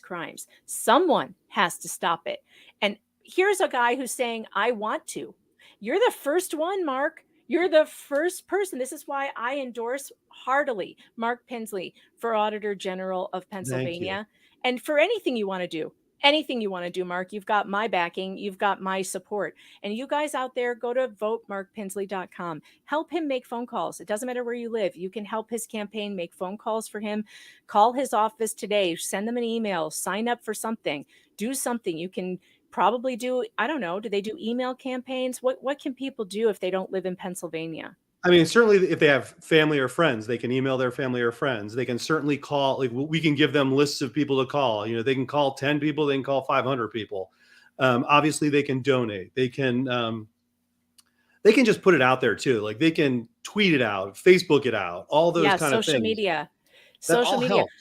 crimes. Someone has to stop it. And here's a guy who's saying, I want to. You're the first one, Mark. You're the first person. This is why I endorse heartily Mark Pinsley for Auditor General of Pennsylvania. And for anything you want to do, Mark, you've got my backing. You've got my support. And you guys out there, go to votemarkpinsley.com. Help him make phone calls. It doesn't matter where you live. You can help his campaign, make phone calls for him. Call his office today. Send them an email. Sign up for something. Do something. You can probably do, I don't know, do they do email campaigns? What can people do if they don't live in Pennsylvania? I mean, certainly if they have family or friends, they can email their family or friends. They can certainly call, like we can give them lists of people to call. They can call 10 people, they can call 500 people. Obviously they can donate. They can just put it out there too. Like they can tweet it out, Facebook it out, all those kind of things. Social media. Helps.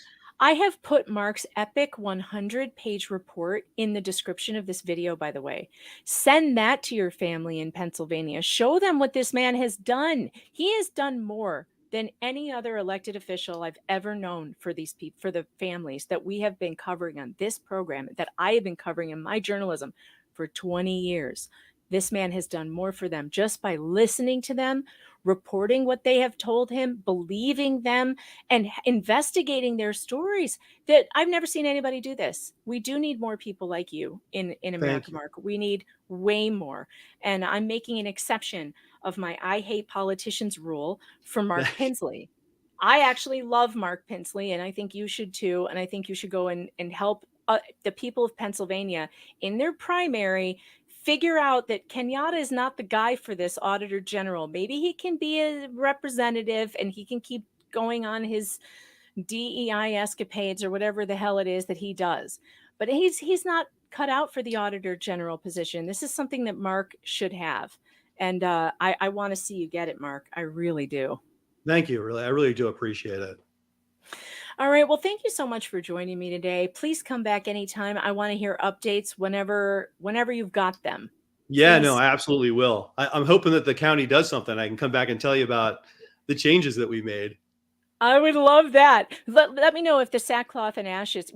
I have put Mark's epic 100-page report in the description of this video, by the way. Send that to your family in Pennsylvania. Show them what this man has done. He has done more than any other elected official I've ever known for these people, for the families that we have been covering on this program, that I have been covering in my journalism for 20 years. This man has done more for them just by listening to them, reporting what they have told him, believing them, and investigating their stories. That I've never seen anybody do this. We do need more people like you in America, Mark. We need way more. And I'm making an exception of my I hate politicians rule for Mark Pinsley. I actually love Mark Pinsley, and I think you should too. And I think you should go and help the people of Pennsylvania in their primary figure out that Kenyatta is not the guy for this Auditor General. Maybe he can be a representative and he can keep going on his DEI escapades or whatever the hell it is that he does. But he's not cut out for the Auditor General position. This is something that Mark should have. And I want to see you get it, Mark. I really do. Thank you. I really do appreciate it. All right. Well, thank you so much for joining me today. Please come back anytime. I want to hear updates whenever you've got them. Yeah, Please. no, I absolutely will. I'm hoping that the county does something. I can come back and tell you about the changes that we made. I would love that. Let me know if the sackcloth and ashes,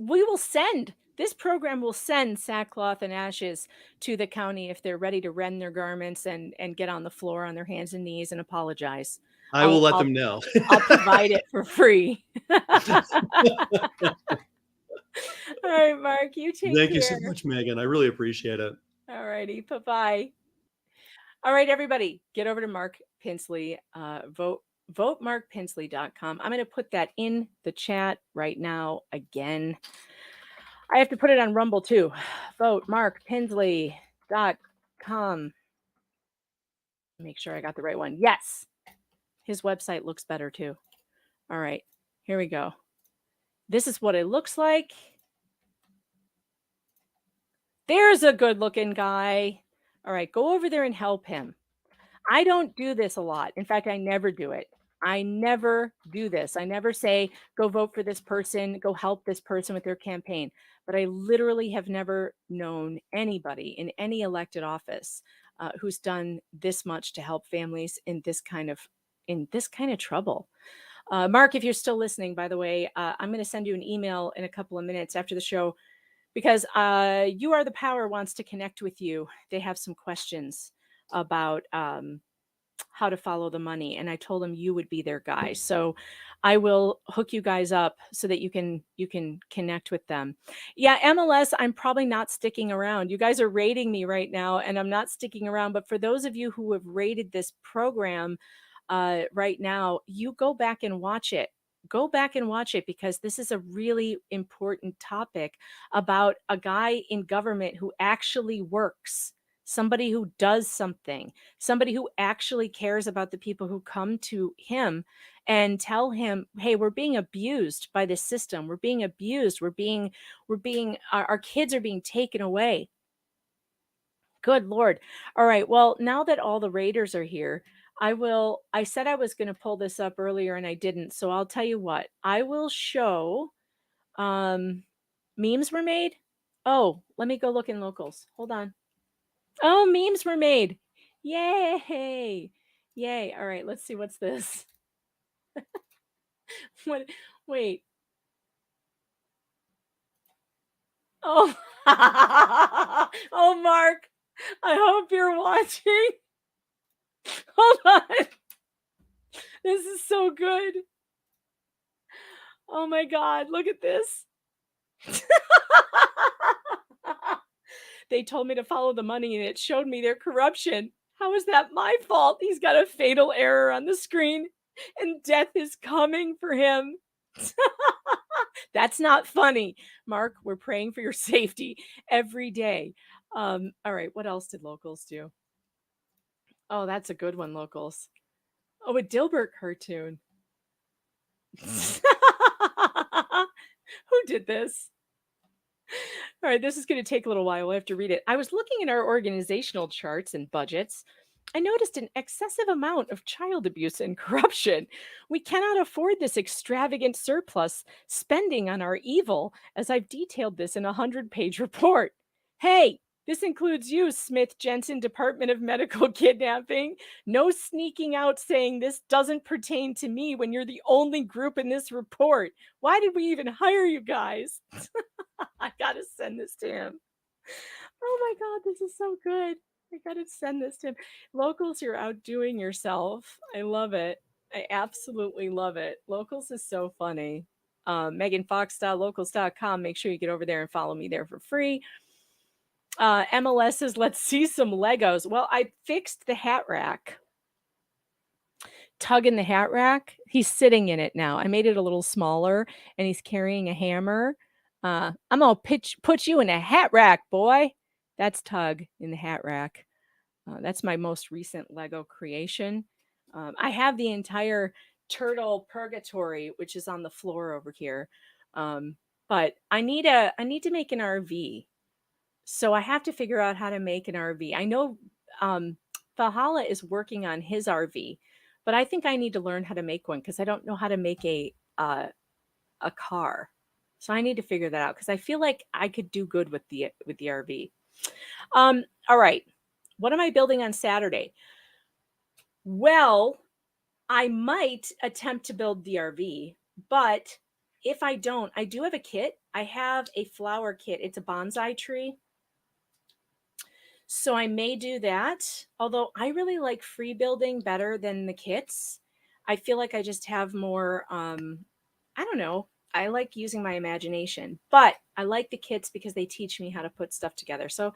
this program will send sackcloth and ashes to the county if they're ready to rend their garments and get on the floor on their hands and knees and apologize. I will let them know. I'll provide it for free. All right, Mark, you take care. Thank you so much, Megan. I really appreciate it. All righty. Bye-bye. All right, everybody, get over to Mark Pinsley. Votemarkpinsley.com. I'm going to put that in the chat right now again. I have to put it on Rumble too. Votemarkpinsley.com. Make sure I got the right one. Yes. His website looks better too. All right, here we go. This is what it looks like. There's a good looking guy. All right, go over there and help him. I don't do this a lot. In fact, I never do it. I never do this. I never say, go vote for this person, go help this person with their campaign. But I literally have never known anybody in any elected office who's done this much to help families in this kind of trouble. Mark, if you're still listening, by the way, I'm going to send you an email in a couple of minutes after the show because You Are the Power wants to connect with you. They have some questions about how to follow the money. And I told them you would be their guy. So I will hook you guys up so that you can connect with them. Yeah, MLS, I'm probably not sticking around. You guys are rating me right now and I'm not sticking around. But for those of you who have rated this program right now, you go back and watch it. Go back and watch it because this is a really important topic about a guy in government who actually works. Somebody who does something, somebody who actually cares about the people who come to him and tell him, hey, we're being abused by this system. We're being abused. Our kids are being taken away. Good Lord. All right. Well, now that all the Raiders are here, I said I was going to pull this up earlier and I didn't. So I'll tell you what, I will show, memes were made. Oh, let me go look in locals. Hold on. Oh, memes were made. Yay. Yay. All right. Let's see. What's this? What? Wait. Oh, oh, Mark, I hope you're watching. Hold on. This is so good. Oh my God, look at this. They told me to follow the money and it showed me their corruption. How is that my fault? He's got a fatal error on the screen and death is coming for him. That's not funny. Mark, we're praying for your safety every day. All right, what else did locals do? Oh, that's a good one, locals. Oh, a Dilbert cartoon. Who did this? All right, this is going to take a little while. I have to read it. I was looking at our organizational charts and budgets. I noticed an excessive amount of child abuse and corruption. We cannot afford this extravagant surplus spending on our evil, as I've detailed this in a 100-page report. Hey, this includes you, Smith Jensen Department of Medical Kidnapping. No sneaking out saying this doesn't pertain to me when you're the only group in this report. Why did we even hire you guys? I gotta send this to him. Oh my God, this is so good. I gotta send this to him. Locals, you're outdoing yourself. I love it. I absolutely love it. Locals is so funny. MeganFox.locals.com. Make sure you get over there and follow me there for free. MLS says, let's see some Legos. Well, I fixed the hat rack. Tug in the hat rack. He's sitting in it now. I made it a little smaller and he's carrying a hammer. I'm going to put you in a hat rack, boy. That's Tug in the hat rack. That's my most recent Lego creation. I have the entire turtle purgatory, which is on the floor over here. But I need to make an RV. So I have to figure out how to make an RV. I know Valhalla is working on his RV, but I think I need to learn how to make one because I don't know how to make a car. So I need to figure that out because I feel like I could do good with the RV. All right. What am I building on Saturday? Well, I might attempt to build the RV, but if I don't, I do have a kit. I have a flower kit. It's a bonsai tree. So I may do that. Although I really like free building better than the kits. I feel like I just have more, I don't know. I like using my imagination, but I like the kits because they teach me how to put stuff together. So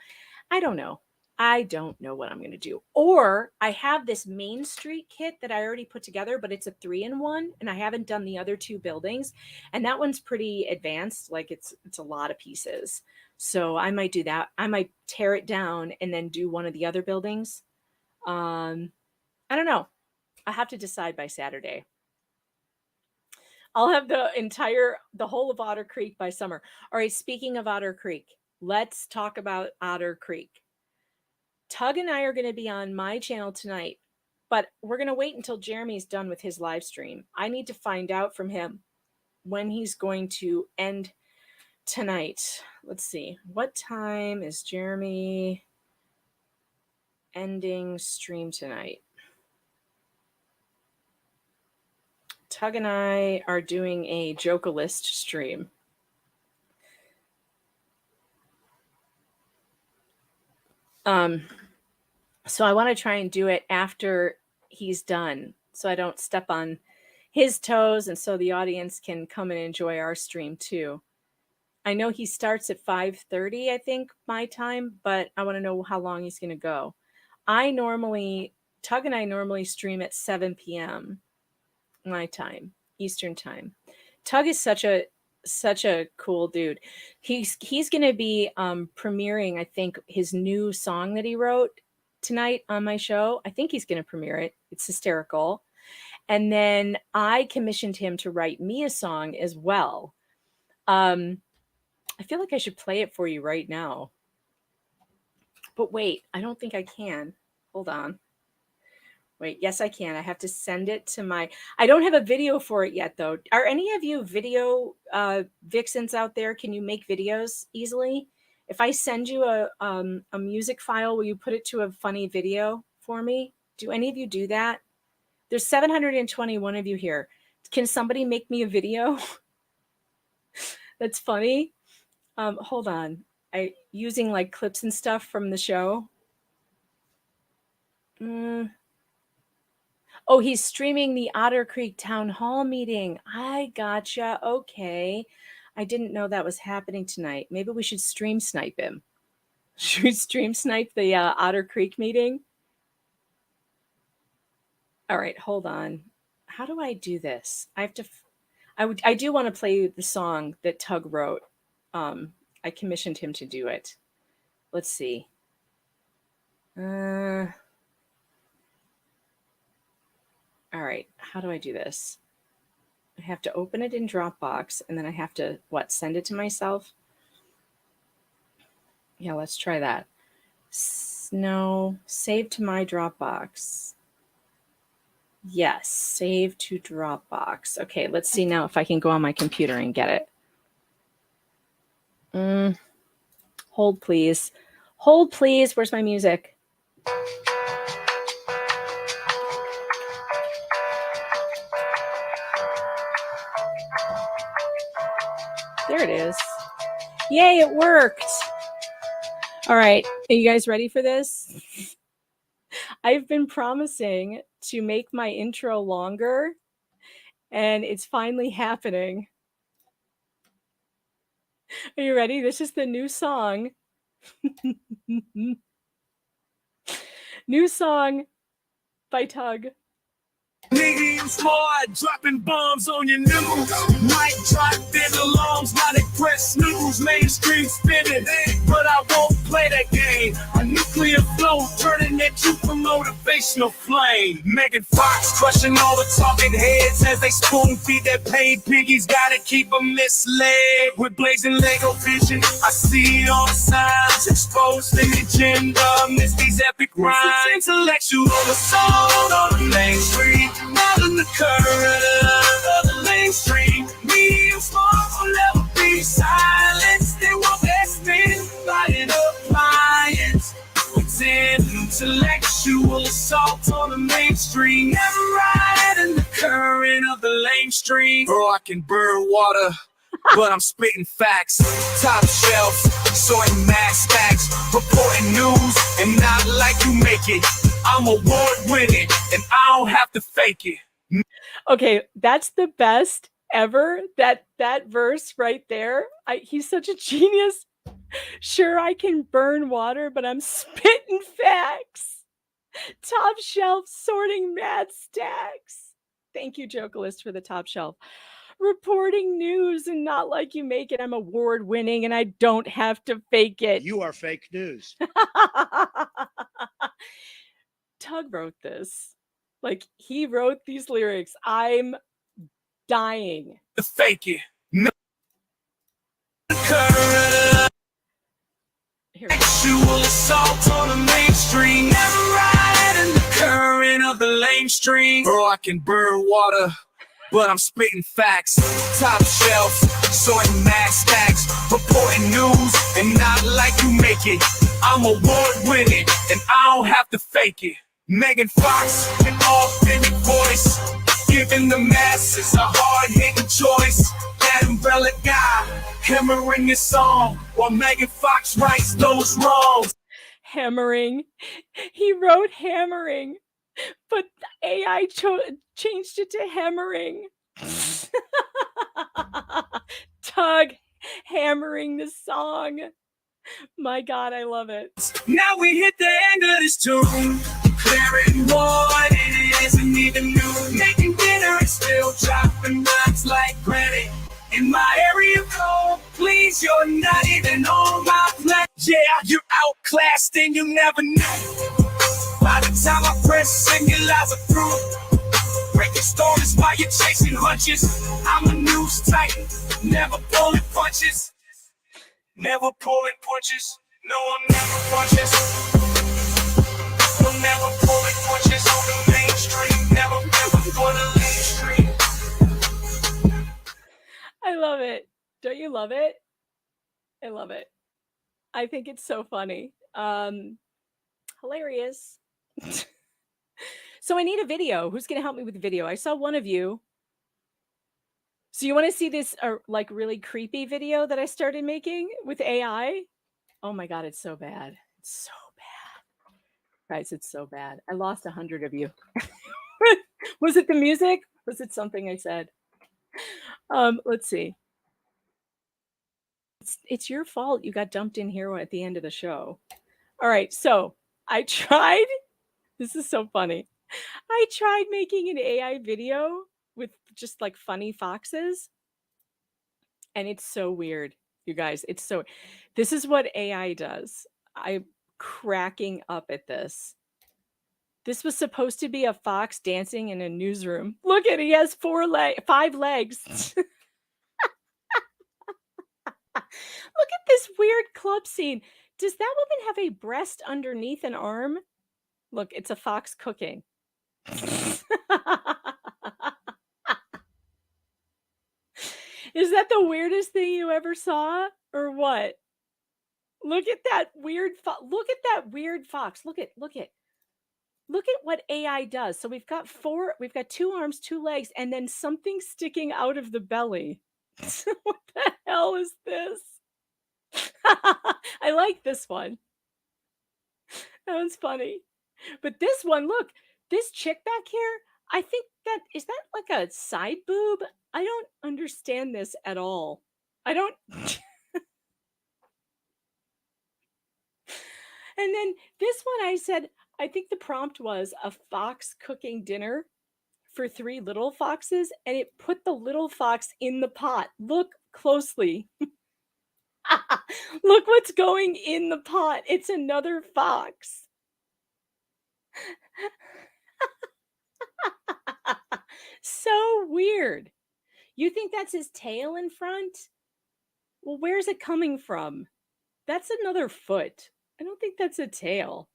I don't know. I don't know what I'm going to do. Or I have this Main Street kit that I already put together, but it's a 3-in-1 and I haven't done the other 2 buildings. And that one's pretty advanced. Like it's a lot of pieces. So I might do that. I might tear it down and then do one of the other buildings. I don't know. I have to decide by Saturday. I'll have the whole of Otter Creek by summer. All right, speaking of Otter Creek, let's talk about Otter Creek. Tug and I are going to be on my channel tonight, but we're going to wait until Jeremy's done with his live stream. I need to find out from him when he's going to end tonight. Let's see. What time is Jeremy ending stream tonight? Tug and I are doing a Jokalist stream. So I want to try and do it after he's done so I don't step on his toes and so the audience can come and enjoy our stream too. I know he starts at 5:30, I think, my time, but I want to know how long he's going to go. Tug and I normally stream at 7 p.m. my time, Eastern time. Tug is such a cool dude. He's going to be premiering, I think, his new song that he wrote tonight on my show. I think he's going to premiere it. It's hysterical. And then I commissioned him to write me a song as well. I feel like I should play it for you right now. But wait, I don't think I can. Hold on. Wait, yes, I can. I have to send it to my, I don't have a video for it yet though. Are any of you video vixens out there? Can you make videos easily? If I send you a music file, will you put it to a funny video for me? Do any of you do that? There's 721 of you here. Can somebody make me a video that's funny? Hold on. Using like clips and stuff from the show. Oh, he's streaming the Otter Creek Town Hall meeting. I gotcha. Okay. I didn't know that was happening tonight. Maybe we should stream snipe him. Should we stream snipe the Otter Creek meeting? All right, hold on. How do I do this? I have to, I do want to play the song that Tug wrote. I commissioned him to do it. Let's see. All right, how do I do this? I have to open it in Dropbox and then I have to, send it to myself? Yeah, let's try that. No, save to my Dropbox. Yes, save to Dropbox. Okay, let's see now if I can go on my computer and get it. Hold, please. Hold, please. Where's my music? There it is. Yay, it worked. All right, are you guys ready for this? I've been promising to make my intro longer, and it's finally happening. Are you ready? This is the new song. New song by Tug. Nigga, I'm smart, dropping bombs on your news. Might drop their alarms, now they press snooze. Mainstream spinning, but I won't play that game. A nuclear flow, turning it to a motivational flame. Megan Fox crushing all the talking heads as they spoon feed their paid piggies. Gotta keep them misled with blazing Lego vision. I see all the signs, exposed the agenda. Miss these epic rhymes. Intellectual assault on the mainstream. Not in the current of the mainstream. Medium small will never be silenced. They want best men fighting appliance. It's intellectual assault on the mainstream. Never ride in the current of the lame stream. Bro, I can burn water, but I'm spitting facts. Top shelves, sorting mass stacks, reporting news, and not like you make it. I'm award winning, and I don't have to fake it. Okay, that's the best ever. That verse right there. He's such a genius. Sure, I can burn water, but I'm spitting facts. Top shelf, sorting mad stacks. Thank you, Jokalist, for the top shelf. Reporting news and not like you make it. I'm award winning and I don't have to fake it. You are fake news. Tug wrote this. Like, he wrote these lyrics. I'm dying. The fake it. No. Sexual assault on the mainstream. Never ride in the current of the lame stream. Bro, I can burn water, but I'm spitting facts. Top shelf, sorting mass stacks, reporting news, and not like you make it. I'm award winning, and I don't have to fake it. Megan Fox, an authentic voice, giving the masses a hard-hitting choice. That umbrella guy, hammering his song, while Megan Fox writes those wrongs. Hammering. He wrote hammering, but AI changed it to hammering. Tug hammering the song. My God, I love it. Now we hit the end of this tune. Declaring war, it isn't even new. Making dinner and still dropping rhymes like granite. In my area code, please, you're not even on my planet. Yeah, you're outclassed and you never knew. By the time I press and your lies are through, breaking stories while you're chasing hunches. I'm a news titan, never pulling punches. Never pulling punches. No, I'm never punches. I'm never pulling punches on the main never gonna leave the street. I love it. Don't you love it? I love it. I think it's so funny. Hilarious. So I need a video. Who's going to help me with the video? I saw one of you. So you want to see this like really creepy video that I started making with AI? Oh my God, it's so bad. It's so bad. Guys, it's so bad. I lost 100 of you. Was it the music? Was it something I said? Let's see. It's your fault you got dumped in here at the end of the show. All right, so I tried. This is so funny. I tried making an AI video with just like funny foxes. And it's so weird, you guys. It's so, this is what AI does. I'm cracking up at this. This was supposed to be a fox dancing in a newsroom. Look at it, he has 5 legs. Look at this weird club scene. Does that woman have a breast underneath an arm? Look, it's a fox cooking. Is that the weirdest thing you ever saw or what? Look at that weird look at that weird fox. Look at what AI does. So we've got 2 arms, 2 legs, and then something sticking out of the belly. What the hell is this? I like this one. That one's funny. But this one, look, this chick back here, I think is that like a side boob? I don't understand this at all. I don't. And then this one, I said, I think the prompt was a fox cooking dinner for 3 little foxes, and it put the little fox in the pot. Look closely. Look what's going in the pot. It's another fox. So weird. You think that's his tail in front? Well, where's it coming from? That's another foot. I don't think that's a tail.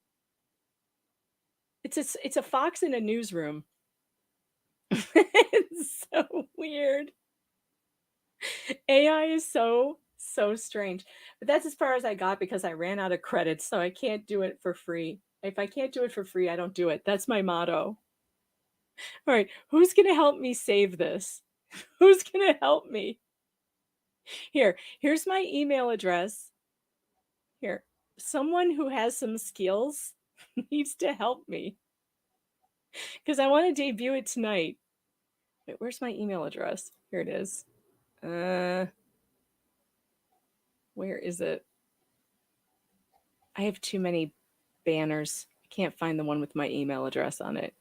It's a fox in a newsroom. It's so weird. AI is so strange. But that's as far as I got because I ran out of credits, so I can't do it for free. If I can't do it for free, I don't do it. That's my motto. All right, who's going to help me save this? Who's going to help me? Here's my email address. Here, someone who has some skills needs to help me because I want to debut it tonight. Wait, where's my email address? Here it is. Where is it? I have too many banners. I can't find the one with my email address on it.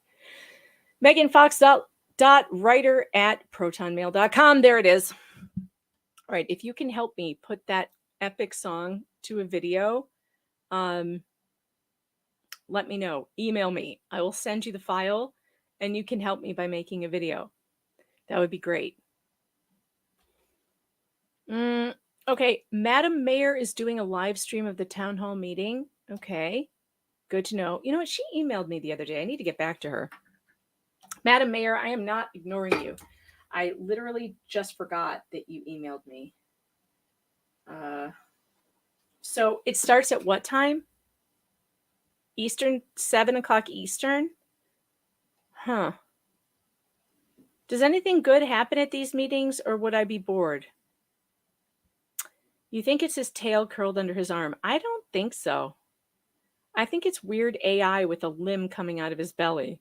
meganfox.writer@protonmail.com. There it is. All right, if you can help me put that epic song to a video, let me know. Email me. I will send you the file, and you can help me by making a video. That would be great. Okay, Madam Mayor is doing a live stream of the town hall meeting. Okay, good to know. You know what? She emailed me the other day. I need to get back to her. Madam Mayor, I am not ignoring you. I literally just forgot that you emailed me. So it starts at what time? Eastern, 7 o'clock Eastern? Huh. Does anything good happen at these meetings, or would I be bored? You think it's his tail curled under his arm? I don't think so. I think it's weird AI with a limb coming out of his belly.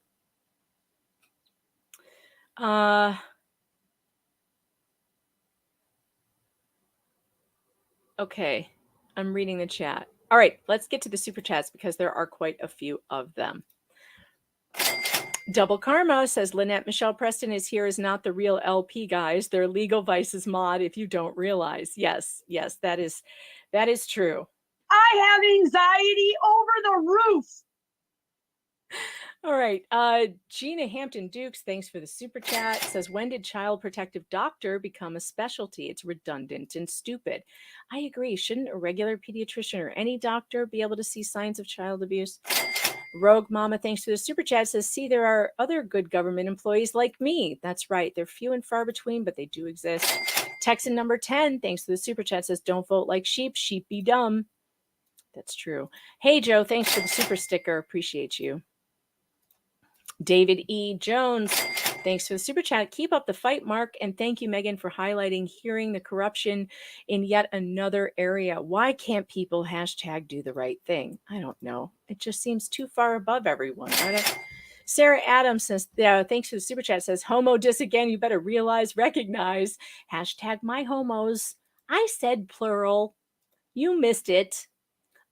Okay, I'm reading the chat. All right, let's get to the super chats because there are quite a few of them. Double Karma says Lynette Michelle Preston is here is not the real LP guys. They're Legal Vices mod if you don't realize. Yes, that is true. I have anxiety over the roof. All right. Gina Hampton Dukes, thanks for the super chat. Says, when did child protective doctor become a specialty? It's redundant and stupid. I agree. Shouldn't a regular pediatrician or any doctor be able to see signs of child abuse? Rogue Mama, thanks for the super chat, says, see, there are other good government employees like me. That's right. They're few and far between, but they do exist. Texan number 10, thanks for the super chat, says, don't vote like sheep. Sheep be dumb. That's true. Hey, Joe, thanks for the super sticker. Appreciate you. David E. Jones, thanks for the super chat. Keep up the fight, Mark. And thank you, Megan, for highlighting hearing the corruption in yet another area. Why can't people hashtag do the right thing? I don't know. It just seems too far above everyone. Sarah Adams says, thanks for the super chat, says, homo dis again. You better realize, recognize. Hashtag my homos. I said plural. You missed it.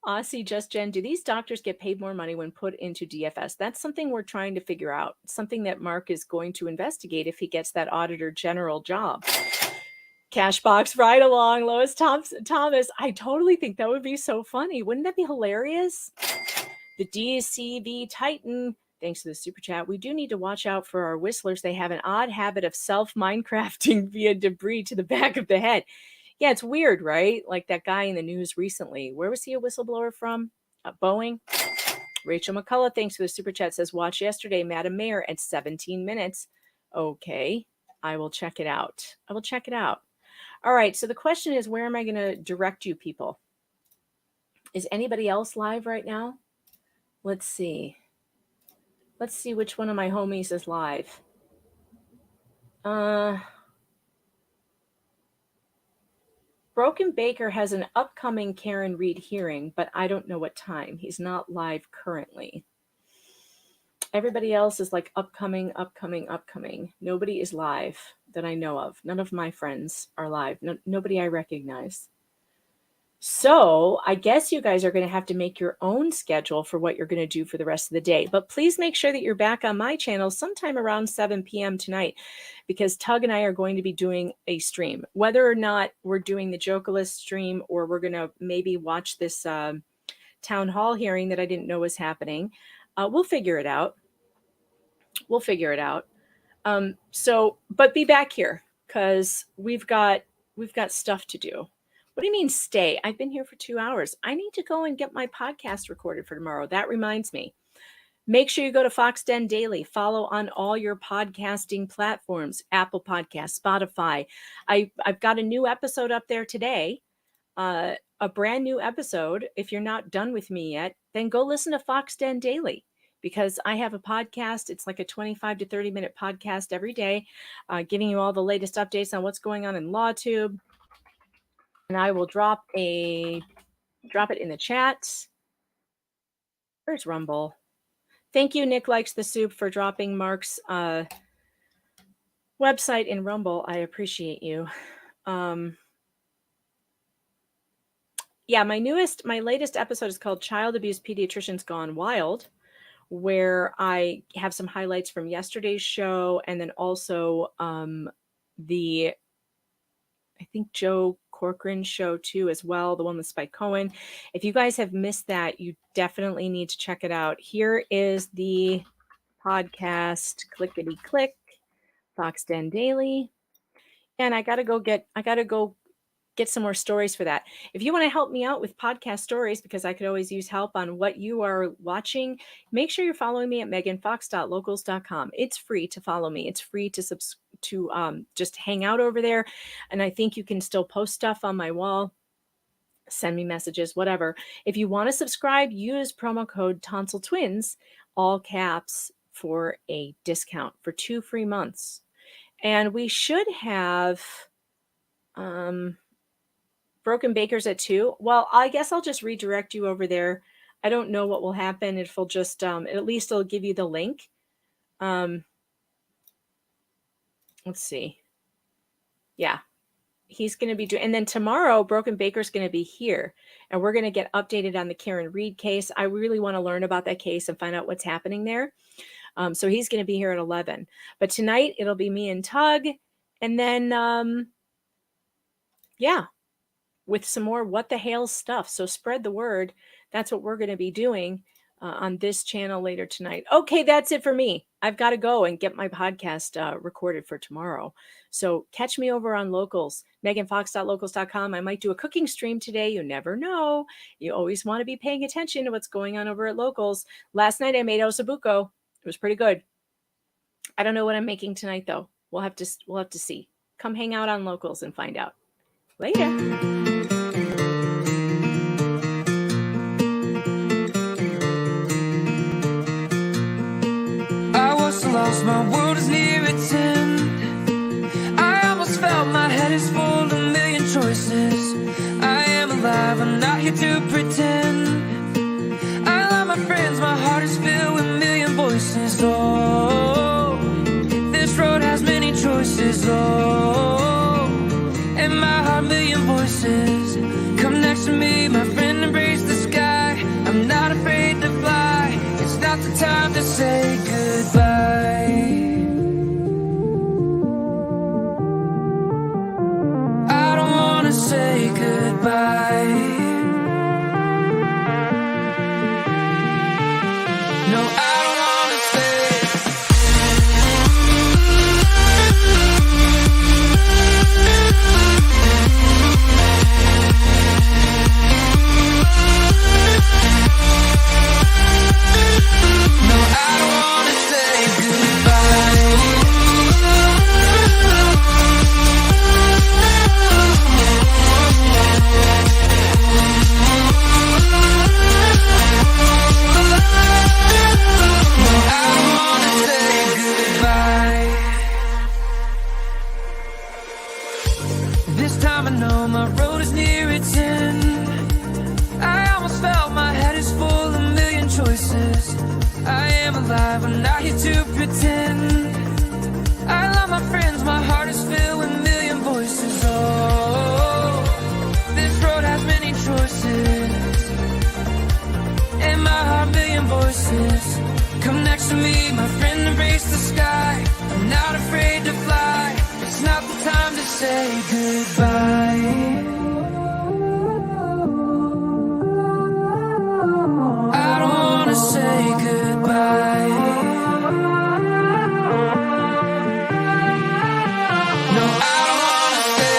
Aussie Just Jen, do these doctors get paid more money when put into DFS? That's something we're trying to figure out. Something that Mark is going to investigate if he gets that Auditor General job. Cashbox right along, Lois Thomas. I totally think that would be so funny. Wouldn't that be hilarious? The DCV Titan, thanks to the super chat. We do need to watch out for our whistlers. They have an odd habit of self-Minecrafting via debris to the back of the head. Yeah, it's weird, right? Like that guy in the news recently. Where was he a whistleblower from? Boeing? Rachel McCullough, thanks for the super chat, says, watch yesterday, Madam Mayor, at 17 minutes. Okay, I will check it out. I will check it out. All right, so the question is, where am I going to direct you people? Is anybody else live right now? Let's see. Let's see which one of my homies is live. Broken Baker has an upcoming Karen Reed hearing, but I don't know what time. He's not live currently. Everybody else is like upcoming. Nobody is live that I know of. None of my friends are live. Nobody I recognize. So I guess you guys are going to have to make your own schedule for what you're going to do for the rest of the day. But please make sure that you're back on my channel sometime around 7 p.m. tonight, because Tug and I are going to be doing a stream. Whether or not we're doing the Jokerless stream or we're going to maybe watch this town hall hearing that I didn't know was happening, we'll figure it out. We'll figure it out. But be back here because we've got stuff to do. What do you mean stay? I've been here for 2 hours. I need to go and get my podcast recorded for tomorrow. That reminds me. Make sure you go to Fox Den Daily. Follow on all your podcasting platforms, Apple Podcasts, Spotify. I've got a new episode up there today, a brand new episode. If you're not done with me yet, then go listen to Fox Den Daily, because I have a podcast. It's like a 25 to 30 minute podcast every day, giving you all the latest updates on what's going on in LawTube. And I will drop it in the chat. Where's Rumble? Thank you, Nick Likes the Soup, for dropping Mark's website in Rumble. I appreciate you. Yeah, my latest episode is called Child Abuse Pediatricians Gone Wild, where I have some highlights from yesterday's show, and then also I think Joe Corcoran show too as well, the one with Spike Cohen. If you guys have missed that, you definitely need to check it out. Here is the podcast, clickety click, Fox Den Daily. And I gotta go get some more stories for that. If you want to help me out with podcast stories, because I could always use help on what you are watching, make sure you're following me at meganfox.locals.com. It's free to follow me. It's free to just hang out over there. And I think you can still post stuff on my wall, send me messages, whatever. If you want to subscribe, use promo code Tonsil Twins, all caps, for a discount for 2 free months. And we should have Broken Bakers at 2. Well, I guess I'll just redirect you over there. I don't know what will happen. It'll just at least it'll give you the link. Let's see. Yeah, he's going to be doing, and then tomorrow Broken Baker's going to be here, and we're going to get updated on the Karen Reed case. I really want to learn about that case and find out what's happening there. So he's going to be here at 11. But tonight it'll be me and Tug, and then yeah, with some more what the hell stuff. So spread the word. That's what we're going to be doing on this channel later tonight. Okay, that's it for me. I've got to go and get my podcast recorded for tomorrow. So catch me over on Locals, meganfox.locals.com. I might do a cooking stream today. You never know. You always want to be paying attention to what's going on over at Locals. Last night I made ossobuco. It was pretty good. I don't know what I'm making tonight though. We'll have to see. Come hang out on Locals and find out. Later. Lost, my world is near its end. I almost felt my head is full of a million choices. I am alive, I'm not here to pretend. I love my friends, my heart is filled with a million voices. Oh, this road has many choices. Oh, and my heart, million voices. Come next to me, my friend, embrace the sky. I'm not afraid to fly. It's not the time to say goodbye. Say goodbye. No, I don't wanna say. No, I don't wanna say goodbye. My road is near its end. I almost felt my head is full of a million choices. I am alive, I'm not here to pretend. I love my friends, my heart is filled with a million voices. Oh, this road has many choices. And my heart, million voices. Come next to me, my friend, embrace the sky. I'm not afraid to fly. It's not the time to say goodbye. I don't wanna say goodbye. No, I don't wanna say.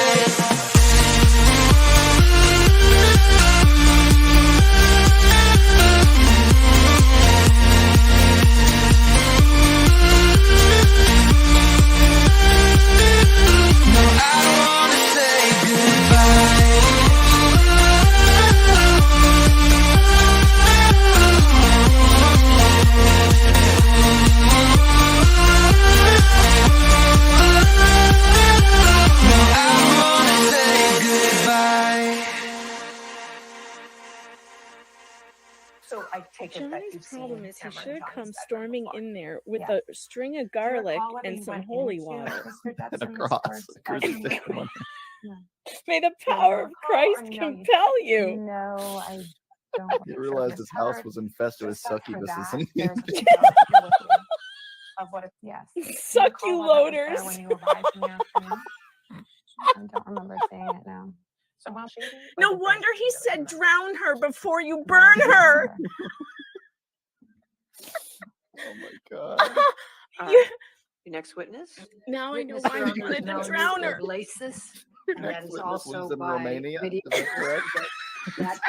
No, I don't wanna say goodbye. So I take it that Johnny's problem is he should have come storming in there with a string of garlic and some holy water. And a cross, a crucifixion. May the power of Christ compel you. No, I don't. You realized his house was infested with succubuses. Of what it, yes. Succuloters. When you arrived in the afternoon. I don't remember saying it now. So while she No wonder he said drown her before you burn her. Oh my God. Your next witness? Now I know why you wanted to drown her. Laces. And that is Witness also lives in by Romania. video. Is that correct? That